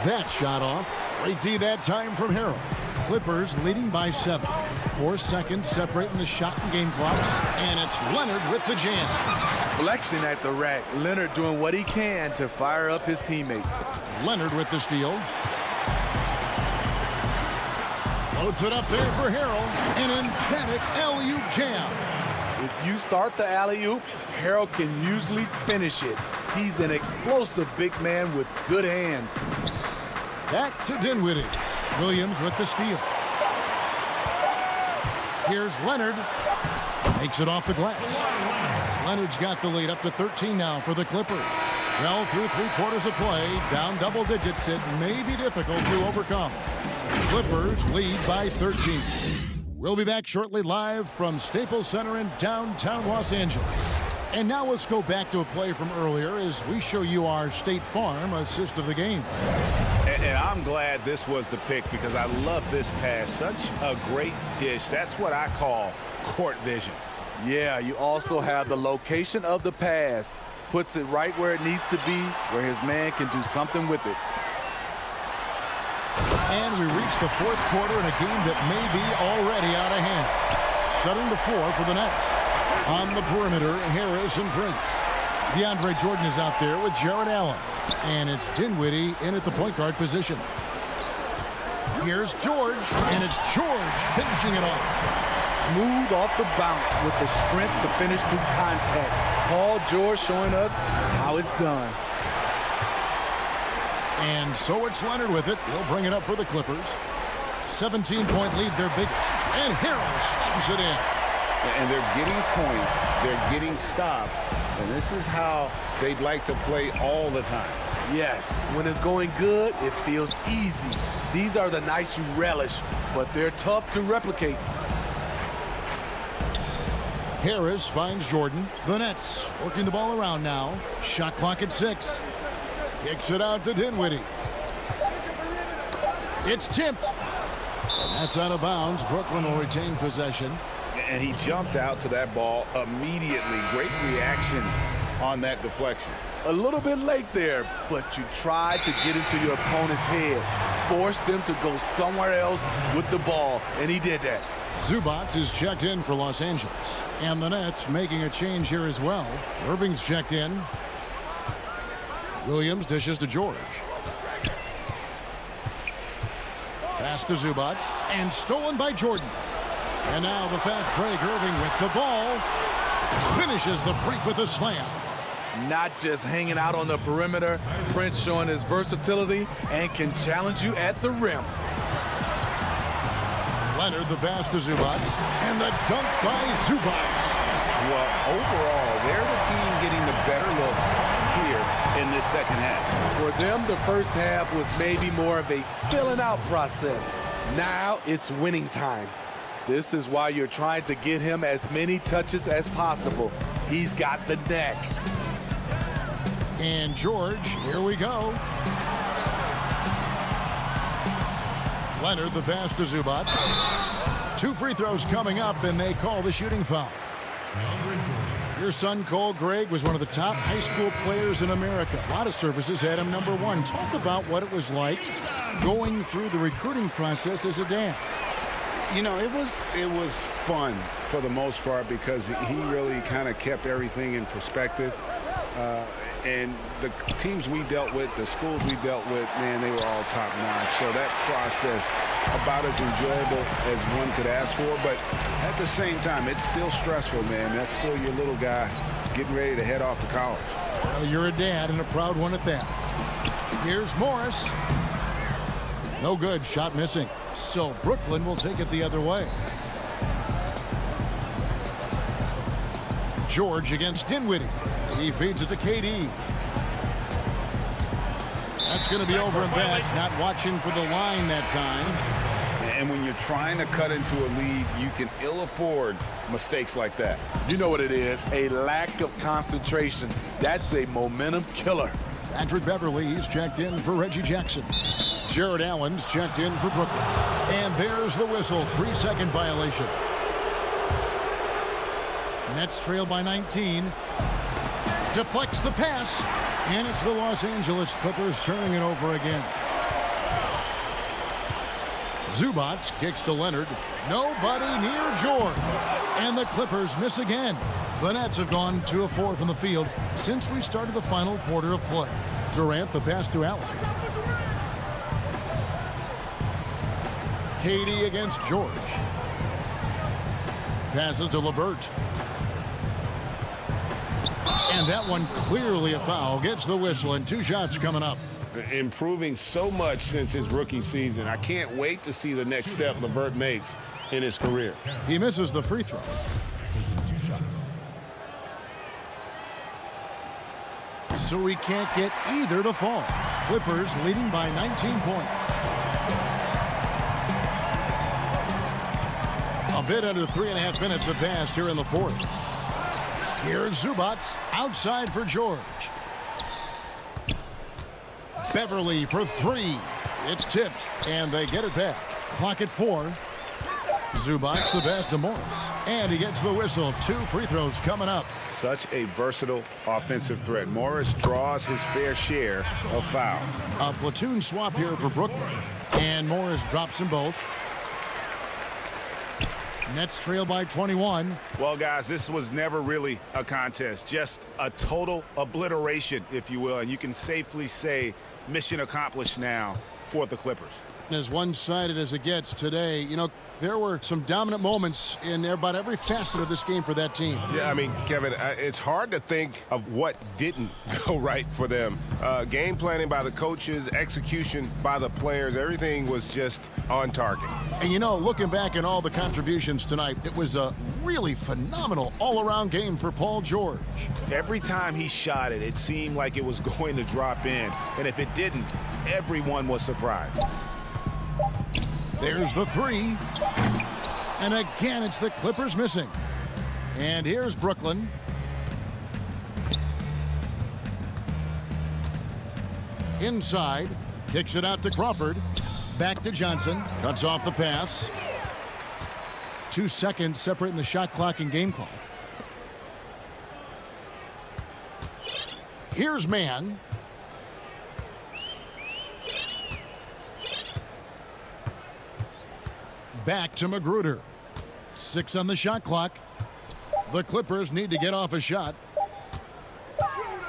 That shot off. Great D that time from Harrell. Clippers leading by 7. 4 seconds separating the shot and game clocks. And it's Leonard with the jam. Flexing at the rack. Leonard doing what he can to fire up his teammates. Leonard with the steal. Loads it up there for Harrell. An emphatic alley-oop jam. If you start the alley-oop, Harrell can usually finish it. He's an explosive big man with good hands. Back to Dinwiddie. Williams with the steal. Here's Leonard. Makes it off the glass. Leonard's got the lead up to 13 now for the Clippers. Well, through 3 quarters of play, down double digits, it may be difficult to overcome. Clippers lead by 13. We'll be back shortly live from Staples Center in downtown Los Angeles. And now let's go back to a play from earlier as we show you our State Farm assist of the game. And I'm glad this was the pick because I love this pass. Such a great dish. That's what I call court vision. Yeah, you also have the location of the pass. Puts it right where it needs to be, where his man can do something with it. And we reach the 4th quarter in a game that may be already out of hand. Setting the floor for the Nets. On the perimeter, Harris and Prince. DeAndre Jordan is out there with Jared Allen. And it's Dinwiddie in at the point guard position. Here's George, and it's George finishing it off. Smooth off the bounce with the strength to finish through contact. Paul George showing us how it's done. And so it's Leonard with it. He'll bring it up for the Clippers. 17-point lead, their biggest. And Harrell slams it in. And they're getting points, they're getting stops, and this is how they'd like to play all the time. Yes, when it's going good, it feels easy. These are the nights you relish, but they're tough to replicate. Harris finds Jordan. The Nets working the ball around now. Shot clock at 6. Kicks it out to Dinwiddie. It's tipped. That's out of bounds. Brooklyn will retain possession. And he jumped out to that ball immediately. Great reaction on that deflection. A little bit late there, but you tried to get into your opponent's head. Forced them to go somewhere else with the ball, and he did that. Zubac is checked in for Los Angeles. And the Nets making a change here as well. Irving's checked in. Williams dishes to George. Pass to Zubac. And stolen by Jordan. And now the fast break. Irving with the ball. Finishes the break with a slam. Not just hanging out on the perimeter. Prince showing his versatility and can challenge you at the rim. Leonard the pass to Zubac. And the dunk by Zubac. Well, overall, they're the team getting the better looks here in this second half. For them, the first half was maybe more of a filling out process. Now it's winning time. This is why you're trying to get him as many touches as possible. He's got the neck. And George, here we go. Leonard the pass to Zubac. 2 free throws coming up, and they call the shooting foul. Your son, Cole Gregg, was one of the top high school players in America. A lot of services had him #1. Talk about what it was like going through the recruiting process as a dad. You know, it was fun for the most part because he really kind of kept everything in perspective. And the teams we dealt with, the schools we dealt with, man, they were all top-notch. So that process, about as enjoyable as one could ask for. But at the same time, it's still stressful, man. That's still your little guy getting ready to head off to college. Well, you're a dad and a proud one at that. Here's Morris. No good. Shot missing. So Brooklyn will take it the other way. George against Dinwiddie. He feeds it to KD. That's going to be over and back. Not watching for the line that time. And when you're trying to cut into a lead, you can ill afford mistakes like that. You know what it is, a lack of concentration. That's a momentum killer. Patrick Beverly, he's checked in for Reggie Jackson. Jared Allen's checked in for Brooklyn. And there's the whistle, 3-second violation. Nets trail by 19. Deflects the pass. And it's the Los Angeles Clippers turning it over again. Zubac kicks to Leonard. Nobody near George. And the Clippers miss again. The Nets have gone 2 of 4 from the field since we started the final quarter of play. Durant the pass to Allen. KD against George. Passes to LeVert. And that one clearly a foul. Gets the whistle and 2 shots coming up. Improving so much since his rookie season. I can't wait to see the next step LeVert makes in his career. He misses the free throw. Taking 2 shots. So we can't get either to fall. Clippers leading by 19 points. A bit under 3.5 minutes have passed here in the fourth. Here's Zubac outside for George. Beverly for 3. It's tipped, and they get it back. Clock at 4. Zubac the pass to Morris. And he gets the whistle. 2 free throws coming up. Such a versatile offensive threat. Morris draws his fair share of fouls. A platoon swap here for Brooklyn. And Morris drops them both. Nets trail by 21. Well, guys, this was never really a contest. Just a total obliteration, if you will. And you can safely say mission accomplished now for the Clippers. As one-sided as it gets today, you know, there were some dominant moments in about every facet of this game for that team. Yeah, I mean, Kevin, it's hard to think of what didn't go right for them. Game planning by the coaches, execution by the players, everything was just on target. And, you know, looking back at all the contributions tonight, it was a really phenomenal all-around game for Paul George. Every time he shot it, it seemed like it was going to drop in. And if it didn't, everyone was surprised. There's the 3. And again, it's the Clippers missing. And here's Brooklyn. Inside. Kicks it out to Crawford. Back to Johnson. Cuts off the pass. 2 seconds separating the shot clock and game clock. Here's Mann. Back to Magruder. 6 on the shot clock. The Clippers need to get off a shot.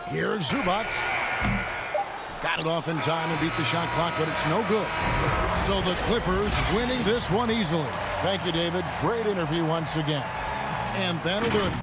Here's Zubac. Got it off in time and beat the shot clock, but it's no good. So the Clippers winning this one easily. Thank you, David. Great interview once again. And that'll do it.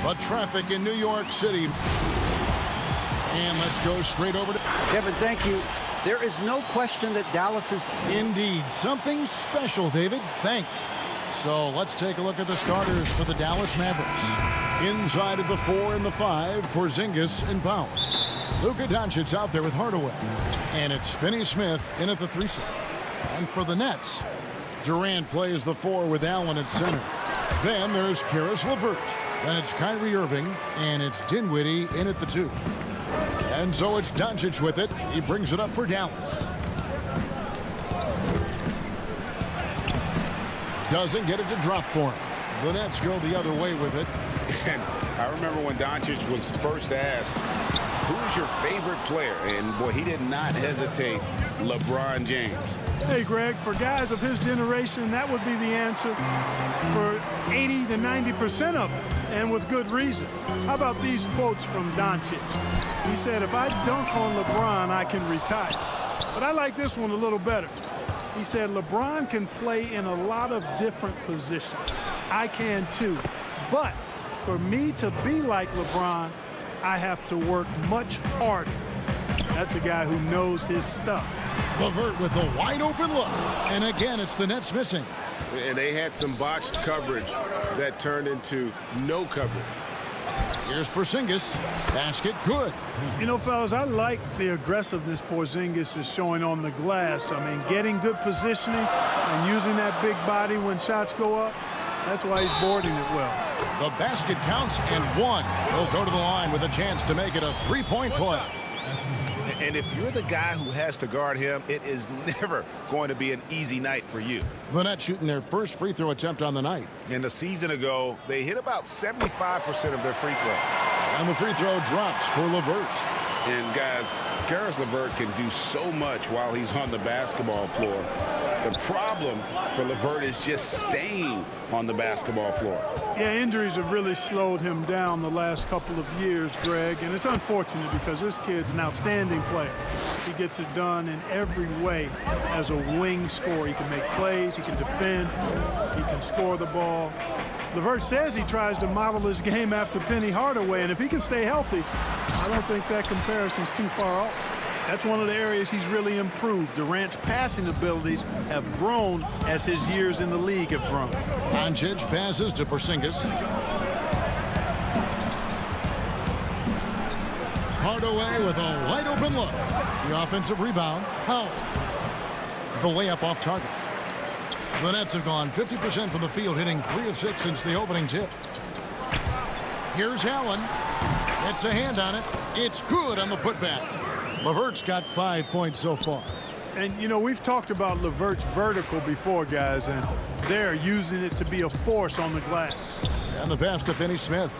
The traffic in New York City. And let's go straight over to Kevin, thank you. There is no question that Dallas is... Indeed. Something special, David. Thanks. So let's take a look at the starters for the Dallas Mavericks. Inside of the 4 and the 5, Porzingis and Powell. Luka Doncic out there with Hardaway. And it's Finney-Smith in at the 3 slot. And for the Nets, Durant plays the 4 with Allen at center. Then there's Karis LeVert. Then it's Kyrie Irving. And it's Dinwiddie in at the 2. And so it's Doncic with it. He brings it up for Dallas. Doesn't get it to drop for him. The Nets go the other way with it. And I remember when Doncic was first asked, who's your favorite player? And boy, he did not hesitate. LeBron James. Hey, Greg, for guys of his generation, that would be the answer for 80 to 90% of them, and with good reason. How about these quotes from Doncic? He said, if I dunk on LeBron, I can retire. But I like this one a little better. He said, LeBron can play in a lot of different positions. I can too. But for me to be like LeBron, I have to work much harder. That's a guy who knows his stuff. LeVert with the wide open look. And again, it's the Nets missing. And they had some botched coverage that turned into no coverage. Here's Porzingis. Basket good. You know, fellas, I like the aggressiveness Porzingis is showing on the glass. I mean, getting good positioning and using that big body when shots go up. That's why he's boarding it well. The basket counts and one. He'll go to the line with a chance to make it a three-point play. And if you're the guy who has to guard him, it is never going to be an easy night for you. The Nets shooting their first free throw attempt on the night. And a season ago, they hit about 75% of their free throw. And the free throw drops for LeVert. And guys, Karis LeVert can do so much while he's on the basketball floor. The problem for LeVert is just staying on the basketball floor. Yeah, injuries have really slowed him down the last couple of years, Greg, and it's unfortunate because this kid's an outstanding player. He gets it done in every way as a wing scorer. He can make plays, he can defend, he can score the ball. LeVert says he tries to model his game after Penny Hardaway, and if he can stay healthy, I don't think that comparison's too far off. That's one of the areas he's really improved. Durant's passing abilities have grown as his years in the league have grown. Doncic passes to Porzingis. Hardaway with a wide open look. The offensive rebound. Powell. The layup off target. The Nets have gone 50% from the field, hitting 3 of 6 since the opening tip. Here's Allen. Gets a hand on it. It's good on the putback. LeVert's got 5 points so far. And, you know, we've talked about LeVert's vertical before, guys, and they're using it to be a force on the glass. And the pass to Finney-Smith.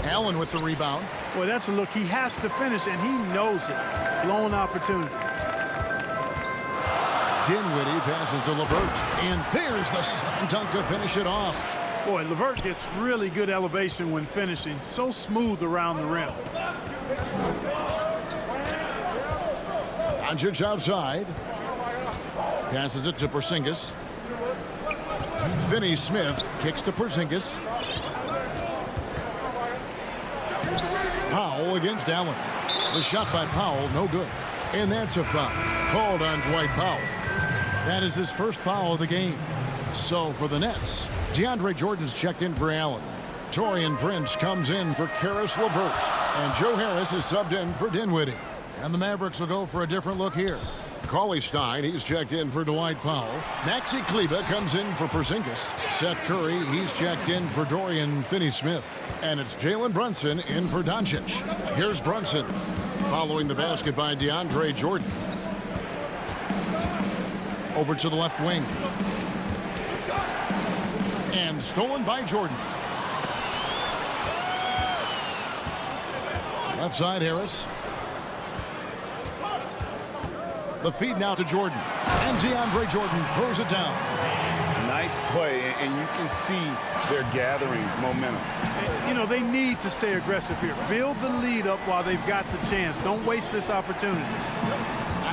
Allen with the rebound. Boy, that's a look. He has to finish, and he knows it. Blown opportunity. Dinwiddie passes to LeVert. And there's the slam dunk to finish it off. Boy, LeVert gets really good elevation when finishing. So smooth around the rim. Doncic outside. Passes it to Porzingis. Finney-Smith kicks to Porzingis. Powell against Allen. The shot by Powell, no good. And that's a foul called on Dwight Powell. That is his first foul of the game. So for the Nets, DeAndre Jordan's checked in for Allen. Taurean Prince comes in for Karis LeVert. And Joe Harris is subbed in for Dinwiddie. And the Mavericks will go for a different look here. Cauley-Stein, he's checked in for Dwight Powell. Maxi Kleber comes in for Porzingis. Seth Curry, he's checked in for Dorian Finney-Smith. And it's Jalen Brunson in for Doncic. Here's Brunson, following the basket by DeAndre Jordan. Over to the left wing. And stolen by Jordan. Left side, Harris. The feed now to Jordan. And DeAndre Jordan throws it down. Nice play, and you can see they're gathering momentum. You know, they need to stay aggressive here. Build the lead up while they've got the chance. Don't waste this opportunity.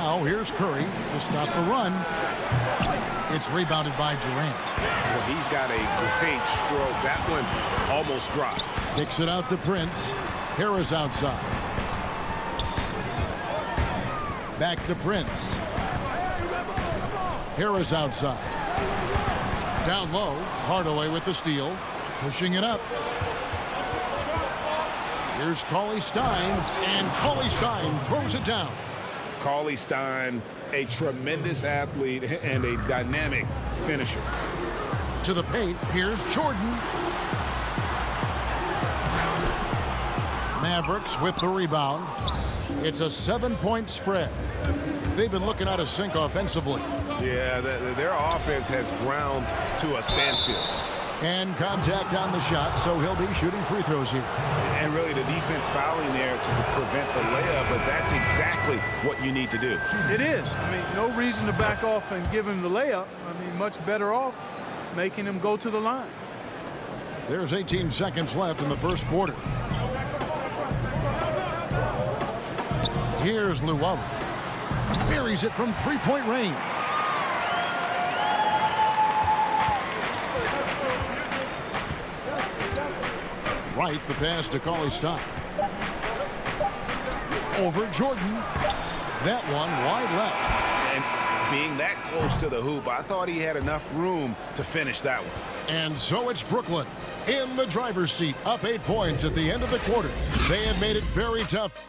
Now here's Curry to stop the run. It's rebounded by Durant. Well, he's got a great stroke. That one almost dropped. Kicks it out to Prince. Harris outside. Back to Prince. Harris outside. Down low. Hardaway with the steal. Pushing it up. Here's Cauley Stein. And Cauley Stein throws it down. Cauley Stein, a tremendous athlete and a dynamic finisher. To the paint. Here's Jordan. Mavericks with the rebound. It's a 7-point spread. They've been looking out of sync offensively. Yeah, their offense has ground to a standstill. And contact on the shot, so he'll be shooting free throws here. And really the defense fouling there to prevent the layup, but that's exactly what you need to do. It is. I mean, no reason to back off and give him the layup. I mean, much better off making him go to the line. There's 18 seconds left in the first quarter. Here's Luwawu. Buries it from three-point range. Right, the pass to Cauley Stein. Over Jordan. That one wide left. And being that close to the hoop, I thought he had enough room to finish that one. And so it's Brooklyn in the driver's seat, up 8 points at the end of the quarter. They have made it very tough.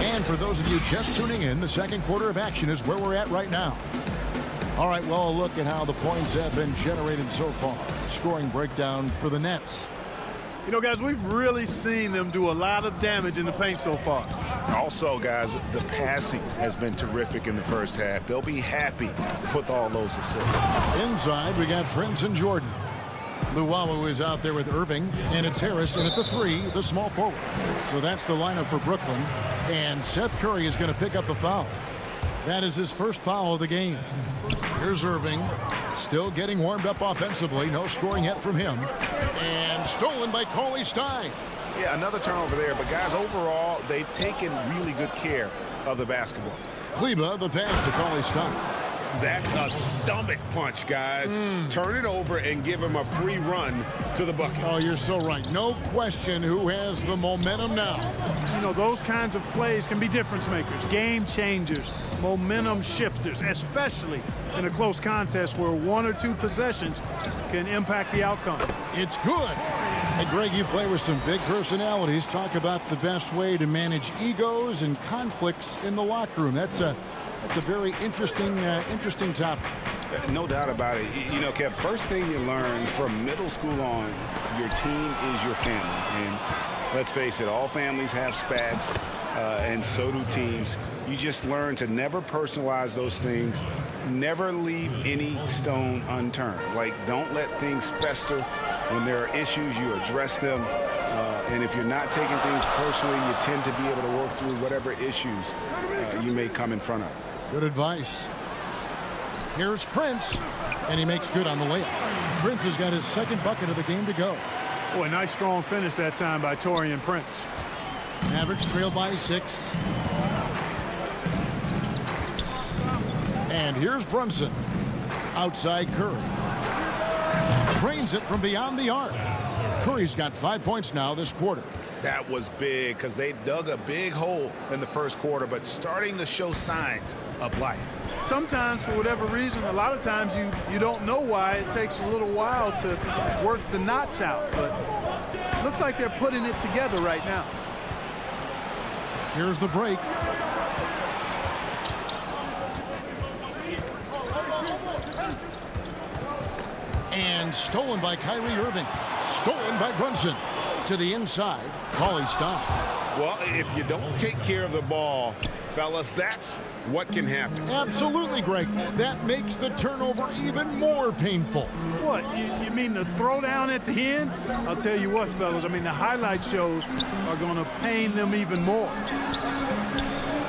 And for those of you just tuning in, the second quarter of action is where we're at right now. All right, well, a look at how the points have been generated so far. Scoring breakdown for the Nets. You know, guys, we've really seen them do a lot of damage in the paint so far. Also, guys, the passing has been terrific in the first half. They'll be happy with all those assists. Inside, we got Prince and Jordan. Luwawu is out there with Irving, and it's Harris, and at the 3, the small forward. So that's the lineup for Brooklyn, and Seth Curry is going to pick up the foul. That is his first foul of the game. Here's Irving, still getting warmed up offensively. No scoring yet from him. And stolen by Cauley Stein. Yeah, another turnover there. But, guys, overall, they've taken really good care of the basketball. Kleba, the pass to Cauley Stein. That's a stomach punch, guys. Turn it over and give him a free run to the bucket. Oh, you're so right. No question who has the momentum now. You know, those kinds of plays can be difference makers, game changers, momentum shifters, especially in a close contest where 1 or 2 possessions can impact the outcome. It's good. And Greg, you play with some big personalities. Talk about the best way to manage egos and conflicts in the locker room. That's a very interesting topic. No doubt about it. You know, Kev, first thing you learn from middle school on, your team is your family. And let's face it, all families have spats, and so do teams. You just learn to never personalize those things. Never leave any stone unturned. Like, don't let things fester. When there are issues, you address them. And if you're not taking things personally, you tend to be able to work through whatever issues you may come in front of. Good advice. Here's Prince, and he makes good on the layup. Prince has got his second bucket of the game to go. Boy, nice strong finish that time by Taurean Prince. Mavericks trail by 6. And here's Brunson. Outside Curry. Drains it from beyond the arc. Curry's got 5 points now this quarter. That was big because they dug a big hole in the first quarter, but starting to show signs of life. Sometimes, for whatever reason, a lot of times you don't know why. It takes a little while to work the knots out, but it looks like they're putting it together right now. Here's the break. And stolen by Kyrie Irving. Stolen by Brunson. To the inside, Cauley Stein. Well, if you don't take care of the ball, fellas, that's what can happen. Absolutely, Greg. That makes the turnover even more painful. What, you mean the throwdown at the end? I'll tell you what, fellas, I mean, the highlight shows are going to pain them even more.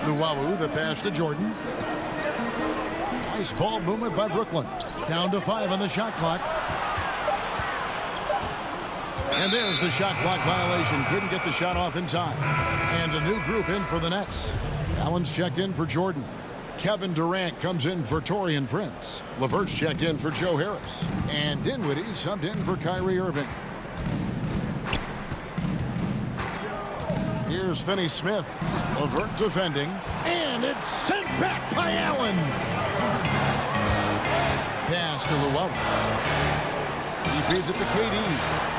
Luwawu, the pass to Jordan. Nice ball movement by Brooklyn. Down to 5 on the shot clock. And there's the shot clock violation. Couldn't get the shot off in time. And a new group in for the Nets. Allen's checked in for Jordan. Kevin Durant comes in for Taurean Prince. LeVert's checked in for Joe Harris. And Dinwiddie subbed in for Kyrie Irving. Here's Finney-Smith. LeVert defending. And it's sent back by Allen. Pass to Llewellyn. He feeds it to KD.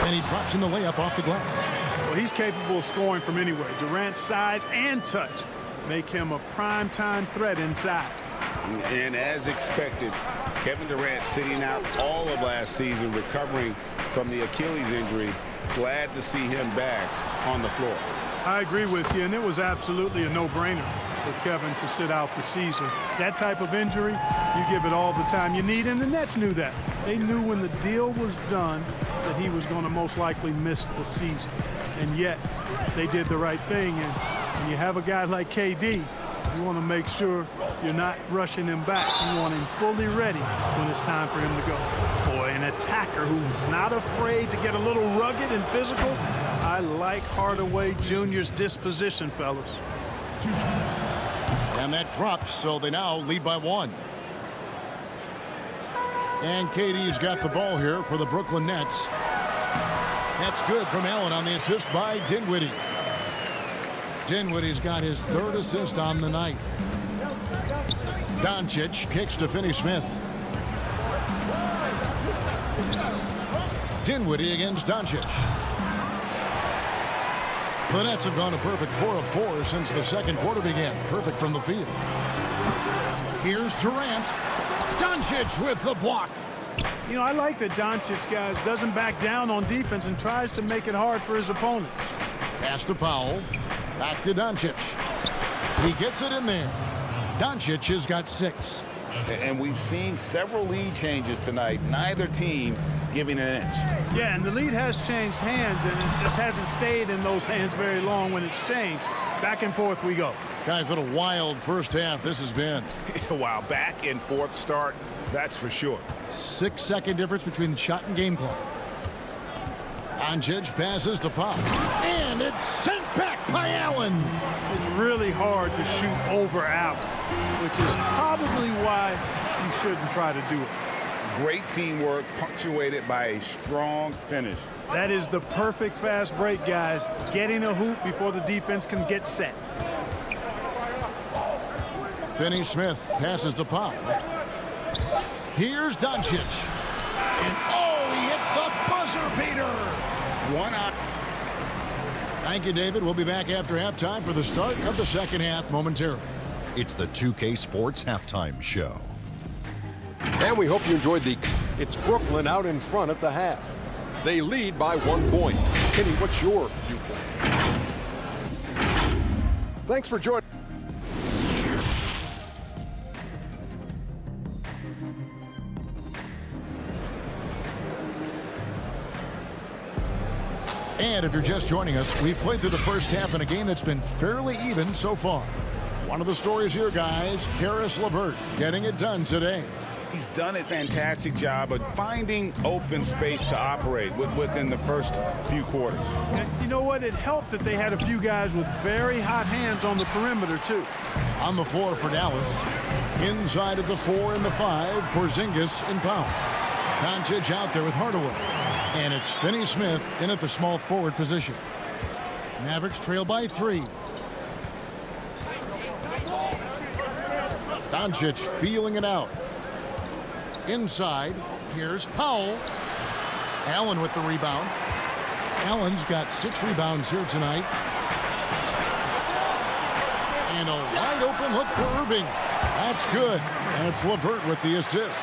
And he drops in the layup off the glass. Well, he's capable of scoring from anywhere. Durant's size and touch make him a prime-time threat inside. And as expected, Kevin Durant sitting out all of last season, recovering from the Achilles injury. Glad to see him back on the floor. I agree with you, and it was absolutely a no-brainer for Kevin to sit out the season. That type of injury, you give it all the time you need, and the Nets knew that. They knew when the deal was done that he was going to most likely miss the season. And yet, they did the right thing, and when you have a guy like KD, you want to make sure you're not rushing him back. You want him fully ready when it's time for him to go. Boy, an attacker who's not afraid to get a little rugged and physical. I like Hardaway Jr.'s disposition, fellas. And that drops, so they now lead by 1. And KD's got the ball here for the Brooklyn Nets. That's good from Allen on the assist by Dinwiddie. Dinwiddie's got his 3rd assist on the night. Doncic kicks to Finney-Smith. Dinwiddie against Doncic. The Nets have gone a perfect 4 of 4 since the second quarter began. Perfect from the field. Here's Durant. Doncic with the block. You know, I like that Doncic, guys, doesn't back down on defense and tries to make it hard for his opponents. Pass to Powell. Back to Doncic. He gets it in there. Doncic has got 6. And we've seen several lead changes tonight. Neither team giving an inch. Yeah, and the lead has changed hands, and it just hasn't stayed in those hands very long when it's changed. Back and forth we go. Guys, what a wild first half this has been. Wow, back and forth start, that's for sure. 6-second difference between the shot and game clock. Doncic passes to Pop. And it's sent back by Allen. It's really hard to shoot over Allen, which is probably why you shouldn't try to do it. Great teamwork, punctuated by a strong finish. That is the perfect fast break, guys. Getting a hoop before the defense can get set. Finney-Smith passes to Pop. Here's Doncic. And he hits the buzzer beater. One on. Thank you, David. We'll be back after halftime for the start of the second half momentarily. It's the 2K Sports Halftime Show. And we hope you enjoyed It's Brooklyn out in front at the half. They lead by 1 point. Kenny, what's your viewpoint? Thanks for joining. And if you're just joining us, we've played through the first half in a game that's been fairly even so far. One of the stories here, guys, Caris LeVert getting it done today. He's done a fantastic job of finding open space to operate within the first few quarters. And you know what? It helped that they had a few guys with very hot hands on the perimeter, too. On the floor for Dallas. Inside of the 4 and the 5, Porzingis and Powell. Doncic out there with Hardaway. And it's Finney-Smith in at the small forward position. Mavericks trail by 3. Doncic feeling it out. Inside, here's Powell. Allen with the rebound. Allen's got 6 rebounds here tonight. And a wide open look for Irving. That's good. And it's LeVert with the assist.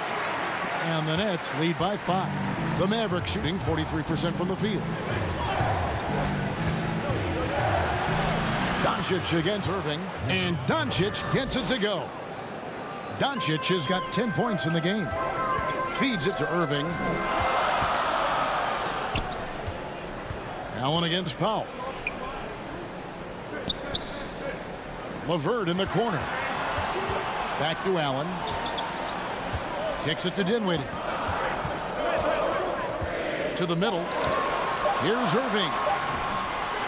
And the Nets lead by 5. The Mavericks shooting 43% from the field. Doncic against Irving. And Doncic gets it to go. Doncic has got 10 points in the game. Feeds it to Irving. Allen against Powell. LeVert in the corner. Back to Allen. Kicks it to Dinwiddie. to the middle. Here's Irving.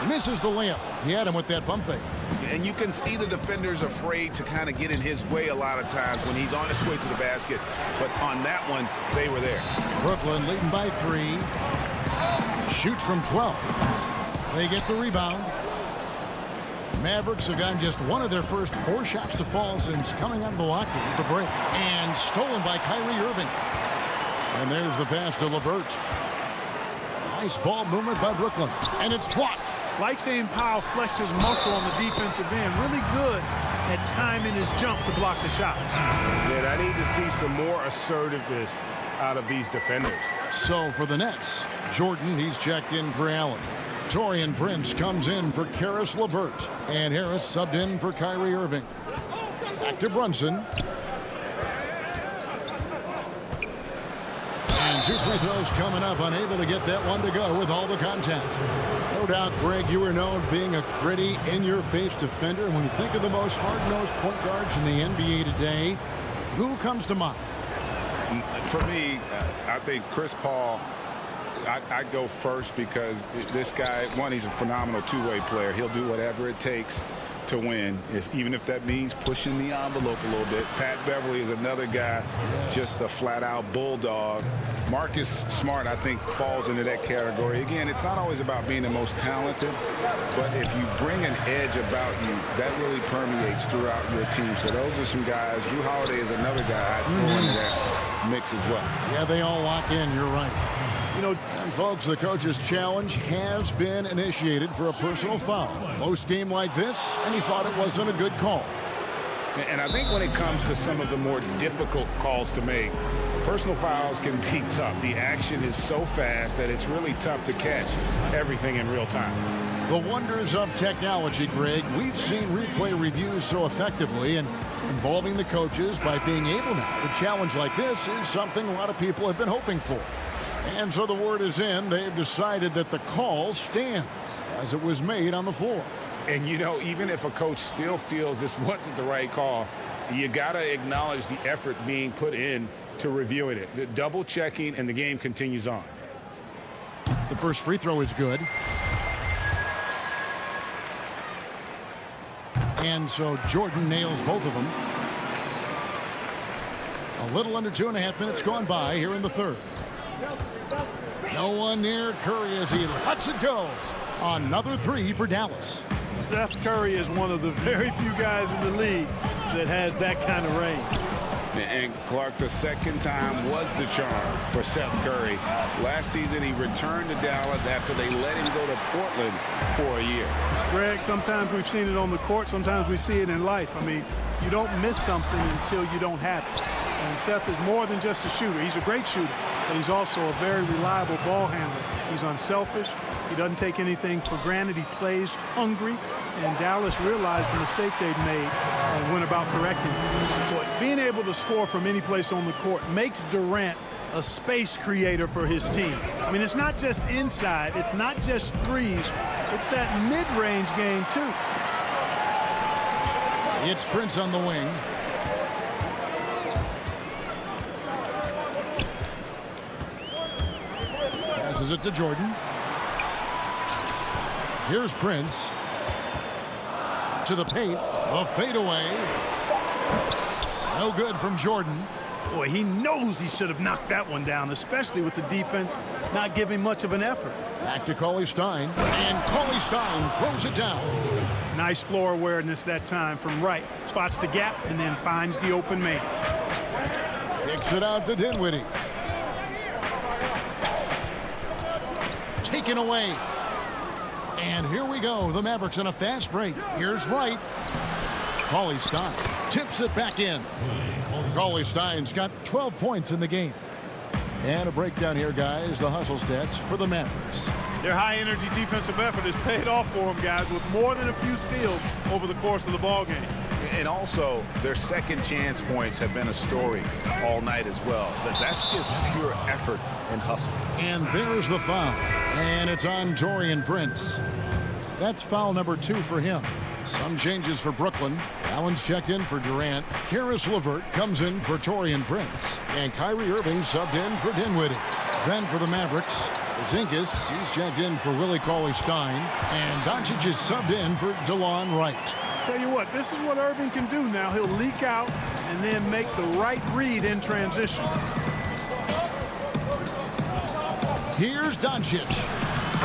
Misses the layup. He had him with that pump fake. And you can see the defenders afraid to kind of get in his way a lot of times when he's on his way to the basket. But on that one, they were there. Brooklyn leading by 3. Shoots from 12. They get the rebound. Mavericks have gotten just one of their first 4 shots to fall since coming out of the locker room at the break. And stolen by Kyrie Irving. And there's the pass to LeVert. Nice ball movement by Brooklyn. And it's blocked. Like seeing Powell flex his muscle on the defensive end. Really good at timing his jump to block the shots. Yeah, I need to see some more assertiveness out of these defenders. So for the Nets, Jordan, he's checked in for Allen. Taurean Prince comes in for Karis LeVert. And Harris subbed in for Kyrie Irving. Back to Brunson. And 2 free throws coming up, unable to get that one to go with all the contact. No doubt, Greg, you were known for being a gritty, in-your-face defender. And when you think of the most hard-nosed point guards in the NBA today, who comes to mind? For me, I think Chris Paul, I'd go first because this guy, one, he's a phenomenal two-way player. He'll do whatever it takes to win, even if that means pushing the envelope a little bit. Pat Beverly is another guy, just a flat-out bulldog. Marcus Smart, I think, falls into that category. Again, it's not always about being the most talented, but if you bring an edge about you, that really permeates throughout your team. So those are some guys. Drew Holiday is another guy I'd throw into that mix as well. Yeah, they all lock in. You're right. You know, and folks, the coach's challenge has been initiated for a personal foul. Close game like this, and he thought it wasn't a good call. And I think when it comes to some of the more difficult calls to make, personal fouls can be tough. The action is so fast that it's really tough to catch everything in real time. The wonders of technology, Greg. We've seen replay reviews so effectively, and involving the coaches by being able now to challenge like this is something a lot of people have been hoping for. And so the word is in. They've decided that the call stands as it was made on the floor. And, you know, even if a coach still feels this wasn't the right call, you got to acknowledge the effort being put in to reviewing it. Double checking, and the game continues on. The first free throw is good. And so Jordan nails both of them. A little under 2.5 minutes gone by here in the third. No one near Curry as he lets it go. Another 3 for Dallas. Seth Curry is one of the very few guys in the league that has that kind of range. And Clark, the second time was the charm for Seth Curry. Last season, he returned to Dallas after they let him go to Portland for a year. Greg, sometimes we've seen it on the court. Sometimes we see it in life. I mean, you don't miss something until you don't have it. And Seth is more than just a shooter. He's a great shooter, but he's also a very reliable ball handler. He's unselfish. He doesn't take anything for granted. He plays hungry. And Dallas realized the mistake they'd made and went about correcting it. So being able to score from any place on the court makes Durant a space creator for his team. I mean, it's not just inside. It's not just threes. It's that mid-range game, too. It's Prince on the wing. Passes it to Jordan. Here's Prince. To the paint. A fadeaway. No good from Jordan. Boy, he knows he should have knocked that one down, especially with the defense not giving much of an effort. Back to Cauley Stein. And Cauley Stein throws it down. Nice floor awareness that time from right. Spots the gap and then finds the open man. Kicks it out to Dinwiddie. Taken away. And here we go. The Mavericks in a fast break. Here's Wright. Cauley Stein tips it back in. Cauley Stein's got 12 points in the game. And a breakdown here, guys. The hustle stats for the Mavericks. Their high-energy defensive effort has paid off for them, guys, with more than a few steals over the course of the ballgame. And also, their second chance points have been a story all night as well. But that's just pure effort and hustle. And there's the foul. And it's on Taurean Prince. That's foul number 2 for him. Some changes for Brooklyn. Allen's checked in for Durant. Karis LeVert comes in for Taurean Prince. And Kyrie Irving subbed in for Dinwiddie. Then for the Mavericks, Porzingis, he's checked in for Willie Cauley-Stein. And Doncic is subbed in for DeLon Wright. Tell you what, this is what Irving can do now. He'll leak out and then make the right read in transition. Here's Doncic.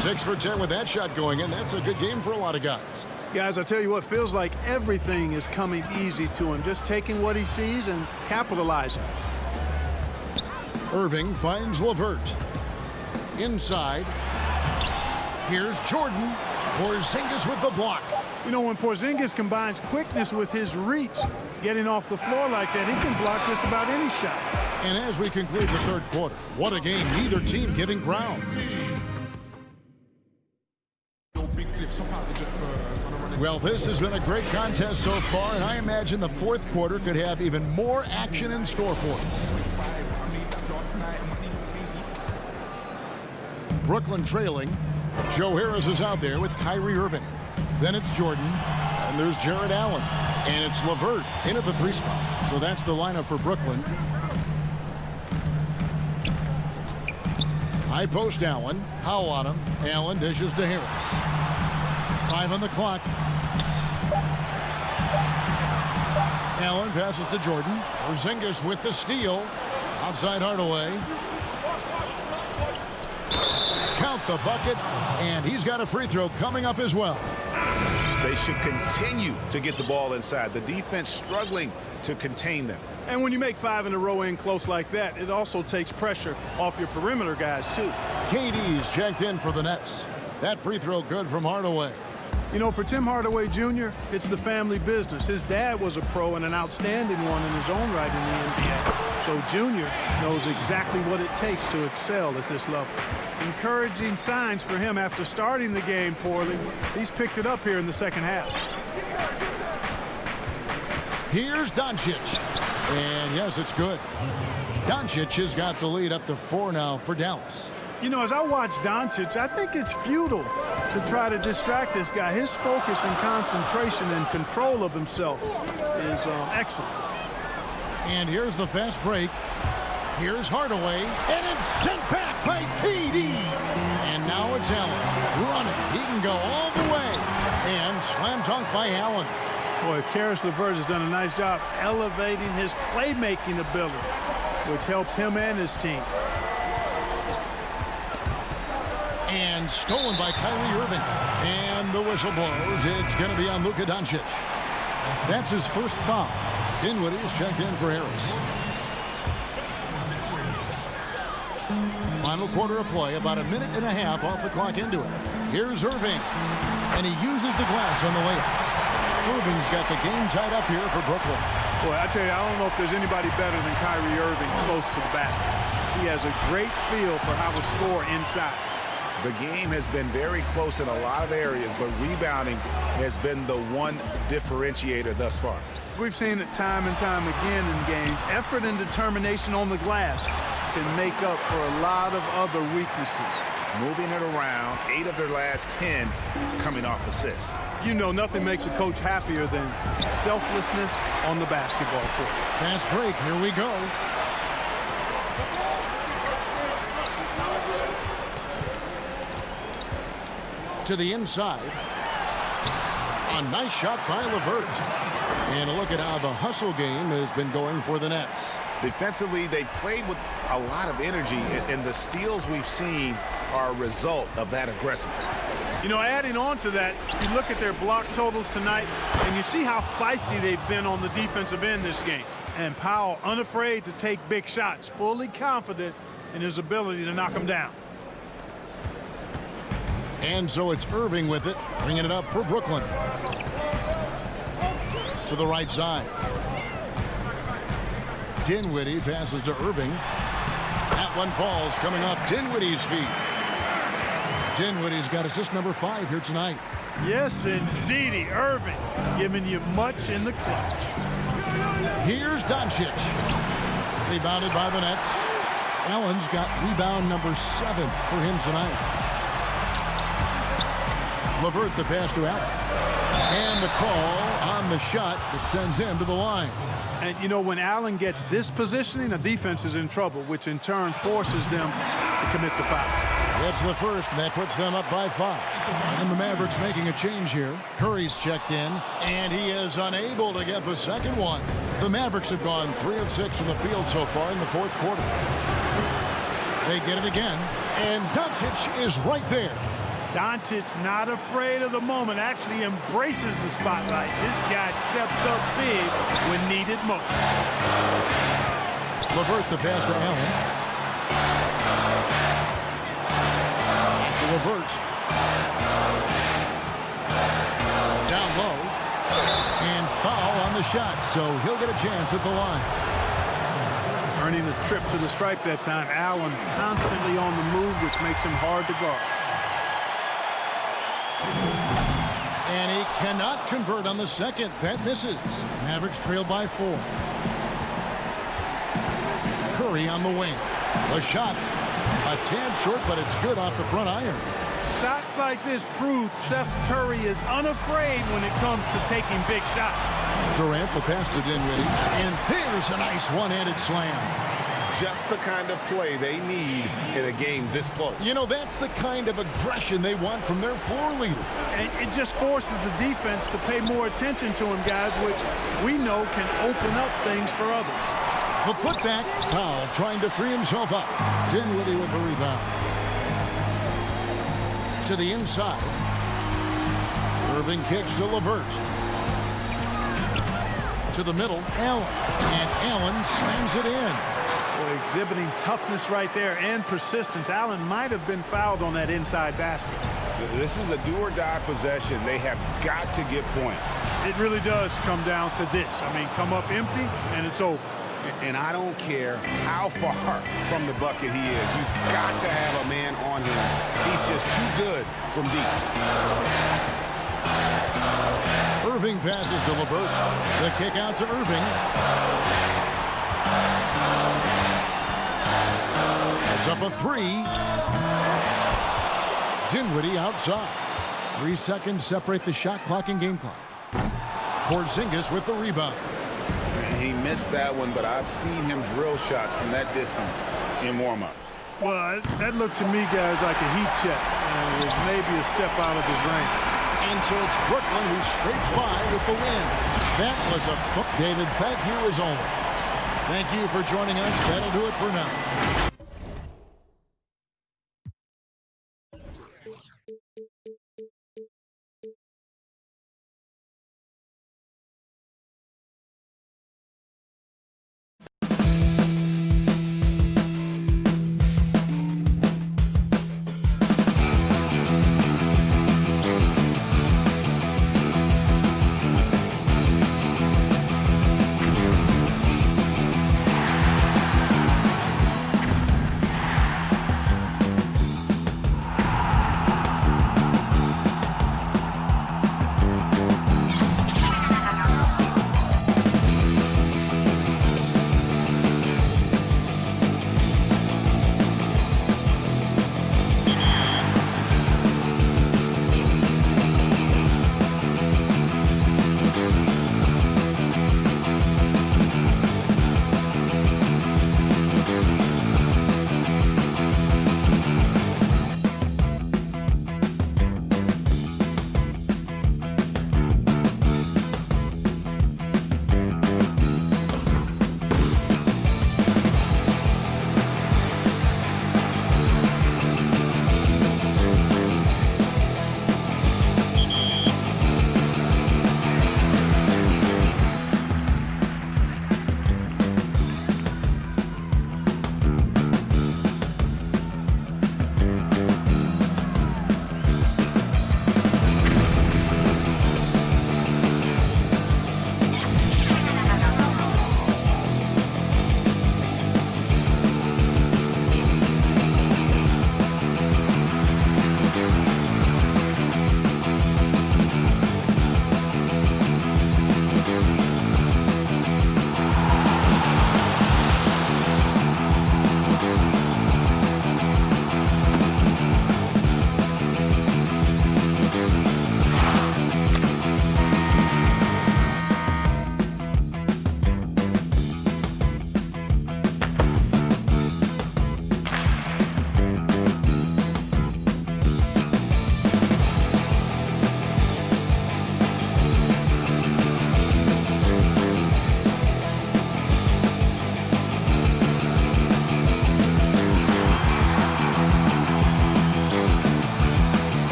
6 for 10 with that shot going in. That's a good game for a lot of guys. Guys, I tell you what, feels like everything is coming easy to him. Just taking what he sees and capitalizing. Irving finds LeVert. Inside. Here's Jordan. Porzingis with the block. You know, when Porzingis combines quickness with his reach, getting off the floor like that, he can block just about any shot. And as we conclude the third quarter, what a game, neither team giving ground. Well, this has been a great contest so far, and I imagine the fourth quarter could have even more action in store for us. Brooklyn trailing. Joe Harris is out there with Kyrie Irving. Then it's Jordan, and there's Jared Allen. And it's LeVert in at the 3 spot. So that's the lineup for Brooklyn. High post Allen. Howell on him. Allen dishes to Harris. 5 on the clock. Allen passes to Jordan. Porzingis with the steal. Outside Hardaway. Count the bucket, and he's got a free throw coming up as well. They should continue to get the ball inside. The defense struggling to contain them. And when you make 5 in a row in close like that, it also takes pressure off your perimeter guys, too. KD's checked in for the Nets. That free throw good from Hardaway. You know, for Tim Hardaway Jr., it's the family business. His dad was a pro and an outstanding one in his own right in the NBA. So Jr. knows exactly what it takes to excel at this level. Encouraging signs for him after starting the game poorly. He's picked it up here in the second half. Here's Doncic. And yes, it's good. Doncic has got the lead up to 4 now for Dallas. You know, as I watch Doncic, I think it's futile to try to distract this guy. His focus and concentration and control of himself is excellent. And here's the fast break. Here's Hardaway, and it's sent back by KD. And now it's Allen running. He can go all the way. And slam dunk by Allen. Boy, Karis LeVert has done a nice job elevating his playmaking ability, which helps him and his team. And stolen by Kyrie Irving. And the whistle blows. It's going to be on Luka Doncic. That's his first foul. Dinwiddie is checked in for Harris. Final quarter of play, about a minute and a half off the clock into it. Here's Irving. And he uses the glass on the layup. Irving's got the game tied up here for Brooklyn. Boy, I tell you, I don't know if there's anybody better than Kyrie Irving close to the basket. He has a great feel for how to score inside. The game has been very close in a lot of areas, but rebounding has been the one differentiator thus far. We've seen it time and time again in games. Effort and determination on the glass can make up for a lot of other weaknesses. Moving it around, 8 of their last 10 coming off assists. You know, nothing makes a coach happier than selflessness on the basketball court. Fast break, here we go. To the inside. A nice shot by LeVert. And a look at how the hustle game has been going for the Nets. Defensively, they played with a lot of energy, and the steals we've seen are a result of that aggressiveness. You know, adding on to that, you look at their block totals tonight, and you see how feisty they've been on the defensive end this game. And Powell, unafraid to take big shots, fully confident in his ability to knock them down. And so it's Irving with it, bringing it up for Brooklyn. To the right side. Dinwiddie passes to Irving. That one falls, coming off Dinwiddie's feet. Dinwiddie's got assist number 5 here tonight. Yes, indeedy. Irving giving you much in the clutch. Here's Doncic. Rebounded by the Nets. Allen's got rebound number 7 for him tonight. LeVert the pass to Allen. And the call on the shot that sends him to the line. And, you know, when Allen gets this positioning, the defense is in trouble, which in turn forces them to commit the foul. It's the first, and that puts them up by 5. And the Mavericks making a change here. Curry's checked in, and he is unable to get the second one. The Mavericks have gone 3 of 6 from the field so far in the fourth quarter. They get it again, and Doncic is right there. Doncic not afraid of the moment, actually embraces the spotlight. This guy steps up big when needed most. LeVert the pass to Allen. LeVert. Down low. And foul on the shot, so he'll get a chance at the line. Earning the trip to the stripe that time. Allen constantly on the move, which makes him hard to guard. And he cannot convert on the second. That misses. Mavericks trail by 4. Curry on the wing. A shot. A tad short, but it's good off the front iron. Shots like this prove Seth Curry is unafraid when it comes to taking big shots. Durant the pass to Dinwiddie. And there's a nice one-handed slam. Just the kind of play they need in a game this close. You know, that's the kind of aggression they want from their floor leader. And it just forces the defense to pay more attention to him, guys, which we know can open up things for others. The putback. Powell trying to free himself up. Dinwiddie with the rebound. To the inside. Irving kicks to LeVert. To the middle. Allen. And Allen slams it in. Exhibiting toughness right there and persistence. Allen might have been fouled on that inside basket. This is a do-or-die possession. They have got to get points. It really does come down to this. I mean, come up empty, and it's over. And I don't care how far from the bucket he is. You've got to have a man on him. He's just too good from deep. Irving passes to LeVert. The kick out to Irving. It's up a 3. Dinwiddie outside. 3 seconds separate the shot clock and game clock. Porzingis with the rebound. And he missed that one, but I've seen him drill shots from that distance in warm-ups. Well, that looked to me, guys, like a heat check. And it was maybe a step out of his range. And so it's Brooklyn who scrapes by with the win. That was a David, thank you as always. Thank you for joining us. That'll do it for now.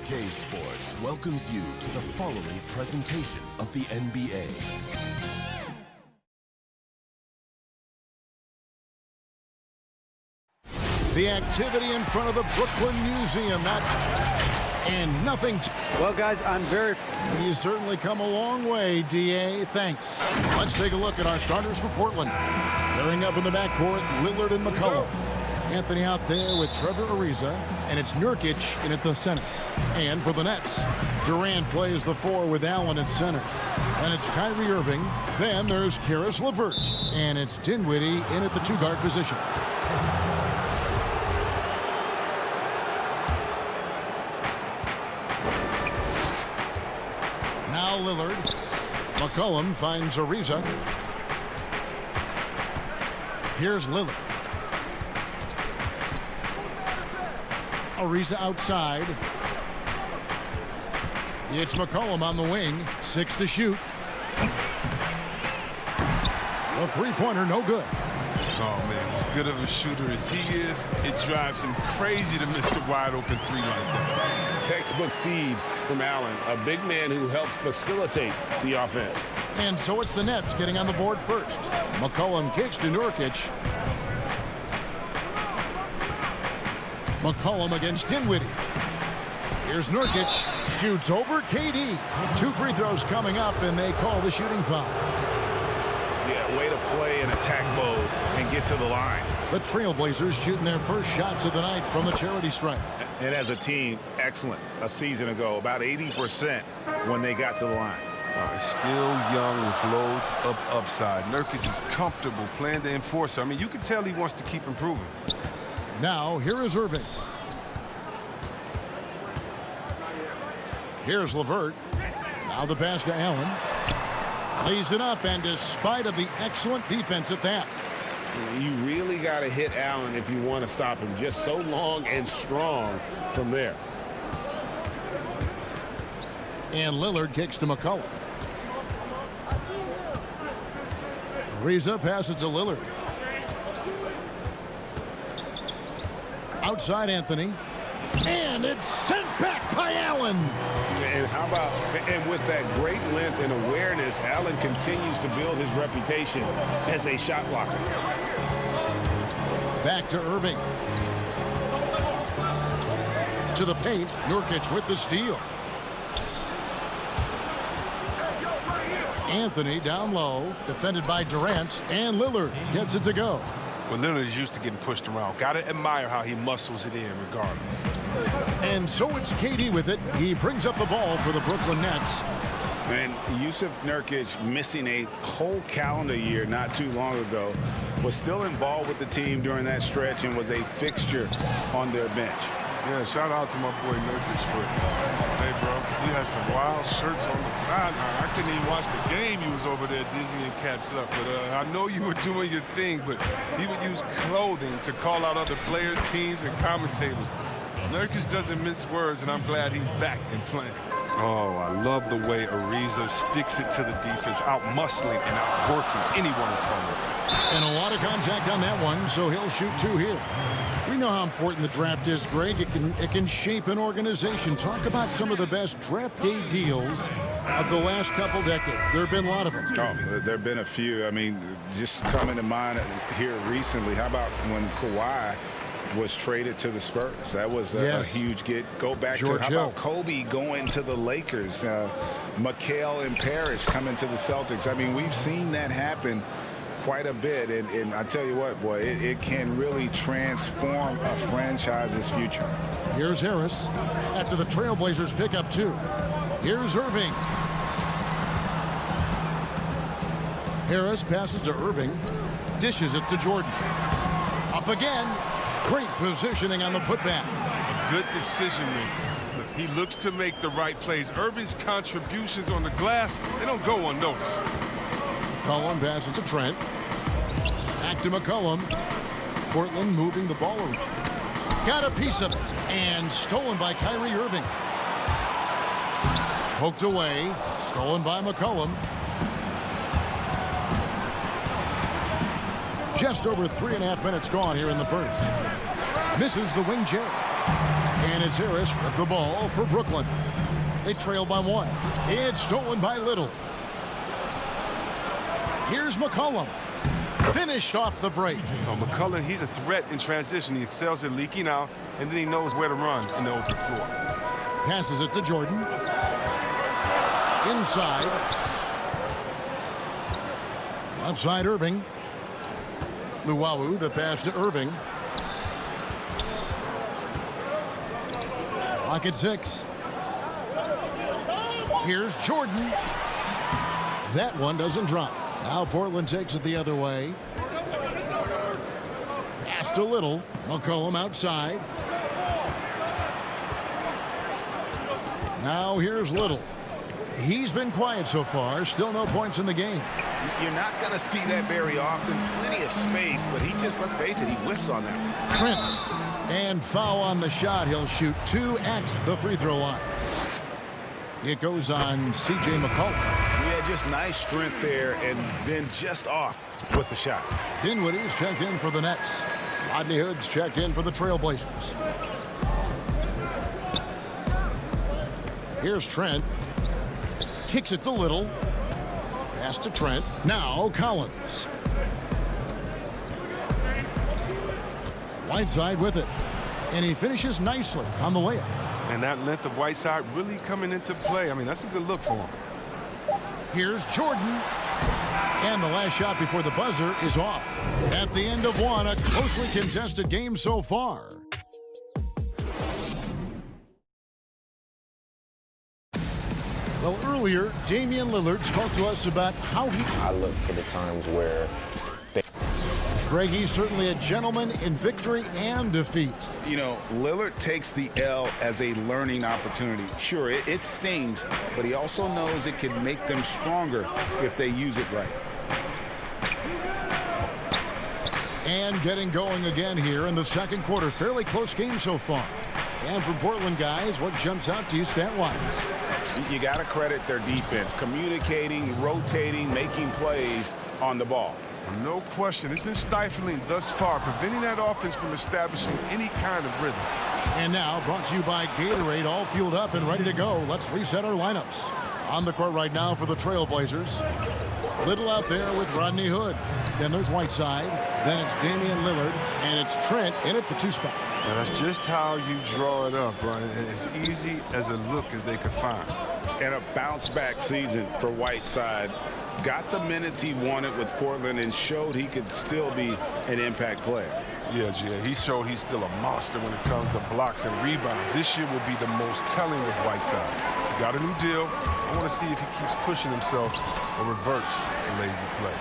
2K Sports welcomes you to the following presentation of the NBA. The activity in front of the Brooklyn Museum. And nothing. Well, guys, I'm very... You certainly come a long way, D.A. Thanks. Let's take a look at our starters for Portland. Pairing up in the backcourt, Lillard and McCollum. Anthony out there with Trevor Ariza, and it's Nurkic in at the center. And for the Nets, Durant plays the 4 with Allen at center. And it's Kyrie Irving. Then there's Karis LeVert. And it's Dinwiddie in at the 2-guard position. Now Lillard. McCollum finds Ariza. Here's Lillard. Ariza outside. It's McCollum on the wing. 6 to shoot. The three-pointer, no good. Oh, man, as good of a shooter as he is, it drives him crazy to miss a wide-open 3 like that. Textbook feed from Allen, a big man who helps facilitate the offense. And so it's the Nets getting on the board first. McCollum kicks to Nurkic. McCollum against Dinwiddie. Here's Nurkic. Shoots over KD. 2 free throws coming up, and they call the shooting foul. Yeah, way to play in attack mode and get to the line. The Trailblazers shooting their first shots of the night from the charity stripe. And as a team, excellent. A season ago, about 80% when they got to the line. Still young with loads of upside. Nurkic is comfortable playing the enforcer. I mean, you can tell he wants to keep improving. Now, here is Irving. Here's LeVert. Now the pass to Allen. Lays it up, and despite of the excellent defense at that. You really got to hit Allen if you want to stop him. Just so long and strong from there. And Lillard kicks to McCollum. Ariza passes to Lillard. Outside Anthony. And it's sent back by Allen. And how about, and with that great length and awareness, Allen continues to build his reputation as a shot blocker. Back to Irving. To the paint. Nurkic with the steal. Anthony down low. Defended by Durant. And Lillard gets it to go. Well, Lillard is used to getting pushed around. Got to admire how he muscles it in regardless. And so it's KD with it. He brings up the ball for the Brooklyn Nets. And Yusuf Nurkic, missing a whole calendar year not too long ago, was still involved with the team during that stretch and was a fixture on their bench. Yeah, shout out to my boy Nurkic. But, hey, bro, he has some wild shirts on the sideline. I couldn't even watch the game. He was over there dizzying cats up. But I know you were doing your thing, but he would use clothing to call out other players, teams, and commentators. Nurkic doesn't mince words, and I'm glad he's back and playing. Oh, I love the way Ariza sticks it to the defense, out-muscling and out-working anyone in front of him. And a lot of contact on that one, so he'll shoot 2 here. We know how important the draft is, Greg. It can shape an organization. Talk about some of the best draft day deals of the last couple decades. There have been a lot of them. Oh, there have been a few. I mean, just coming to mind here recently, how about when Kawhi was traded to the Spurs? That was a huge get. Go back to how about Kobe going to the Lakers, McHale and Parrish coming to the Celtics. I mean, we've seen that happen quite a bit, and I tell you what, boy, it can really transform a franchise's future. Here's Harris after the Trailblazers pick up 2. Here's Irving. Harris passes to Irving, dishes it to Jordan. Up again. Great positioning on the putback. Good decision making. He looks to make the right plays. Irving's contributions on the glass, they don't go unnoticed. McCollum passes to Trent. Back to McCollum. Portland moving the ball around. Got a piece of it. And stolen by Kyrie Irving. Poked away. Stolen by McCollum. Just over 3.5 minutes gone here in the first. Misses the wing J. And it's Harris with the ball for Brooklyn. They trail by 1. It's stolen by Little. Here's McCollum. Finished off the break. McCollum, he's a threat in transition. He excels at leaking out, and then he knows where to run in the open floor. Passes it to Jordan. Inside. Outside Irving. Luwawu, the pass to Irving. Clock at 6. Here's Jordan. That one doesn't drop. Now Portland takes it the other way. Pass to Little. McCollum outside. Now here's Little. He's been quiet so far. Still no points in the game. You're not going to see that very often. Plenty of space, but he just, let's face it, he whiffs on that. Prince. And foul on the shot. He'll shoot 2 at the free throw line. It goes on C.J. McCollum. Yeah, just nice strength there, and then just off with the shot. Dinwiddie's checked in for the Nets. Rodney Hood's checked in for the Trailblazers. Here's Trent. Kicks it to Little. Pass to Trent. Now Collins. Whiteside with it. And he finishes nicely on the layup. And that length of Whiteside really coming into play. I mean, that's a good look for him. Here's Jordan. And the last shot before the buzzer is off. At the end of one, a closely contested game so far. Well, earlier, Damian Lillard spoke to us about how he... I look to the times where... Greg, he's certainly a gentleman in victory and defeat. You know, Lillard takes the L as a learning opportunity. Sure, it stings, but he also knows it can make them stronger if they use it right. And getting going again here in the second quarter. Fairly close game so far. And for Portland guys, what jumps out to you stat-wise? You got to credit their defense. Communicating, rotating, making plays on the ball. No question. It's been stifling thus far, preventing that offense from establishing any kind of rhythm. And now, brought to you by Gatorade, all fueled up and ready to go. Let's reset our lineups. On the court right now for the Trailblazers. Little out there with Rodney Hood. Then there's Whiteside. Then it's Damian Lillard. And it's Trent in at the 2 spot. Now that's just how you draw it up, Brian. As easy as a look as they could find. And a bounce-back season for Whiteside. Got the minutes he wanted with Portland and showed he could still be an impact player. Yeah, Jay, he showed he's still a monster when it comes to blocks and rebounds. This year will be the most telling with Whiteside. He got a new deal. I want to see if he keeps pushing himself or reverts to lazy play.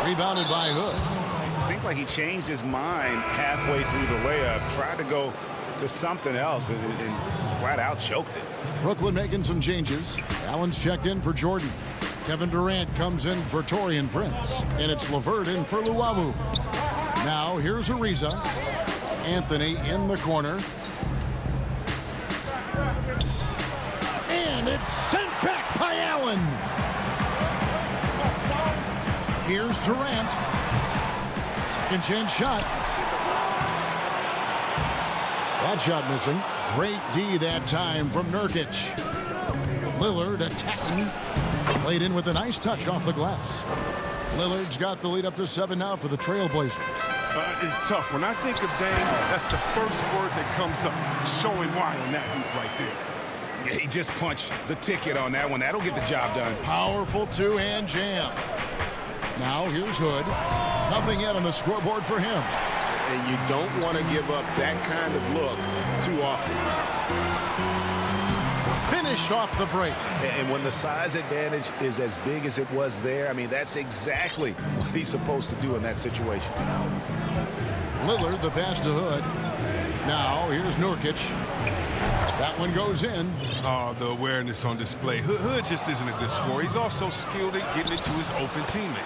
Rebounded by Hood. It seemed like he changed his mind halfway through the layup, tried to go to something else and flat out choked it. Brooklyn making some changes. Allen's checked in for Jordan. Kevin Durant comes in for Taurean Prince. And it's LeVert in for Luwawu. Now here's Ariza. Anthony in the corner. And it's sent back by Allen. Here's Durant. Second chance shot. That shot missing. Great D that time from Nurkic. Lillard attacking. Played in with a nice touch off the glass. Lillard's got the lead up to 7 now for the Trailblazers. It's tough. When I think of Dame, that's the first word that comes up. Showing why on that hoop right there. Yeah, he just punched the ticket on that one. That'll get the job done. Powerful two-hand jam. Now here's Hood. Nothing yet on the scoreboard for him. And you don't want to give up that kind of look too often. Finished off the break. And when the size advantage is as big as it was there, I mean, that's exactly what he's supposed to do in that situation. Lillard, the pass to Hood. Now, here's Nurkic. That one goes in. Oh, the awareness on display. Hood just isn't a good scorer. He's also skilled at getting it to his open teammates.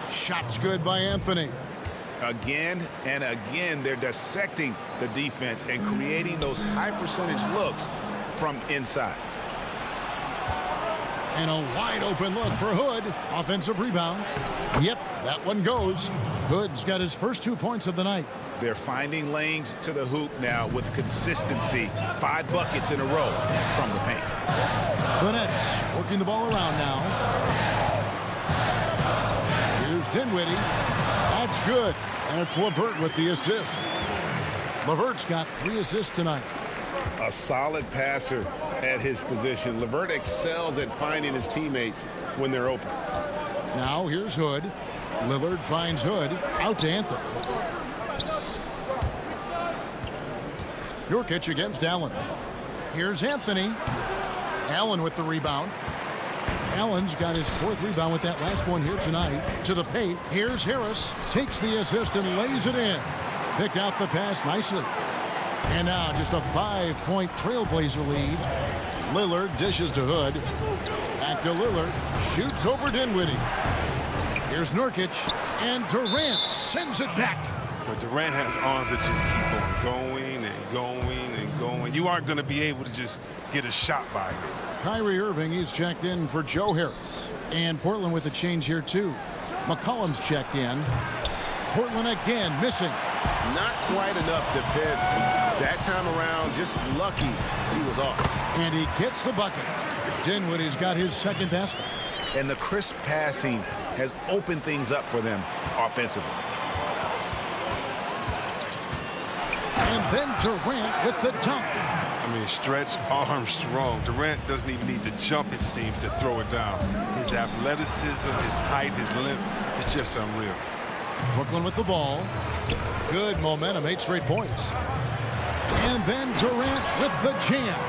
Shots good by Anthony. Again and again, they're dissecting the defense and creating those high-percentage looks from inside. And a wide open look for Hood. Offensive rebound. Yep, that one goes. Hood's got his first 2 points of the night. They're finding lanes to the hoop now with consistency. 5 buckets in a row from the paint. The Nets working the ball around now. Here's Dinwiddie. That's good. And it's LeVert with the assist. LeVert's got 3 assists tonight. A solid passer at his position. LeVert excels at finding his teammates when they're open. Now here's Hood. Lillard finds Hood. Out to Anthony. Nurkic against Allen. Here's Anthony. Allen with the rebound. Allen's got his 4th rebound with that last one here tonight. To the paint. Here's Harris. Takes the assist and lays it in. Picked out the pass nicely. And now just a 5-point Trailblazer lead. Lillard dishes to Hood. Back to Lillard. Shoots over Dinwiddie. Here's Nurkic. And Durant sends it back. But Durant has arms that just keep on going and going and going. You aren't going to be able to just get a shot by him. Kyrie Irving, he's checked in for Joe Harris. And Portland with a change here, too. McCollum's checked in. Portland again missing. Not quite enough defense that time around. Just lucky he was off. And he gets the bucket. Dinwiddie's got his 2nd basket. And the crisp passing has opened things up for them offensively. And then Durant with the dunk. I mean, stretch Armstrong. Durant doesn't even need to jump, it seems, to throw it down. His athleticism, his height, his length, it's just unreal. Brooklyn with the ball. Good momentum, 8 straight points. And then Durant with the jam.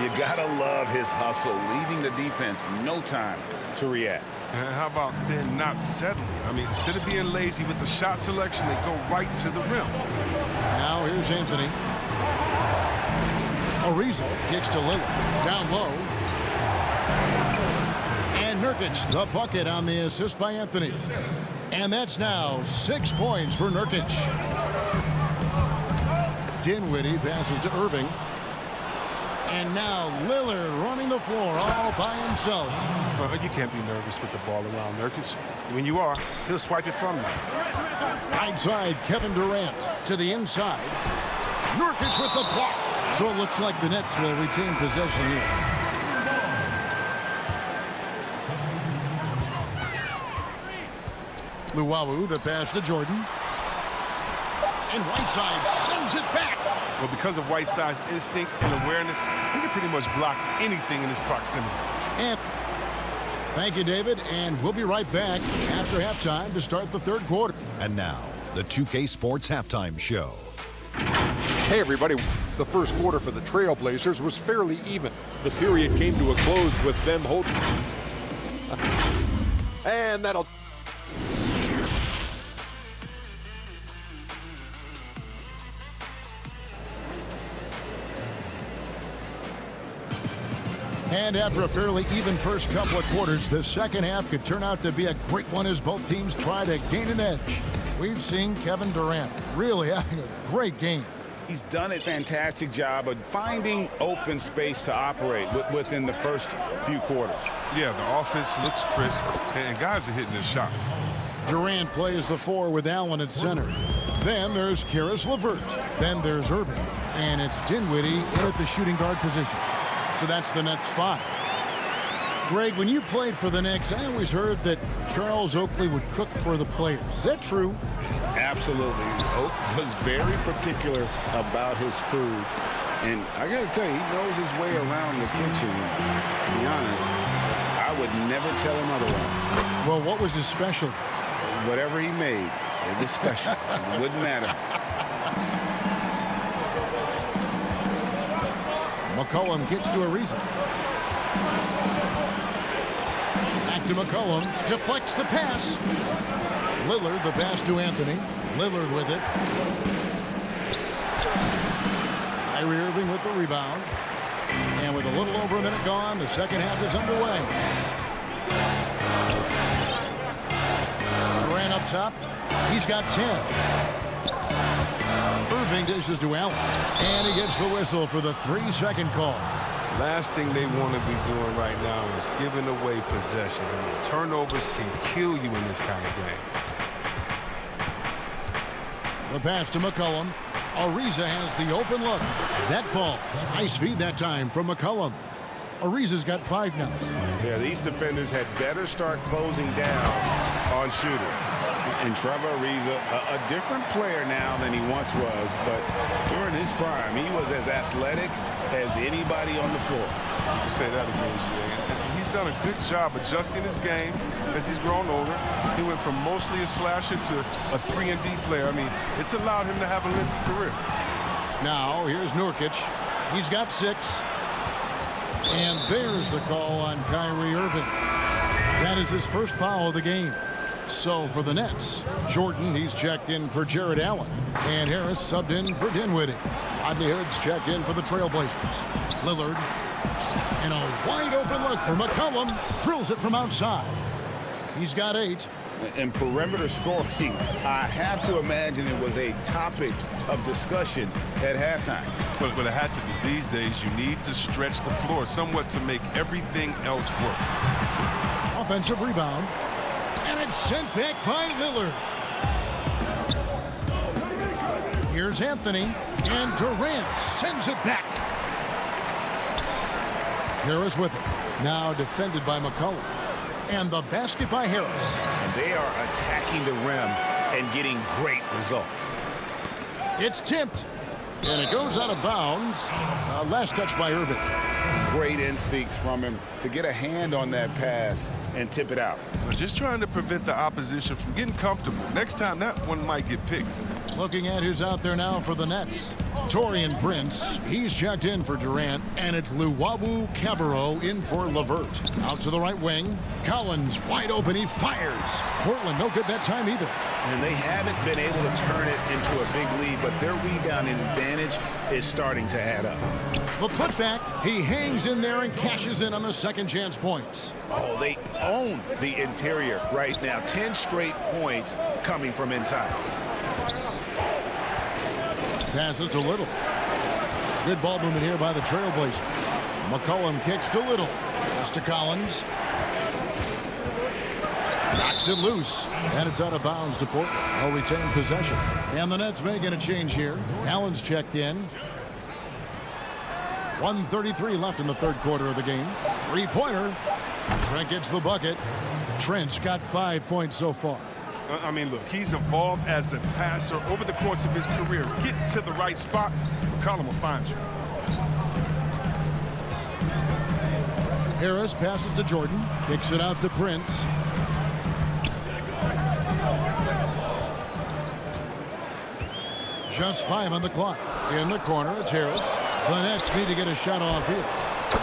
You gotta love his hustle, leaving the defense no time to react. And how about then not settling? I mean, instead of being lazy with the shot selection, they go right to the rim. Now here's Anthony. Ariza kicks to Lillard. Down low. And Nurkic, the bucket on the assist by Anthony. And that's now 6 points for Nurkic. Dinwiddie passes to Irving. And now Lillard running the floor all by himself. Well, you can't be nervous with the ball around Nurkic. When you are, he'll swipe it from you. Outside, Kevin Durant to the inside. Nurkic with the block. So it looks like the Nets will retain possession here. Luwawu, the pass to Jordan. And Whiteside sends it back. Well, because of Whiteside's instincts and awareness, he can pretty much block anything in his proximity. And thank you, David. And we'll be right back after halftime to start the 3rd quarter. And now, the 2K Sports Halftime Show. Hey, everybody. The first quarter for the Trailblazers was fairly even. The period came to a close with them holding. And that'll... And after a fairly even first couple of quarters, the second half could turn out to be a great one as both teams try to gain an edge. We've seen Kevin Durant really having a great game. He's done a fantastic job of finding open space to operate within the first few quarters. Yeah, the offense looks crisp, and guys are hitting their shots. Durant plays the 4 with Allen at center. Then there's Karis LeVert. Then there's Irving. And it's Dinwiddie in at the shooting guard position. So that's the Nets 5. Greg, when you played for the Knicks, I always heard that Charles Oakley would cook for the players. Is that true? Absolutely. Oak was very particular about his food. And I got to tell you, he knows his way around the kitchen. To be honest, I would never tell him otherwise. Well, what was his special? Whatever he made, it was special. It wouldn't matter. McCollum gets to Ariza. Back to McCollum. Deflects the pass. Lillard, the pass to Anthony. Lillard with it. Kyrie Irving with the rebound. And with a little over a minute gone, the second half is underway. Durant up top. He's got 10. Irving dishes to Allen. And he gets the whistle for the 3-second call. Last thing they want to be doing right now is giving away possessions. And turnovers can kill you in this kind of game. The pass to McCollum. Ariza has the open look. That falls. Nice feed that time from McCollum. Ariza's got 5 now. Yeah, these defenders had better start closing down on shooters. And Trevor Ariza, a different player now than he once was, but during his prime, he was as athletic as anybody on the floor. You say that again, GA. He's done a good job adjusting his game as he's grown older. He went from mostly a slasher to a 3-and-D player. I mean, it's allowed him to have a lengthy career. Now, here's Nurkic. He's got 6. And there's the call on Kyrie Irving. That is his first foul of the game. So for the Nets, Jordan, he's checked in for Jared Allen. And Harris subbed in for Dinwiddie. Rodney Hood's checked in for the Trailblazers. Lillard. And a wide open look for McCollum. Drills it from outside. He's got 8. And perimeter scoring, I have to imagine it was a topic of discussion at halftime. But it had to be. These days, you need to stretch the floor somewhat to make everything else work. Offensive rebound. And it's sent back by Lillard. Here's Anthony. And Durant sends it back. Harris with it. Now defended by McCollum. And the basket by Harris. And they are attacking the rim and getting great results. It's tipped. And it goes out of bounds. Last touch by Irving. Great instincts from him to get a hand on that pass and tip it out. We're just trying to prevent the opposition from getting comfortable. Next time, that one might get picked. Looking at who's out there now for the Nets. Taurean Prince, he's checked in for Durant, and it's Luwawu Cabarrot in for LeVert. Out to the right wing. Collins wide open, he fires. Portland no good that time either. And they haven't been able to turn it into a big lead, but their rebounding advantage is starting to add up. The putback, he hangs in there and cashes in on the second chance points. Oh, they own the interior right now. 10 straight points coming from inside. Passes to Little. Good ball movement here by the Trailblazers. McCollum kicks to Little. Pass to Collins. Knocks it loose. And it's out of bounds to Portland. They'll retain possession. And the Nets making a change here. Allen's checked in. 1:33 left in the third quarter of the game. 3-pointer. Trent gets the bucket. Trent's got 5 points so far. I mean, look, he's evolved as a passer over the course of his career. Get to the right spot, McCollum will find you. Harris passes to Jordan. Kicks it out to Prince. Just 5 on the clock. In the corner, it's Harris. The Nets need to get a shot off here.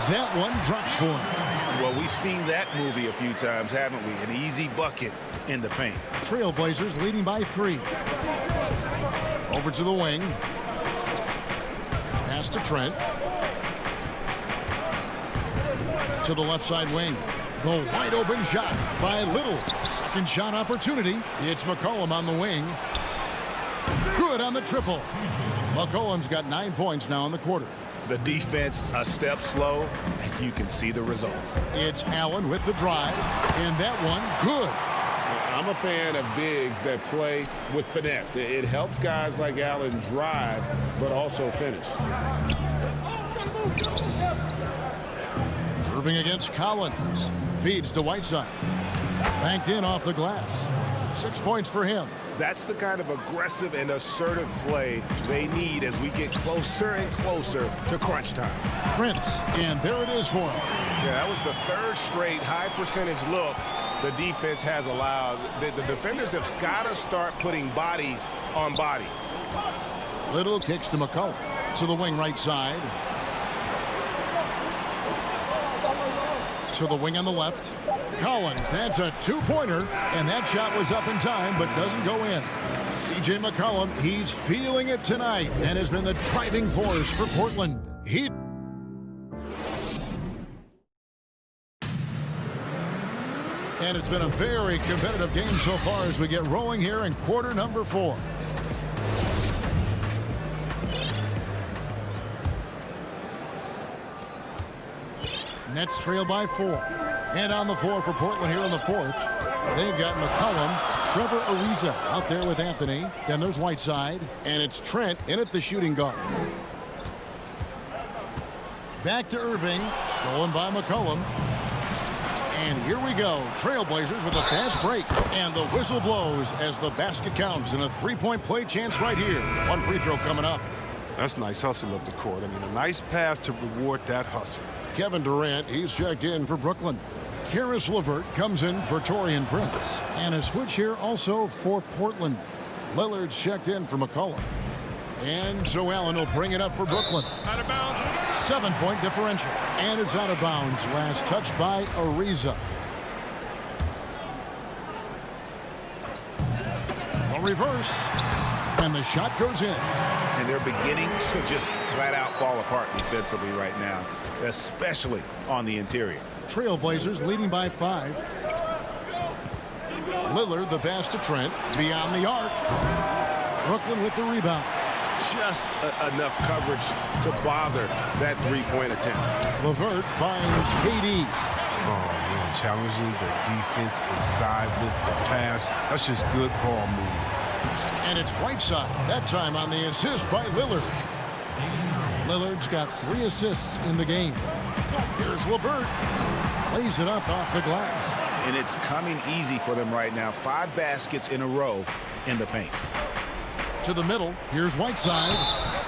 That one drops for him. Well, we've seen that movie a few times, haven't we? An easy bucket in the paint. Trailblazers leading by 3. Over to the wing. Pass to Trent. To the left side wing. The wide open shot by Little. Second shot opportunity. It's McCollum on the wing. Good on the triple. McCollum's got 9 points now in the quarter. The defense a step slow, and you can see the results. It's Allen with the drive, and that one good. I'm a fan of bigs that play with finesse. It helps guys like Allen drive, but also finish. Irving against Collins. Feeds to Whiteside. Banked in off the glass. 6 points for him. That's the kind of aggressive and assertive play they need as we get closer and closer to crunch time. Prince, and there it is for him. Yeah, that was the third straight high percentage look the defense has allowed. The defenders have got to start putting bodies on bodies. Little kicks to McCollum. To the wing right side. To the wing on the left. Collins, that's a 2-pointer, and that shot was up in time, but doesn't go in. C.J. McCollum, he's feeling it tonight, and has been the driving force for Portland. And it's been a very competitive game so far as we get rolling here in quarter number 4. Nets trail by 4. And on the floor for Portland here in the fourth. They've got McCollum, Trevor Ariza out there with Anthony. Then there's Whiteside. And it's Trent in at the shooting guard. Back to Irving. Stolen by McCollum. And here we go. Trailblazers with a fast break. And the whistle blows as the basket counts. And a three-point play chance right here. One free throw coming up. That's nice hustle up the court. I mean, a nice pass to reward that hustle. Kevin Durant, he's checked in for Brooklyn. Karis LeVert comes in for Taurean Prince. And a switch here also for Portland. Lillard's checked in for McCollum. And so Allen will bring it up for Brooklyn. Out of bounds. 7-point differential. And it's out of bounds. Last touch by Ariza. A reverse. And the shot goes in. And they're beginning to just flat out fall apart defensively right now, especially on the interior. Trailblazers leading by 5. Lillard the pass to Trent. Beyond the arc. Brooklyn with the rebound. Just enough coverage to bother that three-point attempt. LeVert finds KD. Oh, man, challenging the defense inside with the pass. That's just good ball movement. And it's Whiteside. That time on the assist by Lillard. Lillard's got 3 assists in the game. Here's LeVert. Lays it up off the glass. And it's coming easy for them right now. 5 baskets in a row in the paint. To the middle. Here's Whiteside.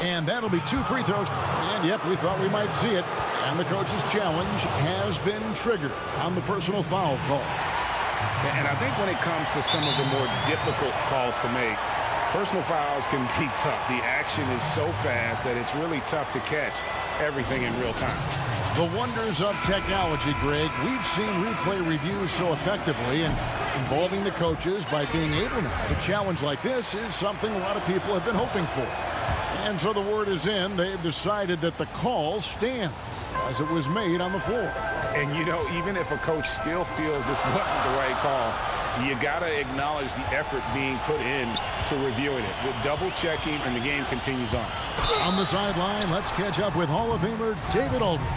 And that'll be 2 free throws. And yep, we thought we might see it. And the coach's challenge has been triggered on the personal foul call. And I think when it comes to some of the more difficult calls to make, personal fouls can be tough. The action is so fast that it's really tough to catch everything in real time. The wonders of technology, Greg. We've seen replay reviews so effectively, and involving the coaches by being able to challenge like this is something a lot of people have been hoping for. And so the word is in. They've decided that the call stands as it was made on the floor. And, you know, even if a coach still feels this wasn't the right call, you got to acknowledge the effort being put in to reviewing it. With double-checking, and the game continues on. On the sideline, let's catch up with Hall of Famer David Aldridge.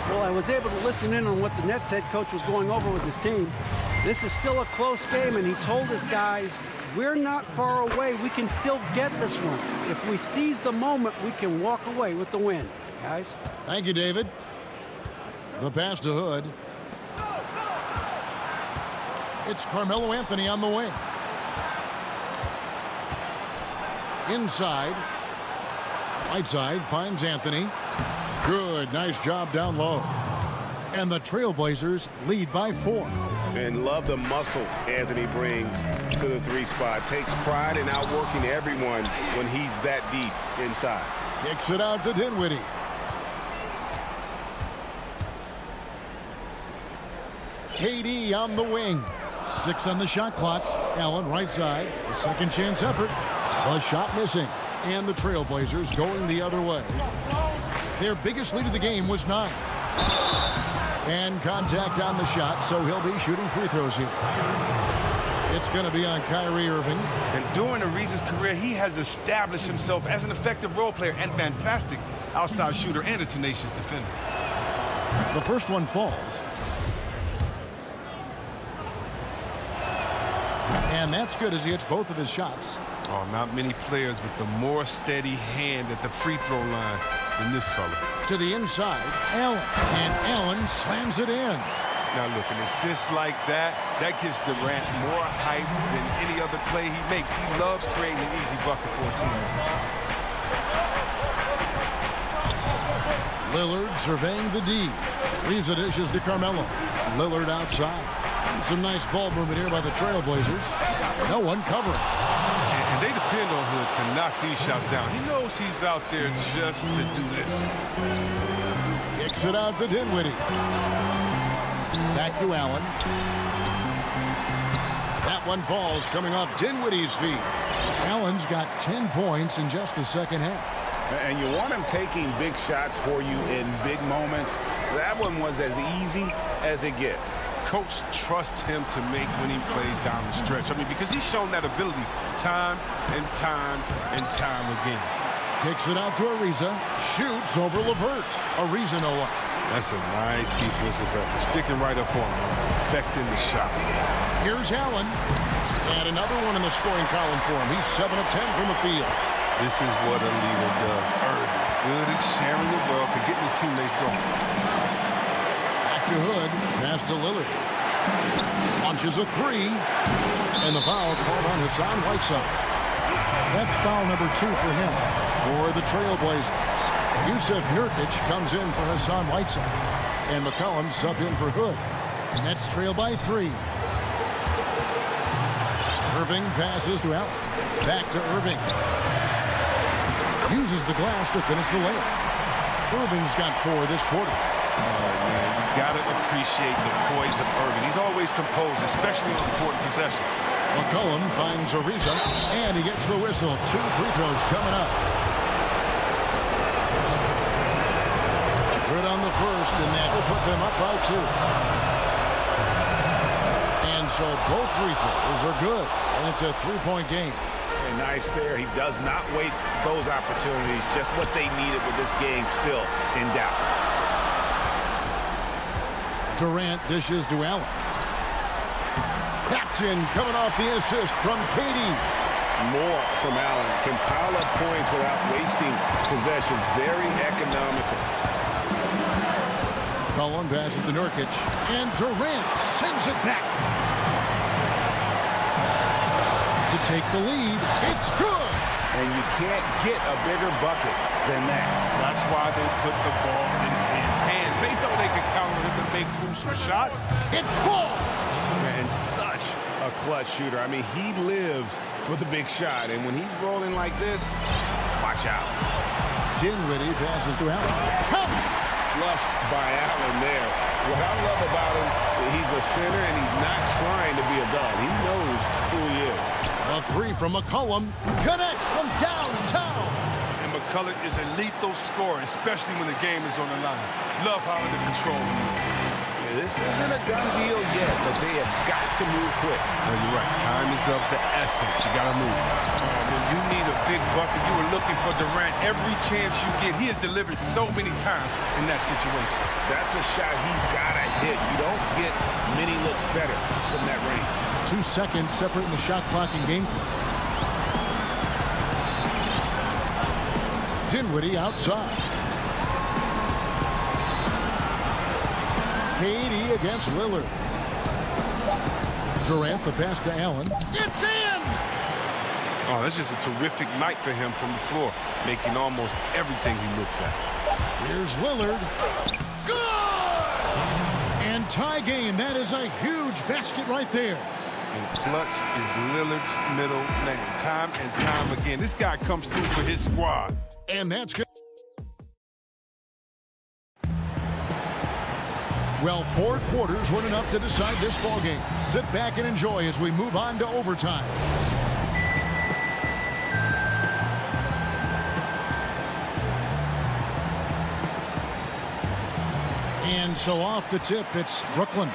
Well, I was able to listen in on what the Nets head coach was going over with his team. This is still a close game, and he told his guys, we're not far away. We can still get this one. If we seize the moment, we can walk away with the win. Guys? Thank you, David. The pass to Hood. It's Carmelo Anthony on the wing. Inside. Whiteside finds Anthony. Good, nice job down low. And the Trailblazers lead by 4. And love the muscle Anthony brings to the 3 spot. Takes pride in outworking everyone when he's that deep inside. Kicks it out to Dinwiddie. KD on the wing. 6 on the shot clock. Allen right side. A second chance effort. The shot missing. And the Trailblazers going the other way. Their biggest lead of the game was 9. And contact on the shot, so he'll be shooting free throws here. It's going to be on Kyrie Irving. And during Ariza's career, he has established himself as an effective role player and fantastic outside shooter and a tenacious defender. The first one falls. And that's good as he hits both of his shots. Oh, not many players with the more steady hand at the free throw line than this fella. To the inside, Allen. And Allen slams it in. Now look, an assist like that gives Durant more hype than any other play he makes. He loves creating an easy bucket for a teammate. Lillard surveying the D. Leaves it dishes to Carmelo. Lillard outside. Some nice ball movement here by the Trailblazers. No one covering. And they depend on Hood to knock these shots down. He knows he's out there just to do this. Kicks it out to Dinwiddie. Back to Allen. That one falls coming off Dinwiddie's feet. Allen's got 10 points in just the second half. And you want him taking big shots for you in big moments. That one was as easy as it gets. Coach trusts him to make winning plays down the stretch. I mean, because he's shown that ability time and time and time again. Kicks it out to Ariza. Shoots over LeVert. Ariza no up. That's a nice defensive effort. Sticking right up on him, affecting the shot. Here's Allen. And another one in the scoring column for him. He's 7 of 10 from the field. This is what a leader does. Irving, good at sharing the wealth and getting his teammates going. Back to Hood. Pass to Lillard. Launches a three. And the foul called on Hassan Whiteside. That's foul number 2 for him. For the Trailblazers, Yusuf Nurkic comes in for Hassan Whiteside. And McCollum sub in for Hood. The Nets trail by 3. Irving passes to Allen. Back to Irving. Uses the glass to finish the layup. Irving's got 4 this quarter. Oh, man, you got to appreciate the poise of Irving. He's always composed, especially on important possessions. McCollum finds Ariza, and he gets the whistle. 2 free throws coming up. Good on the first, and that will put them up by 2. And so both free throws are good, and it's a 3-point game. And nice there. He does not waste those opportunities. Just what they needed with this game still in doubt. Durant dishes to Allen. That's in, coming off the assist from KD. More from Allen. Can pile up points without wasting possessions. Very economical. Cullen passes to Nurkic. And Durant sends it back. To take the lead. It's good. And you can't get a bigger bucket than that. That's why they put the ball in his hands. They know they can count on him to make crucial shots. It falls. And such a clutch shooter. I mean, he lives for the big shot. And when he's rolling like this, watch out. Dinwiddie passes to Allen. Count. Flushed by Allen there. What I love about him, he's a center and he's not trying to be a guard. He knows who he is. A 3 from McCollum. Connects from downtown. And McCollum is a lethal scorer, especially when the game is on the line. Love how under control he is. This isn't a done deal yet, but they have got to move quick. Oh, you're right. Time is of the essence. You got to move. When you need a big bucket, you were looking for Durant every chance you get. He has delivered so many times in that situation. That's a shot he's got to hit. You don't get many looks better from that range. 2 seconds separating the shot clock and game clock. Dinwiddie outside. KD against Lillard. Durant, the pass to Allen. It's in! Oh, that's just a terrific night for him from the floor, making almost everything he looks at. Here's Lillard. Good! And tie game. That is a huge basket right there. And clutch is Lillard's middle name. Time and time again. This guy comes through for his squad. And that's good. Well, 4 quarters weren't enough to decide this ball game. Sit back and enjoy as we move on to overtime. And so off the tip, it's Brooklyn.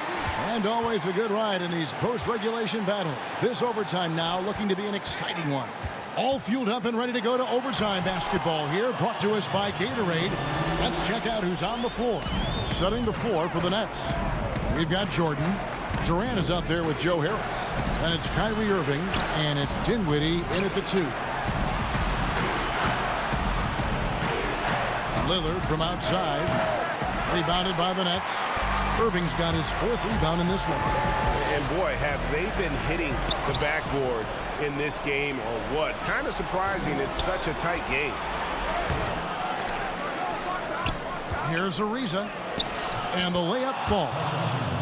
And always a good ride in these post-regulation battles. This overtime now looking to be an exciting one. All fueled up and ready to go to overtime basketball here, brought to us by Gatorade. Let's check out who's on the floor. Setting the floor for the Nets. We've got Jordan. Durant is out there with Joe Harris. And it's Kyrie Irving, and it's Dinwiddie in at the 2. Lillard from outside. Rebounded by the Nets. Irving's got his 4th rebound in this one. And boy, have they been hitting the backboard in this game or what? Kind of surprising it's such a tight game. Here's Ariza. And the layup falls.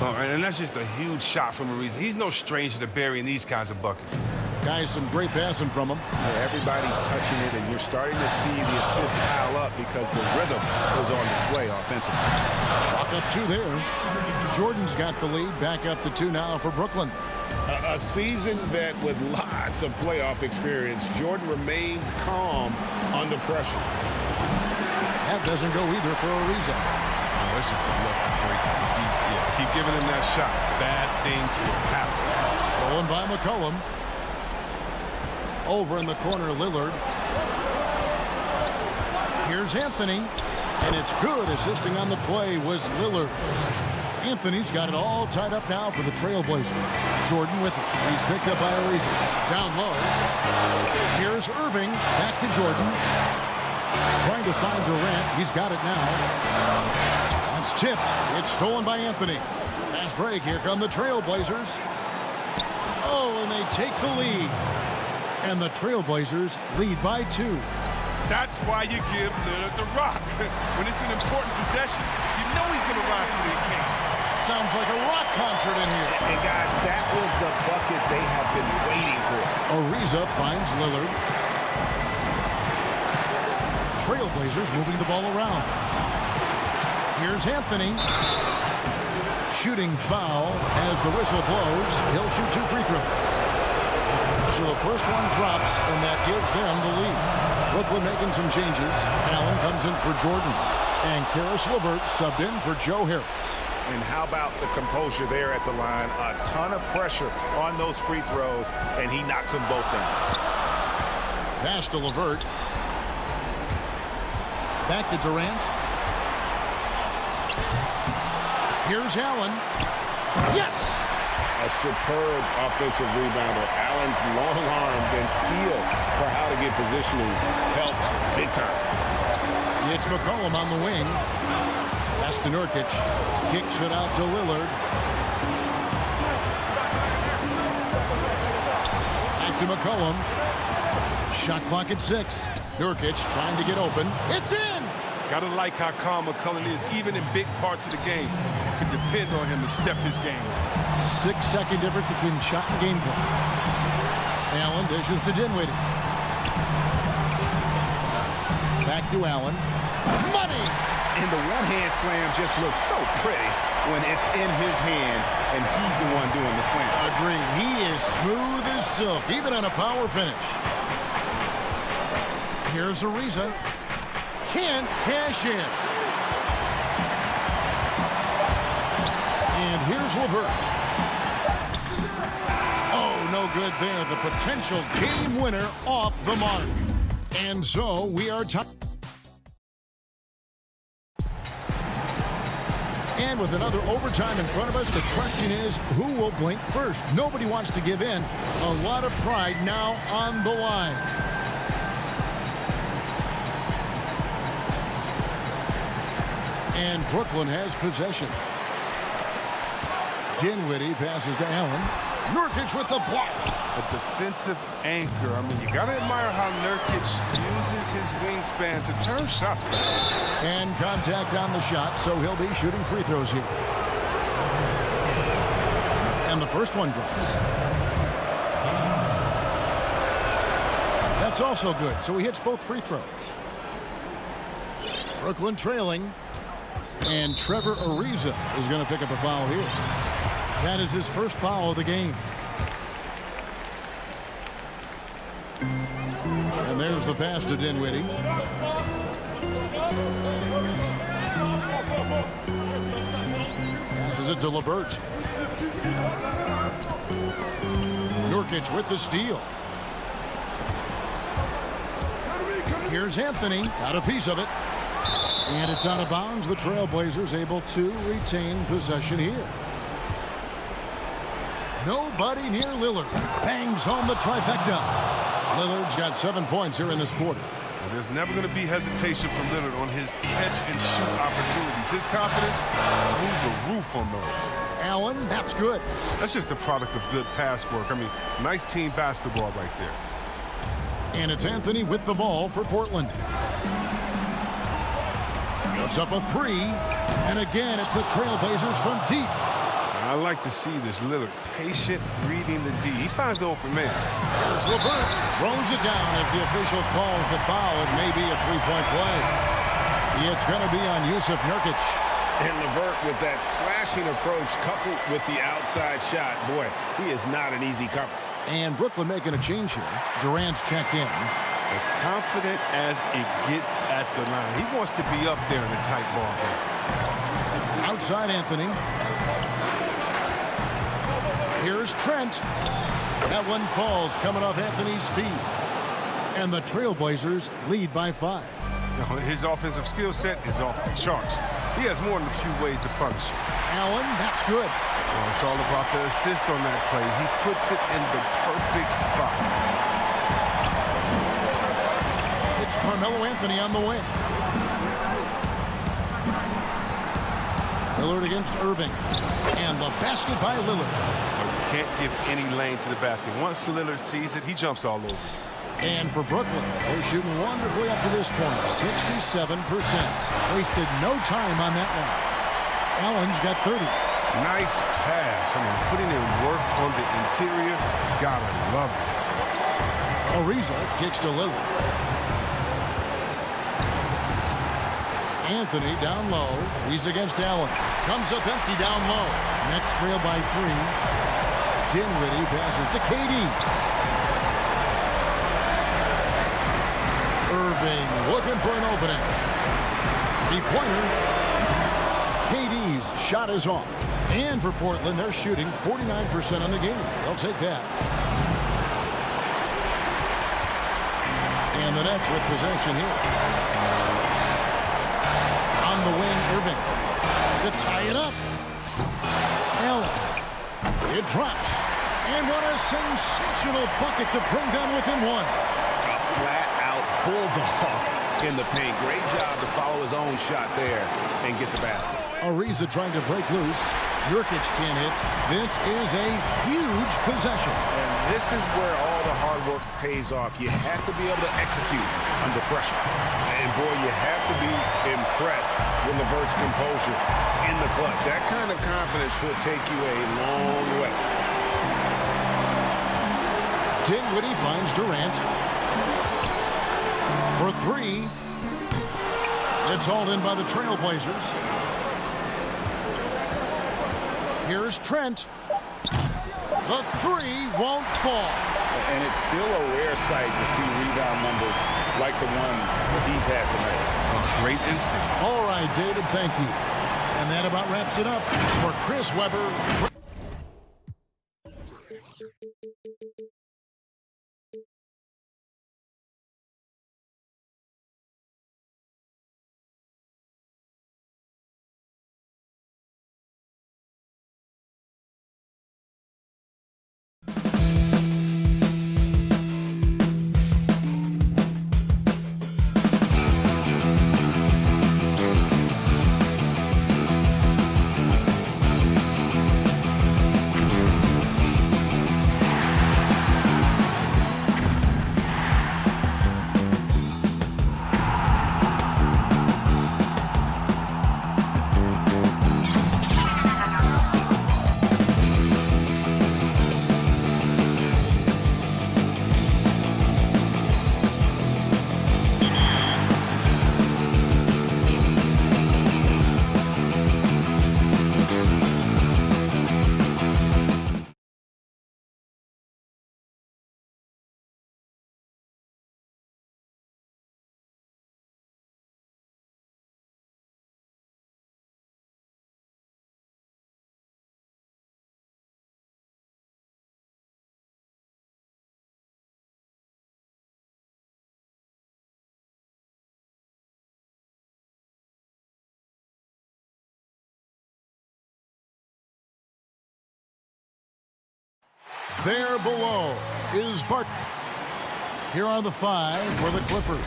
Oh, and that's just a huge shot from Ariza. He's no stranger to burying these kinds of buckets. Guys, some great passing from him. Everybody's touching it, and you're starting to see the assists pile up because the rhythm is on display offensively. Chalk up 2 there. Jordan's got the lead. Back up to 2 now for Brooklyn. A seasoned vet with lots of playoff experience. Jordan remains calm under pressure. That doesn't go either for Ariza. Oh, it's just a lucky break. Yeah, keep giving him that shot. Bad things will happen. Stolen by McCollum. Over in the corner, Lillard. Here's Anthony. And it's good. Assisting on the play was Lillard. Anthony's got it all tied up now for the Trailblazers. Jordan with it. He's picked up by Ariza. Down low. Here's Irving. Back to Jordan. Trying to find Durant. He's got it now. It's tipped. It's stolen by Anthony. Fast break. Here come the Trailblazers. Oh, and they take the lead. And the Trailblazers lead by 2. That's why you give Lillard the rock. When it's an important possession, you know he's going to rise to the occasion. Sounds like a rock concert in here. And guys, that was the bucket they have been waiting for. Ariza finds Lillard. Trailblazers moving the ball around. Here's Anthony. Shooting foul as the whistle blows. He'll shoot 2 free throws. So the first one drops, and that gives them the lead. Brooklyn making some changes. Allen comes in for Jordan. And Karis LeVert subbed in for Joe Harris. And how about the composure there at the line? A ton of pressure on those free throws, and he knocks them both in. Pass to LeVert. Back to Durant. Here's Allen. Yes! A superb offensive rebounder. Allen's long arms and feel for how to get positioning helps big time. It's McCollum on the wing. Pass to Nurkic. Kicks it out to Lillard. Back to McCollum. Shot clock at 6. Nurkic trying to get open. It's in! Gotta like how calm McCollum is, even in big parts of the game. You can depend on him to step his game up. 6-second difference between the shot and game clock. Allen dishes to Dinwiddie. Back to Allen. Money! And the one-hand slam just looks so pretty when it's in his hand and he's the one doing the slam. Agreed. He is smooth as silk, even on a power finish. Here's Ariza. Can't cash in. And here's LeVert. Oh, no good there. The potential game winner off the mark. And so we are tied. And with another overtime in front of us, the question is, who will blink first? Nobody wants to give in. A lot of pride now on the line. And Brooklyn has possession. Dinwiddie passes to Allen. Nurkic with the block. A defensive anchor. I mean, you got to admire how Nurkic uses his wingspan to turn shots back. And contact on the shot, so he'll be shooting free throws here. And the first one drops. That's also good, so he hits both free throws. Brooklyn trailing. And Trevor Ariza is going to pick up a foul here. That is his first foul of the game. And there's the pass to Dinwiddie. Passes it to LeVert. Nurkic with the steal. Here's Anthony. Got a piece of it. And it's out of bounds. The Trailblazers able to retain possession here. Nobody near Lillard. Bangs home the trifecta. Lillard's got 7 points here in this quarter. Well, there's never going to be hesitation from Lillard on his catch-and-shoot opportunities. His confidence through the roof on those. Allen, that's good. That's just the product of good pass work. I mean, nice team basketball right there. And it's Anthony with the ball for Portland. Puts up a 3. And again, it's the Trailblazers from deep. I like to see this Lillard patient reading the D. He finds the open man. There's LeVert. Throws it down as the official calls the foul. It may be a three-point play. It's going to be on Yusuf Nurkic. And LeVert with that slashing approach coupled with the outside shot. Boy, he is not an easy cover. And Brooklyn making a change here. Durant's checked in. As confident as it gets at the line. He wants to be up there in a tight ball game. Outside Anthony. Here's Trent. That one falls coming off Anthony's feet. And the Trailblazers lead by 5. His offensive skill set is off the charts. He has more than a few ways to punish. Allen, that's good. Well, it's all about the assist on that play. He puts it in the perfect spot. It's Carmelo Anthony on the wing. Lillard against Irving. And the basket by Lillard. You can't give any lane to the basket. Once Lillard sees it, he jumps all over. And for Brooklyn, they're shooting wonderfully up to this point, 67%. Wasted no time on that one. Allen's got 30. Nice pass. I mean, putting in work on the interior, gotta love it. Ariza kicks to Lillard. Anthony down low. He's against Allen. Comes up empty down low. Nets trail by 3. Dinwiddie passes to KD. Irving looking for an opening. Three-pointer. KD's shot is off. And for Portland, they're shooting 49% on the game. They'll take that. And the Nets with possession here. On the wing, Irving. To tie it up. Allen. It drops. And what a sensational bucket to bring them within one. A flat-out bulldog in the paint. Great job to follow his own shot there and get the basket. Ariza trying to break loose. Nurkic can't hit. This is a huge possession. And this is where all the hard work pays off. You have to be able to execute under pressure. And boy, you have to be impressed with LeVert's composure in the clutch. That kind of confidence will take you a long way. Dinwiddie finds Durant. For 3. It's hauled in by the Trailblazers. Here's Trent. The 3 won't fall. And it's still a rare sight to see rebound numbers like the ones that he's had tonight. A great instinct. All right, David, thank you. And that about wraps it up for Chris Webber. There below is Bart. Here are the 5 for the Clippers.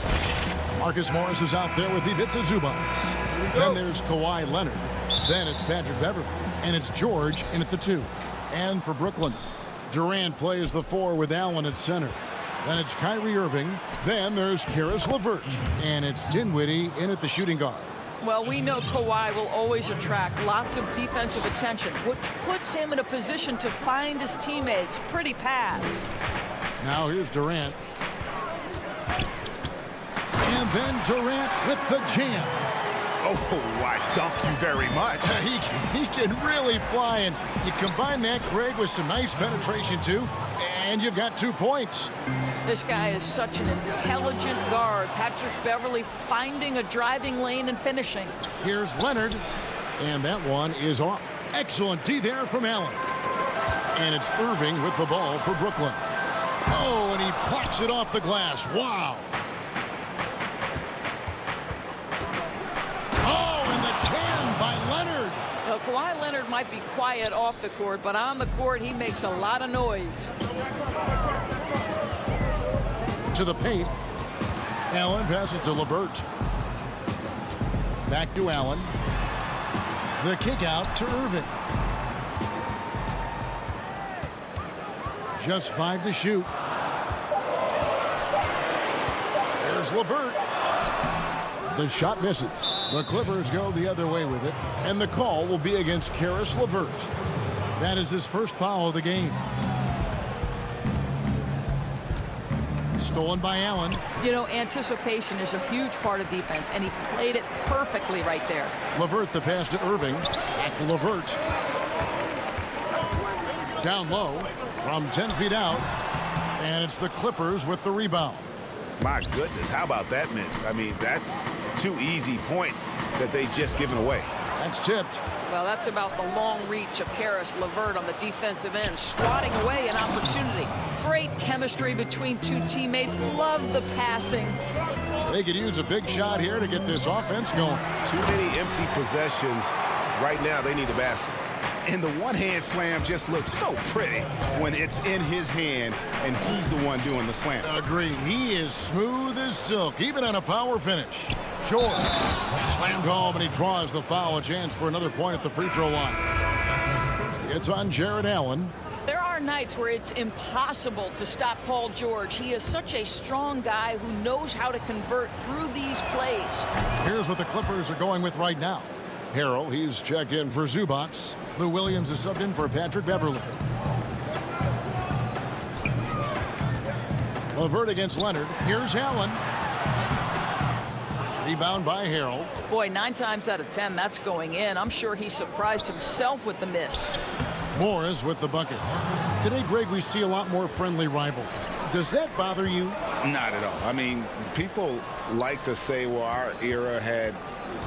Marcus Morris is out there with Ivica Zubac. Then there's Kawhi Leonard. Then it's Patrick Beverley. And it's George in at the 2. And for Brooklyn, Durant plays the 4 with Allen at center. Then it's Kyrie Irving. Then there's Karis LeVert. And it's Dinwiddie in at the shooting guard. Well, we know Kawhi will always attract lots of defensive attention, which puts him in a position to find his teammates. Pretty pass. Now here's Durant. And then Durant with the jam. Oh, I dunk you very much. He can really fly, and you combine that, Greg, with some nice penetration, too, and you've got 2 points. This guy is such an intelligent guard. Patrick Beverley finding a driving lane and finishing. Here's Leonard, and that one is off. Excellent D there from Allen. And it's Irving with the ball for Brooklyn. Oh, and he plucks it off the glass. Wow. Kawhi Leonard might be quiet off the court, but on the court, he makes a lot of noise. To the paint. Allen passes to LeVert. Back to Allen. The kick out to Irving. Just 5 to shoot. There's LeVert. The shot misses. The Clippers go the other way with it, and the call will be against Caris LeVert. That is his first foul of the game. Stolen by Allen. You know, anticipation is a huge part of defense, and he played it perfectly right there. LeVert, the pass to Irving. Back to LeVert. Down low from 10 feet out, and it's the Clippers with the rebound. My goodness, how about that miss? I mean, that's 2 easy points that they just given away. That's tipped. Well, that's about the long reach of Caris LeVert on the defensive end, swatting away an opportunity. Great chemistry between 2 teammates. Love the passing. They could use a big shot here to get this offense going. Too many empty possessions. Right now, they need a basket. And the one-hand slam just looks so pretty when it's in his hand and he's the one doing the slam. Agreed. He is smooth as silk, even on a power finish. Short. Slammed home, and he draws the foul. A chance for another point at the free throw line. It's on Jared Allen. There are nights where it's impossible to stop Paul George. He is such a strong guy who knows how to convert through these plays. Here's what the Clippers are going with right now. Harrell, he's checked in for Zubac. Lou Williams is subbed in for Patrick Beverly. LeVert against Leonard. Here's Allen. Rebound by Harrell. Boy, 9 times out of 10, that's going in. I'm sure he surprised himself with the miss. Morris with the bucket. Today, Greg, we see a lot more friendly rivalry. Does that bother you? Not at all. I mean, people like to say, well, our era had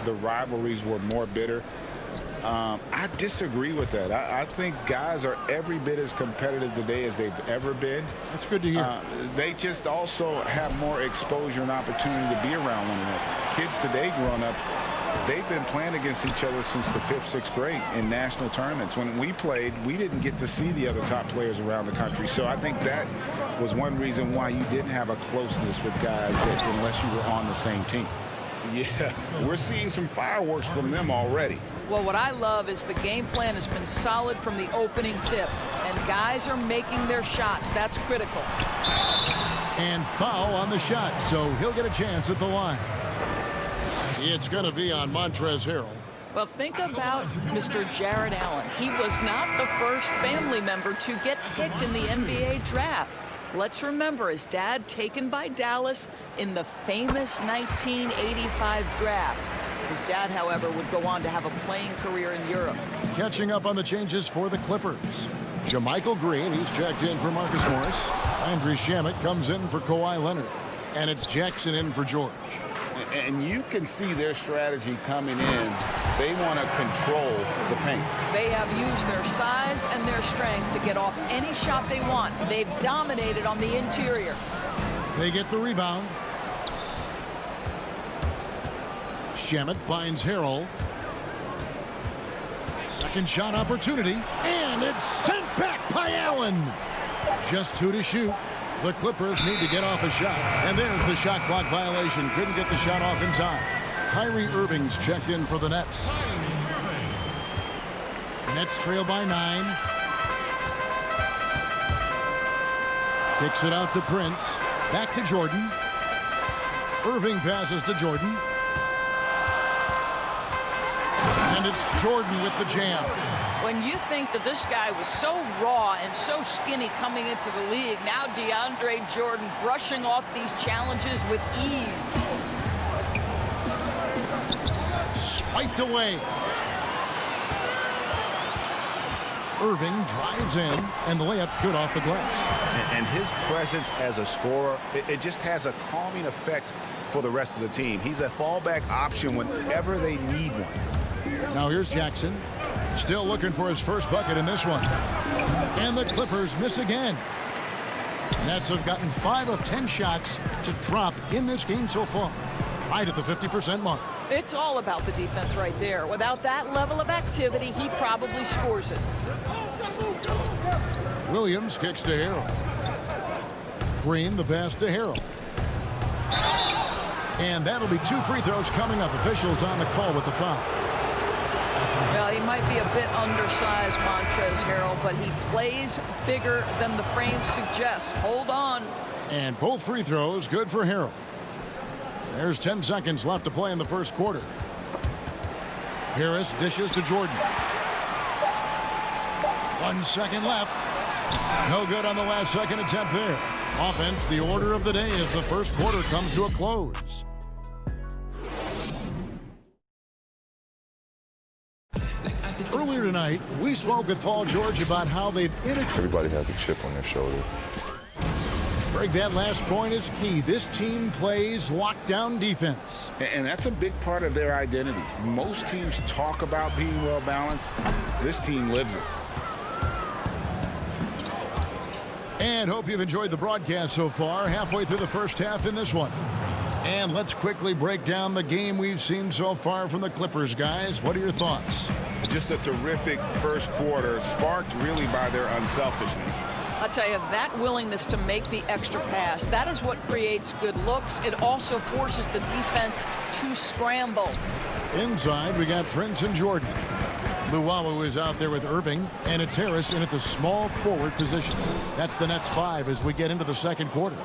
the rivalries were more bitter. I disagree with that. I think guys are every bit as competitive today as they've ever been. That's good to hear. They just also have more exposure and opportunity to be around one another. Kids today growing up, they've been playing against each other since the 5th, 6th grade in national tournaments. When we played, we didn't get to see the other top players around the country. So I think that was one reason why you didn't have a closeness with guys that, unless you were on the same team. Yeah, we're seeing some fireworks from them already. Well, what I love is the game plan has been solid from the opening tip, and guys are making their shots. That's critical. And foul on the shot, so he'll get a chance at the line. It's going to be on Montrezl Harrell. Well, think about Mr. Jared Allen. He was not the first family member to get picked in the NBA draft. Let's remember his dad taken by Dallas in the famous 1985 draft. His dad, however, would go on to have a playing career in Europe. Catching up on the changes for the Clippers. JaMychal Green, he's checked in for Marcus Morris. Landry Shamet comes in for Kawhi Leonard. And it's Jackson in for George. And you can see their strategy coming in. They want to control the paint. They have used their size and their strength to get off any shot they want. They've dominated on the interior. They get the rebound. Shamet finds Harrell. Second shot opportunity. And it's sent back by Allen. Just 2 to shoot. The Clippers need to get off a shot. And there's the shot clock violation. Couldn't get the shot off in time. Kyrie Irving's checked in for the Nets. Nets trail by 9. Kicks it out to Prince. Back to Jordan. Irving passes to Jordan. And it's Jordan with the jam. When you think that this guy was so raw and so skinny coming into the league, now DeAndre Jordan brushing off these challenges with ease. Swiped away. Irving drives in, and the layup's good off the glass. And his presence as a scorer, it just has a calming effect for the rest of the team. He's a fallback option whenever they need one. Now here's Jackson. Still looking for his first bucket in this one. And the Clippers miss again. Nets have gotten 5 of 10 shots to drop in this game so far. right at the 50% mark. It's all about the defense right there. Without that level of activity, he probably scores it. Williams kicks to Harrell. Green, the pass to Harrell. And that'll be 2 free throws coming up. Officials on the call with the foul. Well, he might be a bit undersized, Montrezl Harrell, but he plays bigger than the frame suggests. Hold on. And both free throws good for Harrell. There's 10 seconds left to play in the first quarter. Harris dishes to Jordan. 1 second left. No good on the last second attempt there. Offense, the order of the day as the first quarter comes to a close. Earlier tonight, we spoke with Paul George about how they've integrated. Everybody has a chip on their shoulder. Greg, that last point is key. This team plays lockdown defense. And that's a big part of their identity. Most teams talk about being well balanced. This team lives it. And hope you've enjoyed the broadcast so far. Halfway through the first half in this one. And let's quickly break down the game we've seen so far from the Clippers, guys. What are your thoughts? Just a terrific first quarter, sparked really by their unselfishness. I'll tell you, that willingness to make the extra pass, that is what creates good looks. It also forces the defense to scramble. Inside, we got Prince and Jordan. Luwawu is out there with Irving, and it's Harris in at the small forward position. That's the Nets 5 as we get into the second quarter.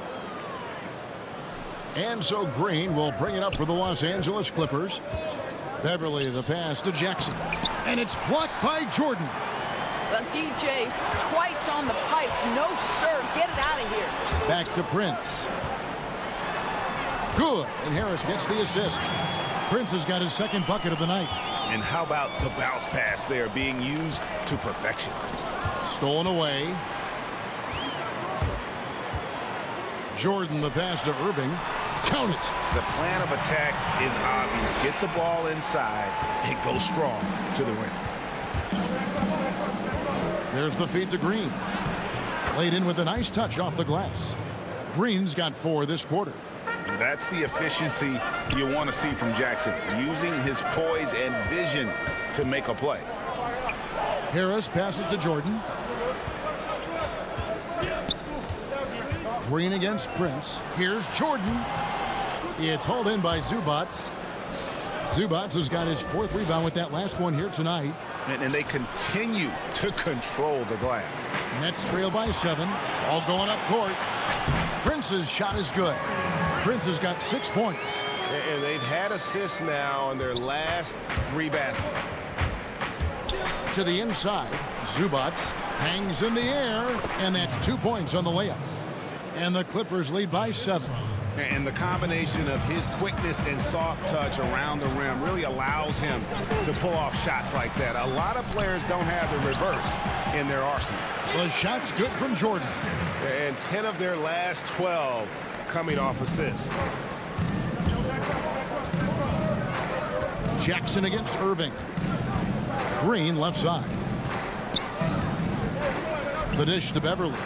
And so Green will bring it up for the Los Angeles Clippers. Beverly, the pass to Jackson. And it's blocked by Jordan. But DJ twice on the pipes. No, sir. Get it out of here. Back to Prince. Good. And Harris gets the assist. Prince has got his second bucket of the night. And how about the bounce pass there being used to perfection? Stolen away. Jordan, the pass to Irving. Count it. The plan of attack is obvious. Get the ball inside and go strong to the rim. There's the feed to Green. Laid in with a nice touch off the glass. Green's got 4 this quarter. That's the efficiency you want to see from Jackson, using his poise and vision to make a play. Harris passes to Jordan. Green against Prince. Here's Jordan. It's hauled in by Zubats. Zubats has got his 4th rebound with that last one here tonight. And they continue to control the glass. Nets trail by 7. All going up court. Prince's shot is good. Prince has got 6 points. And they've had assists now on their last 3 baskets. To the inside. Zubats hangs in the air. And that's 2 points on the layup. And the Clippers lead by 7. And the combination of his quickness and soft touch around the rim really allows him to pull off shots like that. A lot of players don't have the reverse in their arsenal. The shot's good from Jordan. And 10 of their last 12 coming off assists. Jackson against Irving. Green left side. The dish to Beverly.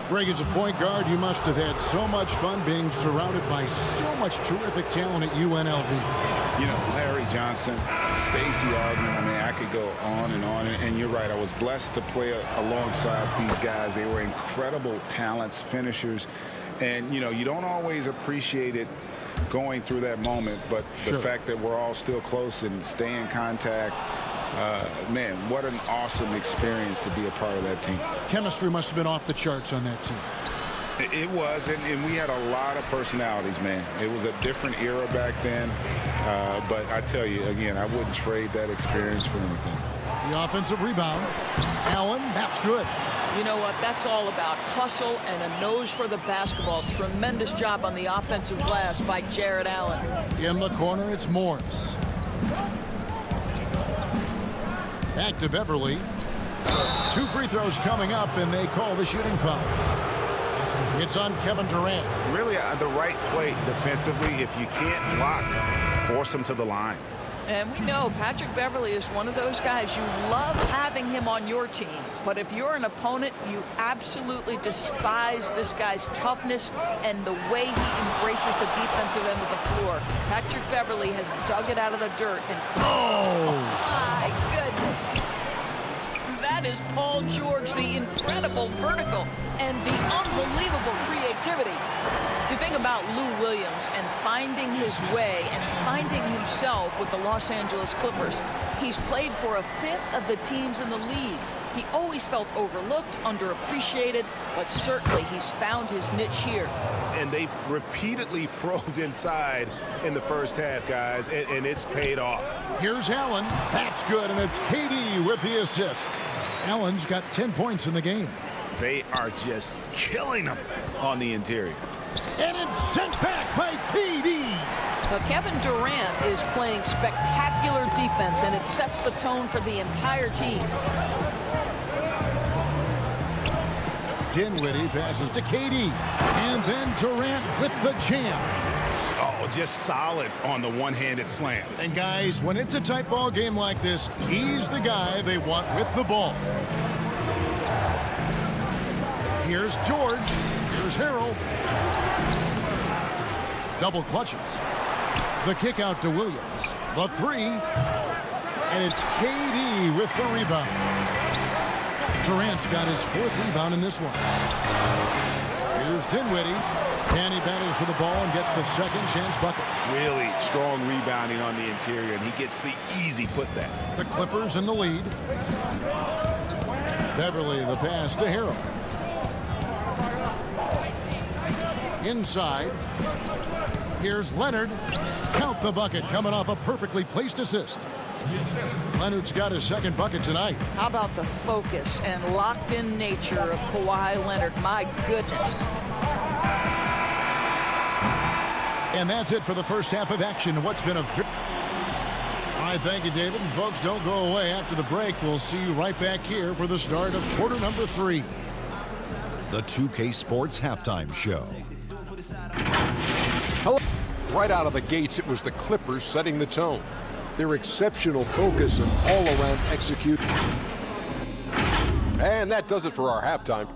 Greg, as a point guard, you must have had so much fun being surrounded by so much terrific talent at UNLV. You know, Larry Johnson, Stacey Augmon, I mean, I could go on. And you're right, I was blessed to play alongside these guys. They were incredible talents, finishers. And, you know, you don't always appreciate it going through that moment, but the fact that we're all still close and stay in contact, man, what an awesome experience to be a part of that team. Chemistry must have been off the charts on that team. It was, and we had a lot of personalities, man. It was a different era back then, but I tell you, again, I wouldn't trade that experience for anything. The offensive rebound. Allen, that's good. You know what? That's all about hustle and a nose for the basketball. Tremendous job on the offensive glass by Jared Allen. In the corner, it's Morris. Back to Beverly. 2 free throws coming up, and they call the shooting foul. It's on Kevin Durant. Really the right play defensively. If you can't block, force him to the line. And we know Patrick Beverley is one of those guys you love having him on your team. But if you're an opponent, you absolutely despise this guy's toughness and the way he embraces the defensive end of the floor. Patrick Beverley has dug it out of the dirt. And oh my goodness. That is Paul George, the incredible vertical and the unbelievable creativity. You think about Lou Williams and finding his way and finding himself with the Los Angeles Clippers. He's played for a fifth of the teams in the league. He always felt overlooked, underappreciated, but certainly he's found his niche here. And they've repeatedly probed inside in the first half, guys, and it's paid off. Here's Allen. That's good, and it's KD with the assist. Allen's got 10 points in the game. They are just killing them on the interior. And it's sent back by KD. But Kevin Durant is playing spectacular defense, and it sets the tone for the entire team. Dinwiddie passes to KD. And then Durant with the jam. Oh, just solid on the one-handed slam. And guys, when it's a tight ball game like this, he's the guy they want with the ball. Here's George. Here's Harrell. Double clutches. The kick out to Williams. The three. And it's KD with the rebound. Durant's got his fourth rebound in this one. Here's Dinwiddie. And he battles for the ball and gets the second chance bucket. Really strong rebounding on the interior, and he gets the easy putback. The Clippers in the lead. Beverley the pass to Harrell. Inside. Here's Leonard. Count the bucket coming off a perfectly placed assist. Leonard's got his second bucket tonight. How about the focus and locked-in nature of Kawhi Leonard? My goodness. And that's it for the first half of action. What's been a... All right, thank you, David. And folks, don't go away. After the break, we'll see you right back here for the start of quarter number 3. The 2K Sports Halftime Show. Hello. Right out of the gates, it was the Clippers setting the tone. Their exceptional focus and all-around execution. And that does it for our halftime.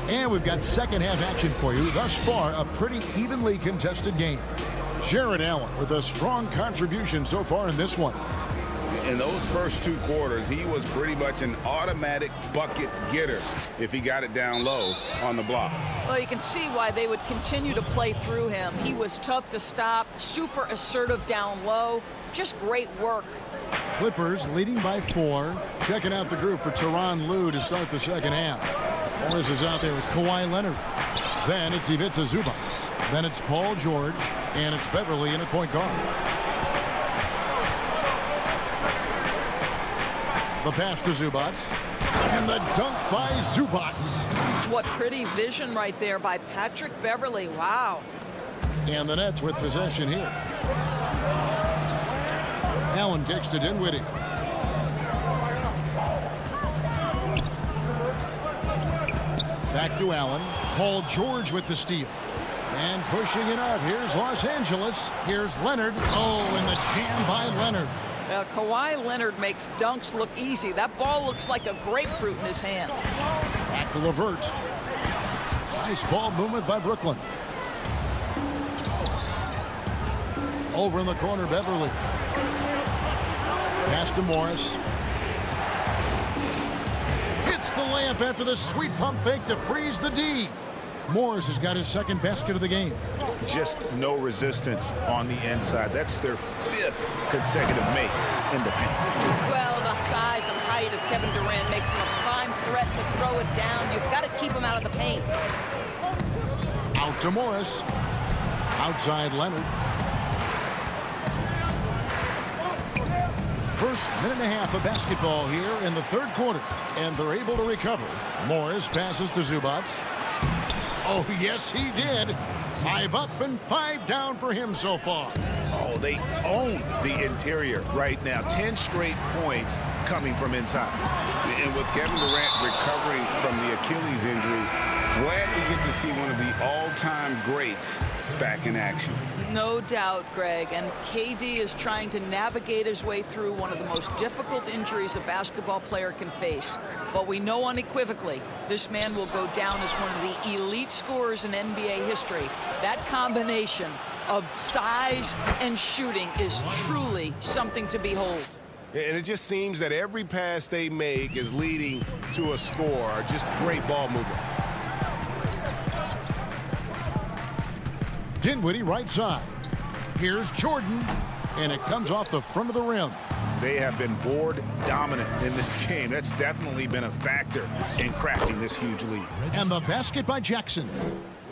And we've got second half action for you. Thus far, a pretty evenly contested game. Jared Allen with a strong contribution so far in this one. In those first 2 quarters, he was pretty much an automatic bucket getter if he got it down low on the block. Well, you can see why they would continue to play through him. He was tough to stop, super assertive down low. Just great work. Clippers leading by 4. Checking out the group for Tyronn Lue to start the second half. Morris is out there with Kawhi Leonard. Then it's Ivica Zubac. Then it's Paul George. And it's Beverley in at point guard. The pass to Zubac. And the dunk by Zubac. What pretty vision right there by Patrick Beverley. Wow. And the Nets with possession here. Allen kicks to Dinwiddie. Back to Allen. Paul George with the steal. And pushing it up. Here's Los Angeles. Here's Leonard. Oh, and the jam by Leonard. Kawhi Leonard makes dunks look easy. That ball looks like a grapefruit in his hands. Back to LeVert. Nice ball movement by Brooklyn. Over in the corner, Beverley. Pass to Morris. Hits the layup after the sweet pump fake to freeze the D. Morris has got his second basket of the game. Just no resistance on the inside. That's their 5th consecutive make in the paint. Well, the size and height of Kevin Durant makes him a prime threat to throw it down. You've got to keep him out of the paint. Out to Morris. Outside Leonard. First minute and a half of basketball here in the third quarter. And they're able to recover. Morris passes to Zubac. Oh, yes, he did. 5 up and 5 down for him so far. Oh, They own the interior right now. 10 straight points coming from inside. And with Kevin Durant recovering from the Achilles injury, glad we get to see one of the all-time greats back in action. No doubt, Greg. And KD is trying to navigate his way through one of the most difficult injuries a basketball player can face. But we know unequivocally this man will go down as one of the elite scorers in NBA history. That combination of size and shooting is truly something to behold. And it just seems that every pass they make is leading to a score. Just great ball movement. Dinwiddie right side. Here's Jordan, and it comes off the front of the rim. They have been board dominant in this game. That's definitely been a factor in crafting this huge lead. And the basket by Jackson.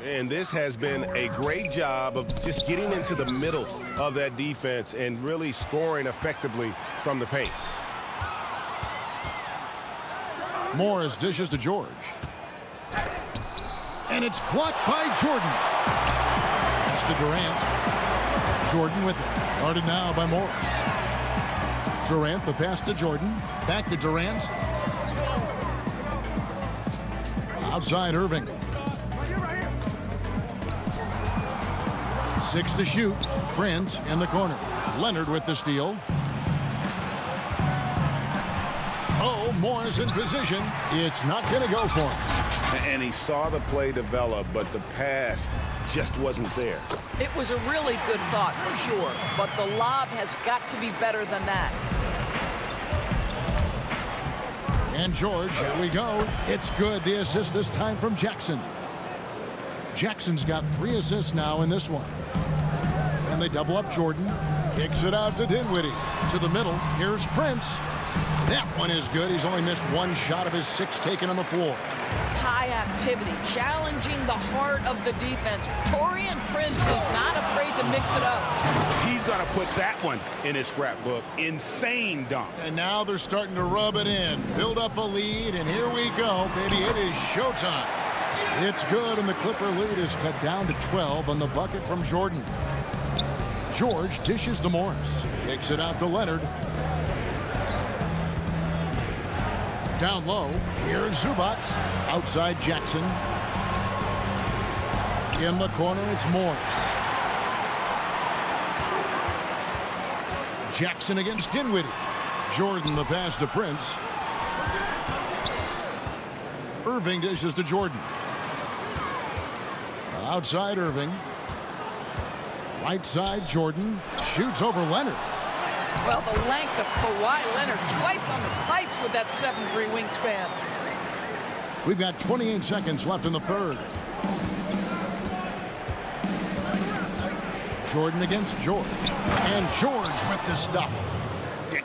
And this has been a great job of just getting into the middle of that defense and really scoring effectively from the paint. Morris dishes to George. And it's blocked by Jordan. That's to Durant. Jordan with it. Guarded now by Morris. Durant, the pass to Jordan. Back to Durant. Outside Irving. 6 to shoot. Prince in the corner. Leonard with the steal. Oh, Morris in position. It's not going to go for him. And he saw the play develop, but the pass just wasn't there. It was a really good thought, for sure. But the lob has got to be better than that. And George, here we go. It's good. The assist this time from Jackson. Jackson's got 3 assists now in this one. And they double up Jordan. Kicks it out to Dinwiddie. To the middle. Here's Prince. That one is good. He's only missed 1 shot of his 6 taken on the floor. High activity, challenging the heart of the defense. Taurean Prince is not afraid to mix it up. He's going to put that one in his scrapbook. Insane dunk. And now they're starting to rub it in. Build up a lead, and here we go, baby. It is showtime. It's good, and the Clipper lead is cut down to 12 on the bucket from Jordan. George dishes to Morris. Kicks it out to Leonard. Down low, here's Zubac. Outside Jackson. In the corner, it's Morris. Jackson against Dinwiddie. Jordan the pass to Prince. Irving dishes to Jordan. Outside Irving. Right side Jordan. Shoots over Leonard. Well, the length of Kawhi Leonard twice on the pipes with that 7'3" wingspan. We've got 28 seconds left in the third. Jordan against George. And George with the stuff.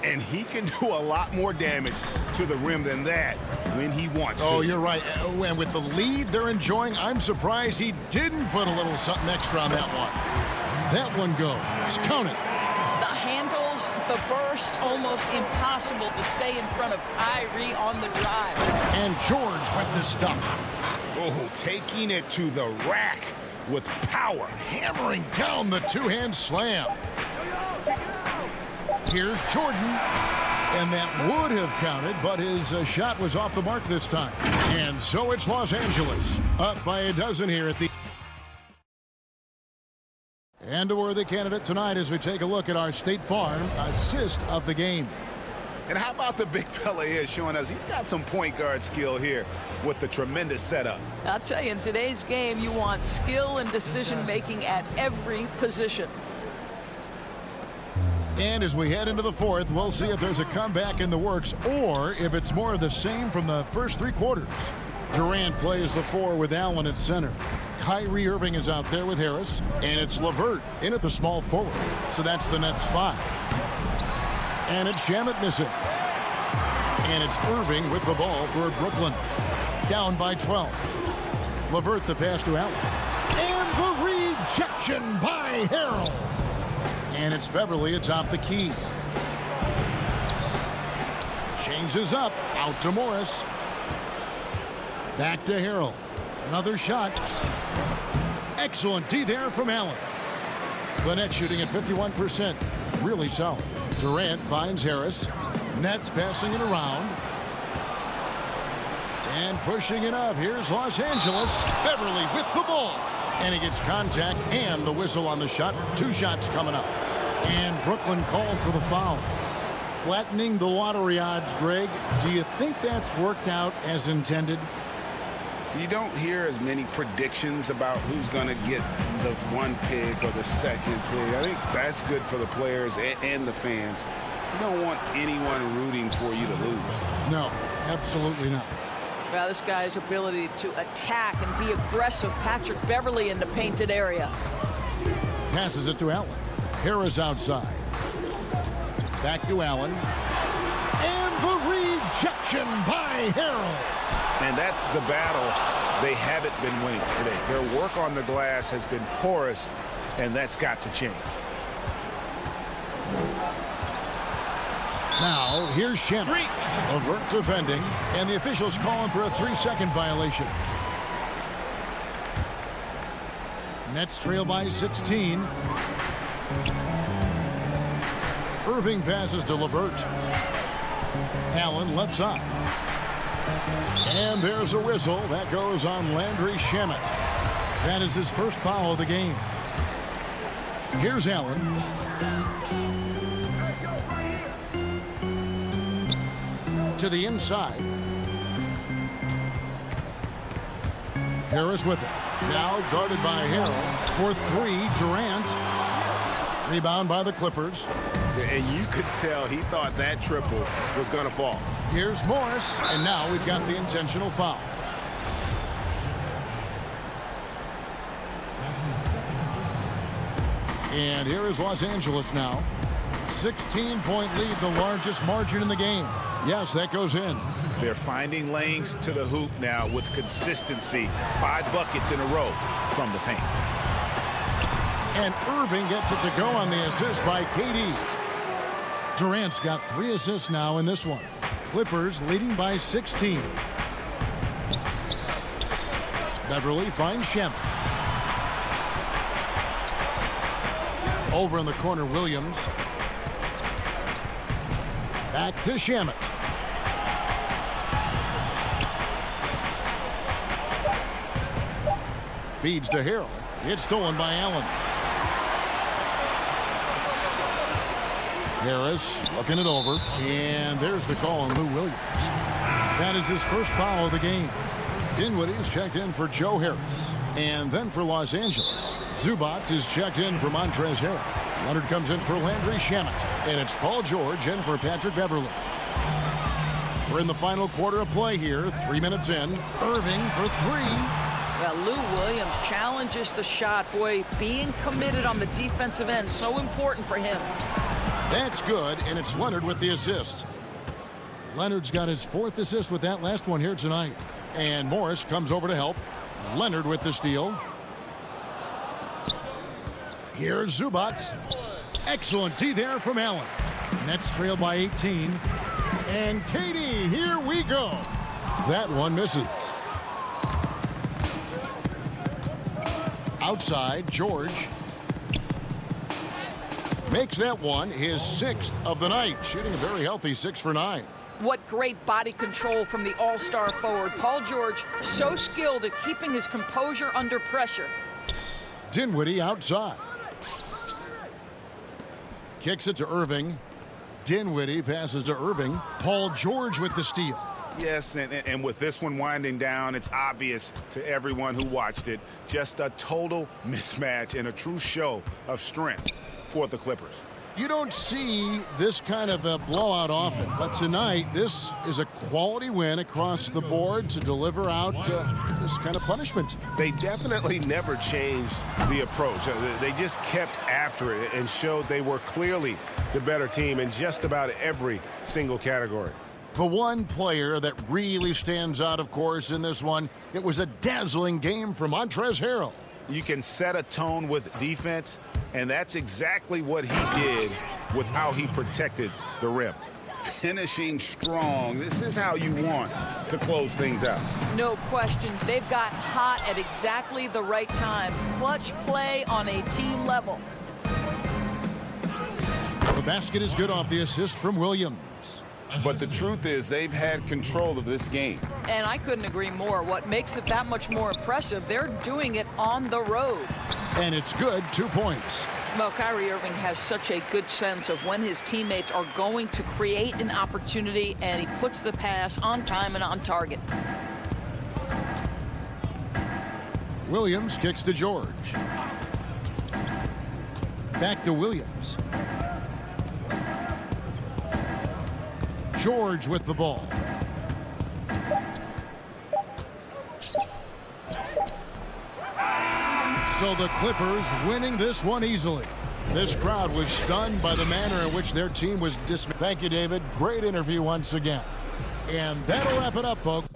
And he can do a lot more damage to the rim than that when he wants to. Oh, you're right. And with the lead they're enjoying, I'm surprised he didn't put a little something extra on that one. That one goes. Count it. The handles, the burst, almost impossible to stay in front of Kyrie on the drive. And George with the stuff. Oh, taking it to the rack with power. Hammering down the two-hand slam. Here's Jordan. And that would have counted, but his shot was off the mark this time. And so it's Los Angeles. Up by a dozen here at the... And a worthy candidate tonight as we take a look at our State Farm assist of the game. And how about the big fella here showing us he's got some point guard skill here with the tremendous setup. I'll tell you, in today's game, you want skill and decision-making at every position. And as we head into the fourth, we'll see if there's a comeback in the works or if it's more of the same from the first 3 quarters. Durant plays the 4 with Allen at center. Kyrie Irving is out there with Harris. And it's LeVert in at the small forward. So that's the Nets 5. And it's Shamet missing. And it's Irving with the ball for Brooklyn. Down by 12. LeVert the pass to Allen. And the rejection by Harrell. And it's Beverly atop the key. Changes up. Out to Morris. Back to Harrell. Another shot. Excellent D there from Allen. The net shooting at 51%. Really solid. Durant finds Harris. Nets passing it around. And pushing it up. Here's Los Angeles. Beverly with the ball. And he gets contact and the whistle on the shot. 2 shots coming up. And Brooklyn called for the foul. Flattening the lottery odds, Greg. Do you think that's worked out as intended? You don't hear as many predictions about who's going to get the 1 pick or the 2nd pick. I think that's good for the players and the fans. You don't want anyone rooting for you to lose. No, absolutely not. Well, this guy's ability to attack and be aggressive. Patrick Beverly in the painted area. Passes it to Allen. Harris outside. Back to Allen. And the rejection by Harrell. And that's the battle they haven't been winning today. Their work on the glass has been porous, and that's got to change. Now, here's Shem. Levert defending, and the officials calling for a 3-second violation. Nets trail by 16. Irving passes to Levert. Allen left side. And there's a whistle. That goes on Landry Shamet. That is his first foul of the game. Here's Allen. To the inside. Harris with it. Now guarded by Harrell. For 3, Durant. Rebound by the Clippers. And you could tell he thought that triple was going to fall. Here's Morris. And now we've got the intentional foul. And here is Los Angeles now. 16-point lead, the largest margin in the game. Yes, that goes in. They're finding lanes to the hoop now with consistency. 5 buckets in a row from the paint. And Irving gets it to go on the assist by KD. Durant's got 3 assists now in this one. Clippers leading by 16. Beverly finds Shem. Over in the corner, Williams. Back to Shamet. Feeds to Harrell. It's stolen by Allen. Harris looking it over. And there's the call on Lou Williams. That is his first foul of the game. Dinwiddie's checked in for Joe Harris. And then for Los Angeles, Zubac is checked in for Montrezl Harrell. Leonard comes in for Landry Shamet. And it's Paul George in for Patrick Beverly. We're in the final quarter of play here. 3 minutes in. Irving for 3. Well, Lou Williams challenges the shot. Boy, being committed on the defensive end, so important for him. That's good, and it's Leonard with the assist. Leonard's got his 4th assist with that last one here tonight. And Morris comes over to help. Leonard with the steal. Here's Zubac. Excellent D there from Allen. Nets trail by 18. And KD, here we go. That one misses. Outside, George makes that one his 6th of the night, shooting a very healthy 6 for 9. What great body control from the all-star forward. Paul George, so skilled at keeping his composure under pressure. Dinwiddie outside. Kicks it to Irving. Dinwiddie passes to Irving. Paul George with the steal. Yes, and with this one winding down, it's obvious to everyone who watched it. Just a total mismatch and a true show of strength for the Clippers. You don't see this kind of a blowout often, but tonight this is a quality win across the board to deliver out this kind of punishment. They definitely never changed the approach. They just kept after it and showed they were clearly the better team in just about every single category. The one player that really stands out, of course, in this one, it was a dazzling game from Montrezl Harrell. You can set a tone with defense, and that's exactly what he did with how he protected the rim. Finishing strong. This is how you want to close things out. No question. They've got hot at exactly the right time. Clutch play on a team level. basket is good off the assist from Williams. But the truth is they've had control of this game. And I couldn't agree more. What makes it that much more impressive, they're doing it on the road. And it's good, 2 points. Well, Kyrie Irving has such a good sense of when his teammates are going to create an opportunity, and he puts the pass on time and on target. Williams kicks to George. Back to Williams. George with the ball. So the Clippers winning this one easily. This crowd was stunned by the manner in which their team was dismissed. Thank you, David. Great interview once again. And that'll wrap it up, folks.